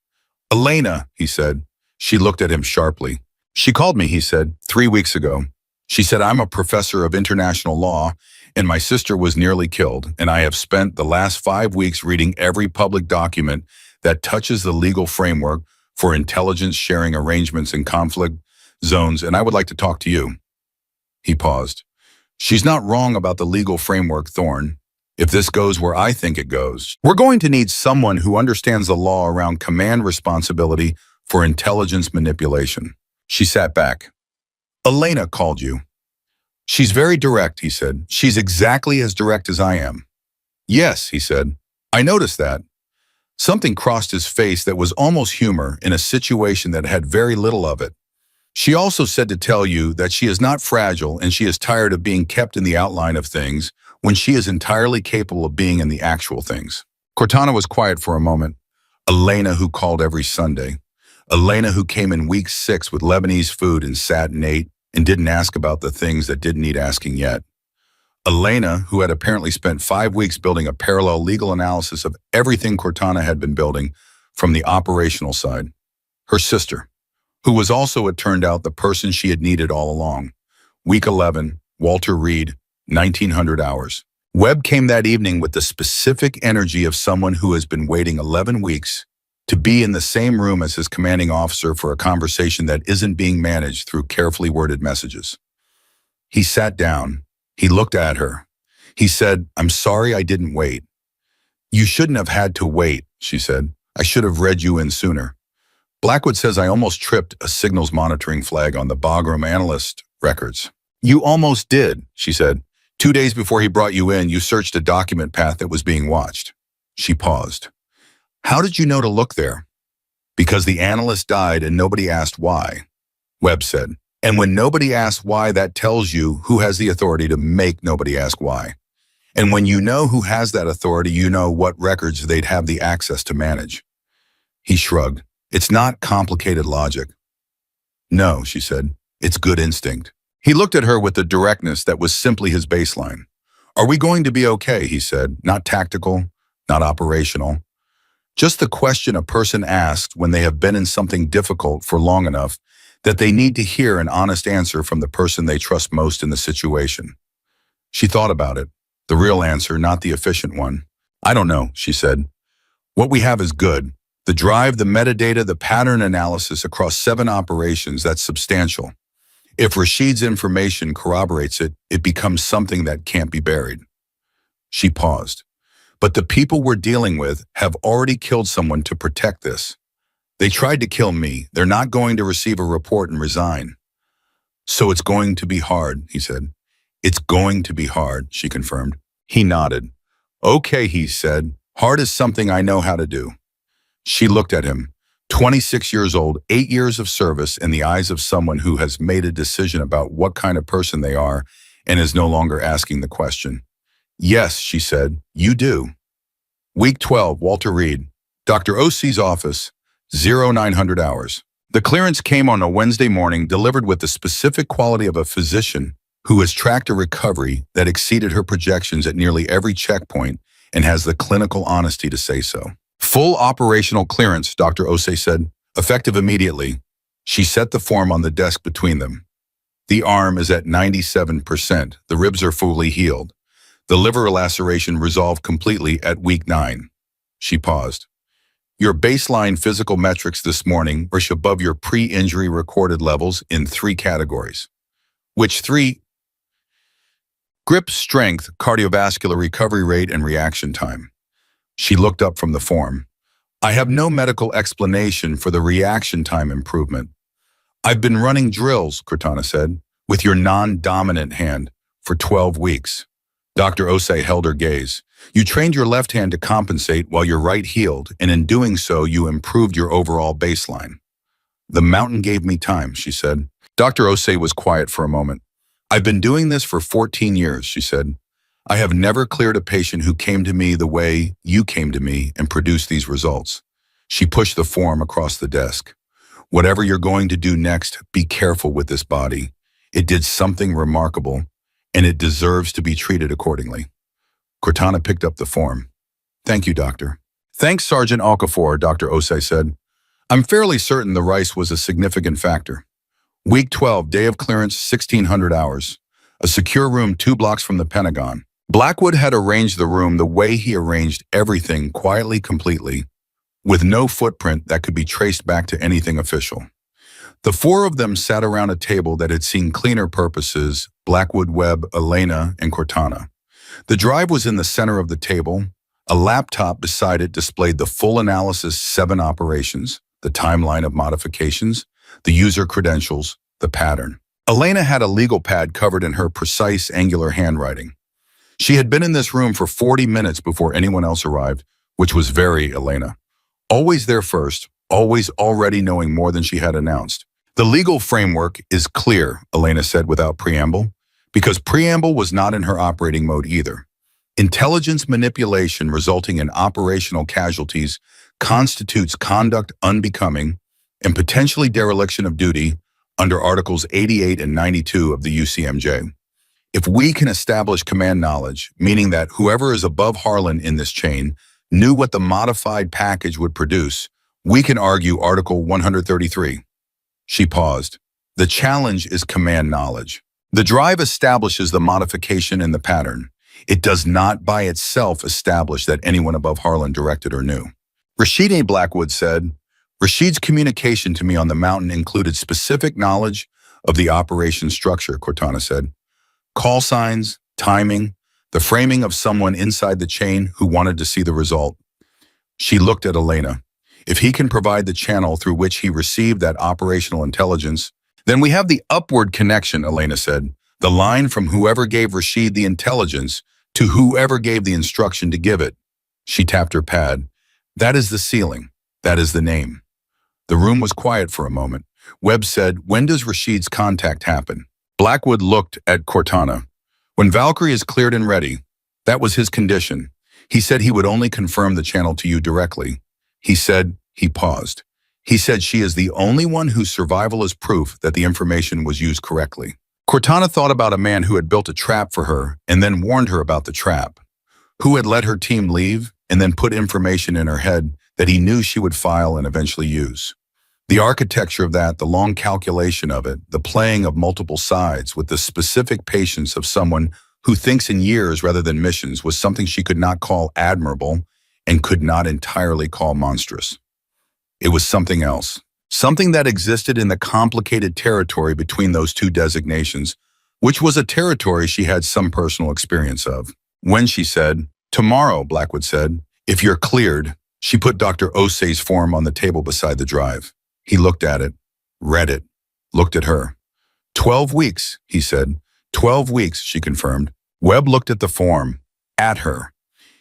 Elena, he said. She looked at him sharply. She called me, he said, 3 weeks ago. She said, I'm a professor of international law, and my sister was nearly killed, and I have spent the last 5 weeks reading every public document that touches the legal framework for intelligence sharing arrangements in conflict zones, and I would like to talk to you. He paused. She's not wrong about the legal framework, Thorne. If this goes where I think it goes, we're going to need someone who understands the law around command responsibility for intelligence manipulation. She sat back. Elena called you. She's very direct, he said. She's exactly as direct as I am. Yes, he said. I noticed that. Something crossed his face that was almost humor in a situation that had very little of it. She also said to tell you that she is not fragile and she is tired of being kept in the outline of things when she is entirely capable of being in the actual things. Cortana was quiet for a moment. Elena, who called every Sunday. Elena, who came in week 6 with Lebanese food and sat and ate and didn't ask about the things that didn't need asking yet. Elena, who had apparently spent 5 weeks building a parallel legal analysis of everything Cortana had been building from the operational side. Her sister, who was also, it turned out, the person she had needed all along. Week 11, Walter Reed, 1900 hours. Webb came that evening with the specific energy of someone who has been waiting 11 weeks to be in the same room as his commanding officer for a conversation that isn't being managed through carefully worded messages. He sat down. He looked at her. He said, I'm sorry I didn't wait. You shouldn't have had to wait, she said. I should have read you in sooner. Blackwood says I almost tripped a signals monitoring flag on the Bagram analyst records. You almost did, she said. 2 days before he brought you in, you searched a document path that was being watched. She paused. How did you know to look there? Because the analyst died and nobody asked why, Webb said. And when nobody asks why, that tells you who has the authority to make nobody ask why. And when you know who has that authority, you know what records they'd have the access to manage. He shrugged. It's not complicated logic. No, she said. It's good instinct. He looked at her with the directness that was simply his baseline. Are we going to be okay, he said. Not tactical, not operational. Just the question a person asks when they have been in something difficult for long enough that they need to hear an honest answer from the person they trust most in the situation. She thought about it. The real answer, not the efficient one. I don't know, she said. What we have is good. The drive, the metadata, the pattern analysis across 7 operations, that's substantial. If Rashid's information corroborates it, it becomes something that can't be buried. She paused. But the people we're dealing with have already killed someone to protect this. They tried to kill me. They're not going to receive a report and resign. So it's going to be hard, he said. It's going to be hard, she confirmed. He nodded. Okay, he said. Hard is something I know how to do. She looked at him. 26 years old, 8 years of service in the eyes of someone who has made a decision about what kind of person they are and is no longer asking the question. Yes, she said, you do. Week 12, Walter Reed. Dr. O.C.'s office, 0900 hours. The clearance came on a Wednesday morning, delivered with the specific quality of a physician who has tracked a recovery that exceeded her projections at nearly every checkpoint and has the clinical honesty to say so. Full operational clearance, Dr. Osei said, effective immediately. She set the form on the desk between them. The arm is at 97%. The ribs are fully healed. The liver laceration resolved completely at week 9. She paused. Your baseline physical metrics this morning are above your pre-injury recorded levels in 3 categories. Which 3? Grip strength, cardiovascular recovery rate, and reaction time. She looked up from the form. I have no medical explanation for the reaction time improvement. I've been running drills, Cortana said, with your non-dominant hand for 12 weeks. Dr. Osei held her gaze. You trained your left hand to compensate while your right healed, and in doing so, you improved your overall baseline. The mountain gave me time, she said. Dr. Osei was quiet for a moment. I've been doing this for 14 years, she said. I have never cleared a patient who came to me the way you came to me and produced these results. She pushed the form across the desk. Whatever you're going to do next, be careful with this body. It did something remarkable, and it deserves to be treated accordingly. Cortana picked up the form. Thank you, doctor. Thanks, Sergeant Okafor, Dr. Osei said. I'm fairly certain the rice was a significant factor. Week 12, day of clearance, 1600 hours. A secure room 2 blocks from the Pentagon. Blackwood had arranged the room the way he arranged everything, quietly, completely, with no footprint that could be traced back to anything official. The 4 of them sat around a table that had seen cleaner purposes: Blackwood, Webb, Elena, and Cortana. The drive was in the center of the table. A laptop beside it displayed the full analysis: 7 operations, the timeline of modifications, the user credentials, the pattern. Elena had a legal pad covered in her precise, angular handwriting. She had been in this room for 40 minutes before anyone else arrived, which was very Elena. Always there first, always already knowing more than she had announced. The legal framework is clear, Elena said without preamble, because preamble was not in her operating mode either. Intelligence manipulation resulting in operational casualties constitutes conduct unbecoming and potentially dereliction of duty under Articles 88 and 92 of the UCMJ. If we can establish command knowledge, meaning that whoever is above Harlan in this chain knew what the modified package would produce, we can argue Article 133. She paused. The challenge is command knowledge. The drive establishes the modification in the pattern. It does not by itself establish that anyone above Harlan directed or knew. Rashid A. Blackwood said, Rashid's communication to me on the mountain included specific knowledge of the operation structure, Cortana said. Call signs, timing, the framing of someone inside the chain who wanted to see the result. She looked at Elena. If he can provide the channel through which he received that operational intelligence, then we have the upward connection, Elena said. The line from whoever gave Rashid the intelligence to whoever gave the instruction to give it. She tapped her pad. That is the ceiling. That is the name. The room was quiet for a moment. Webb said, when does Rashid's contact happen? Blackwood looked at Cortana. When Valkyrie is cleared and ready. That was his condition. He said he would only confirm the channel to you directly. He said, he paused. He said she is the only one whose survival is proof that the information was used correctly. Cortana thought about a man who had built a trap for her and then warned her about the trap, who had let her team leave and then put information in her head that he knew she would file and eventually use. The architecture of that, the long calculation of it, the playing of multiple sides with the specific patience of someone who thinks in years rather than missions was something she could not call admirable and could not entirely call monstrous. It was something else, something that existed in the complicated territory between those two designations, which was a territory she had some personal experience of. When she said, tomorrow, Blackwood said, if you're cleared, she put Dr. Osei's form on the table beside the drive. He looked at it, read it, looked at her. 12 weeks, he said. 12 weeks, she confirmed. Webb looked at the form, at her.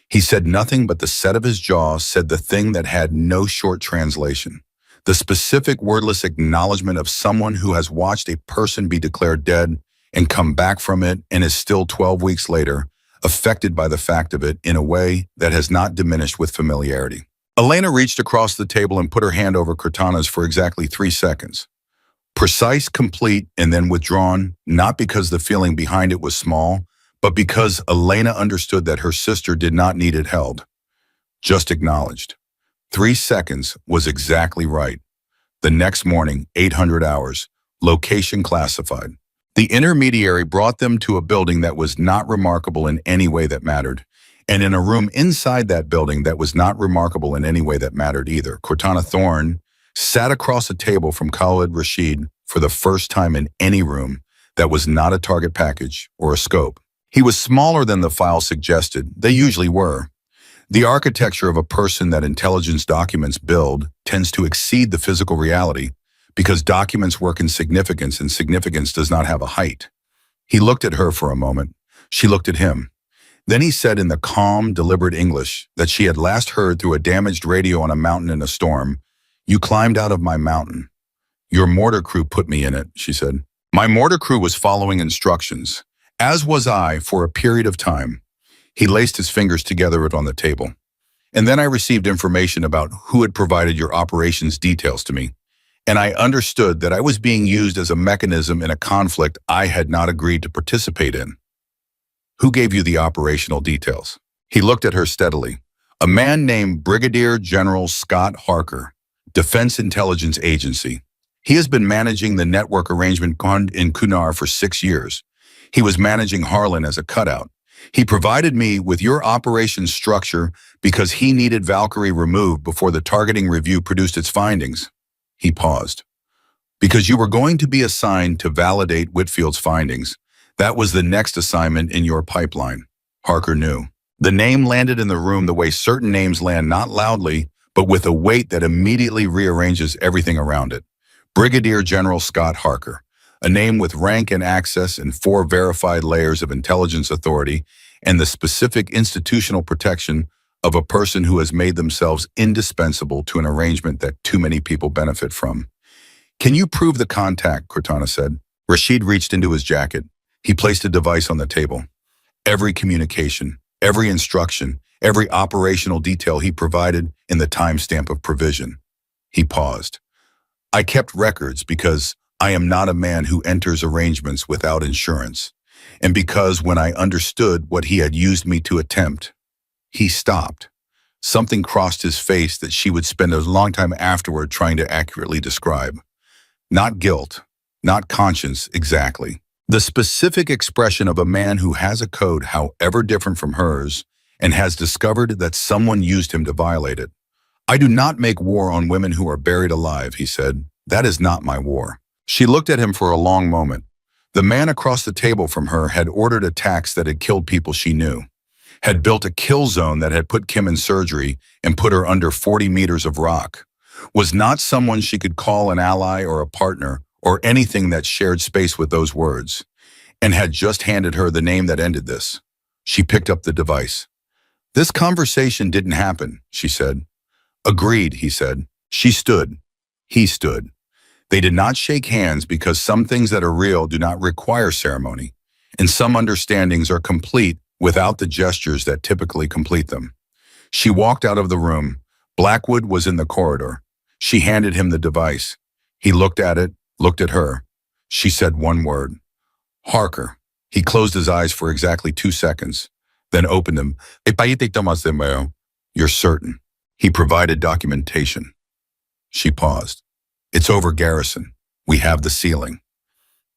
He said nothing, but the set of his jaw said the thing that had no short translation. The specific wordless acknowledgement of someone who has watched a person be declared dead and come back from it and is still 12 weeks later, affected by the fact of it in a way that has not diminished with familiarity. Elena reached across the table and put her hand over Cortana's for exactly 3 seconds. Precise, complete, and then withdrawn, not because the feeling behind it was small, but because Elena understood that her sister did not need it held, just acknowledged. 3 seconds was exactly right. The next morning, 800 hours, location classified. The intermediary brought them to a building that was not remarkable in any way that mattered, and in a room inside that building that was not remarkable in any way that mattered either. Cortana Thorne sat across a table from Khalid Rashid for the first time in any room that was not a target package or a scope. He was smaller than the file suggested. They usually were. The architecture of a person that intelligence documents build tends to exceed the physical reality because documents work in significance and significance does not have a height. He looked at her for a moment. She looked at him. Then he said in the calm, deliberate English that she had last heard through a damaged radio on a mountain in a storm, "You climbed out of my mountain. Your mortar crew put me in it," she said. "My mortar crew was following instructions, as was I for a period of time." He laced his fingers together on the table. "And then I received information about who had provided your operations details to me, and I understood that I was being used as a mechanism in a conflict I had not agreed to participate in." "Who gave you the operational details?" He looked at her steadily. "A man named Brigadier General Scott Harker, Defense Intelligence Agency. He has been managing the network arrangement in Kunar for 6 years. He was managing Harlan as a cutout. He provided me with your operations structure because he needed Valkyrie removed before the targeting review produced its findings." He paused. "Because you were going to be assigned to validate Whitfield's findings. That was the next assignment in your pipeline." Harker knew. The name landed in the room the way certain names land, not loudly, but with a weight that immediately rearranges everything around it. Brigadier General Scott Harker. A name with rank and access and 4 verified layers of intelligence authority and the specific institutional protection of a person who has made themselves indispensable to an arrangement that too many people benefit from. "Can you prove the contact?" Cortana said. Rashid reached into his jacket. He placed a device on the table. Every communication, every instruction, every operational detail he provided in the timestamp of provision. He paused. "I kept records because I am not a man who enters arrangements without insurance, and because when I understood what he had used me to attempt." He stopped. Something crossed his face that she would spend a long time afterward trying to accurately describe. Not guilt, not conscience exactly. The specific expression of a man who has a code however different from hers and has discovered that someone used him to violate it. "I do not make war on women who are buried alive," he said. "That is not my war." She looked at him for a long moment. The man across the table from her had ordered attacks that had killed people she knew, had built a kill zone that had put Kim in surgery and put her under 40 meters of rock, was not someone she could call an ally or a partner or anything that shared space with those words, and had just handed her the name that ended this. She picked up the device. "This conversation didn't happen," she said. "Agreed," he said. She stood. He stood. They did not shake hands because some things that are real do not require ceremony, and some understandings are complete without the gestures that typically complete them. She walked out of the room. Blackwood was in the corridor. She handed him the device. He looked at it, looked at her. She said one word. "Harker." He closed his eyes for exactly 2 seconds, then opened them. "You're certain?" He provided documentation. She paused. "It's over, Garrison. We have the ceiling."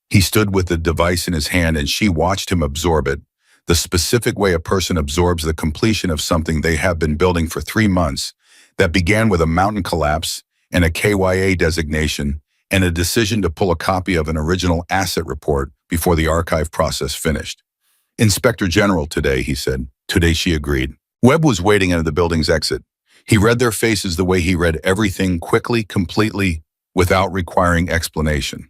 He stood with the device in his hand and she watched him absorb it, the specific way a person absorbs the completion of something they have been building for 3 months, that began with a mountain collapse and a KYA designation and a decision to pull a copy of an original asset report before the archive process finished. "Inspector General today," he said. Today, she agreed. Webb was waiting at the building's exit. He read their faces the way he read everything, quickly, completely, without requiring explanation.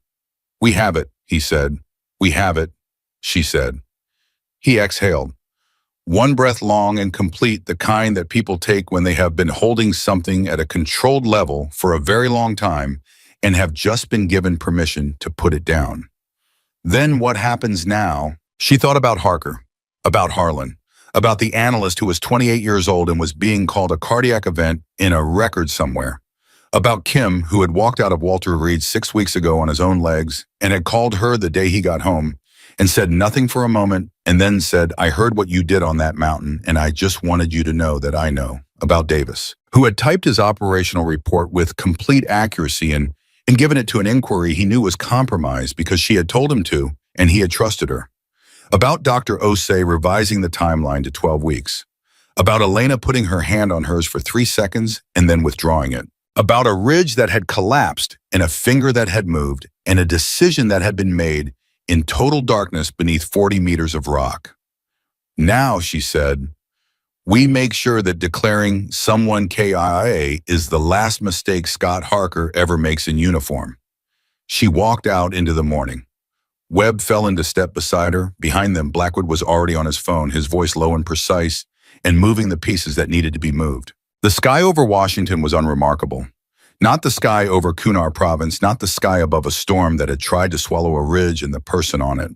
"We have it," he said. "We have it," she said. He exhaled. One breath long and complete, the kind that people take when they have been holding something at a controlled level for a very long time and have just been given permission to put it down. Then what happens now? She thought about Harker, about Harlan, about the analyst who was 28 years old and was being called a cardiac event in a record somewhere, About Kim, who had walked out of Walter Reed 6 weeks ago on his own legs and had called her the day he got home and said nothing for a moment and then said, "I heard what you did on that mountain and I just wanted you to know that I know." About Davis, who had typed his operational report with complete accuracy and given it to an inquiry he knew was compromised because she had told him to and he had trusted her. About Dr. Osei revising the timeline to 12 weeks. About Elena putting her hand on hers for 3 seconds and then withdrawing it. About a ridge that had collapsed and a finger that had moved and a decision that had been made in total darkness beneath 40 meters of rock. Now, she said, we make sure that declaring someone KIA is the last mistake Scott Harker ever makes in uniform. She walked out into the morning. Webb fell into step beside her. Behind them, Blackwood was already on his phone, his voice low and precise, and moving the pieces that needed to be moved. The sky over Washington was unremarkable. Not the sky over Kunar province, not the sky above a storm that had tried to swallow a ridge and the person on it.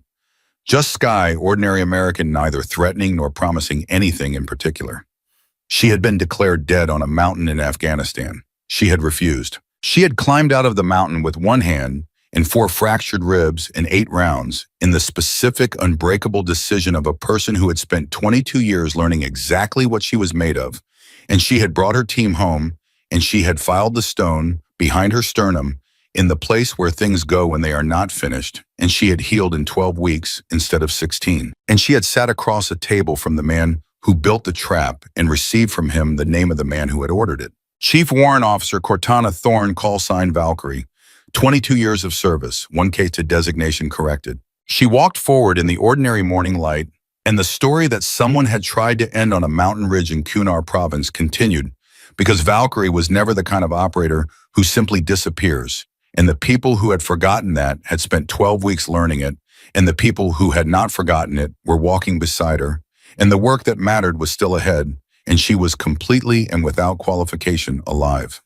Just sky, ordinary American, neither threatening nor promising anything in particular. She had been declared dead on a mountain in Afghanistan. She had refused. She had climbed out of the mountain with one hand and 4 fractured ribs and 8 rounds in the specific, unbreakable decision of a person who had spent 22 years learning exactly what she was made of, and she had brought her team home, and she had filed the stone behind her sternum in the place where things go when they are not finished, and she had healed in 12 weeks instead of 16. And she had sat across a table from the man who built the trap and received from him the name of the man who had ordered it. Chief Warrant Officer Cortana Thorne, call sign Valkyrie, 22 years of service, 1 case to designation corrected. She walked forward in the ordinary morning light, and the story that someone had tried to end on a mountain ridge in Kunar province continued, because Valkyrie was never the kind of operator who simply disappears, and the people who had forgotten that had spent 12 weeks learning it, and the people who had not forgotten it were walking beside her, and the work that mattered was still ahead, and she was completely and without qualification alive.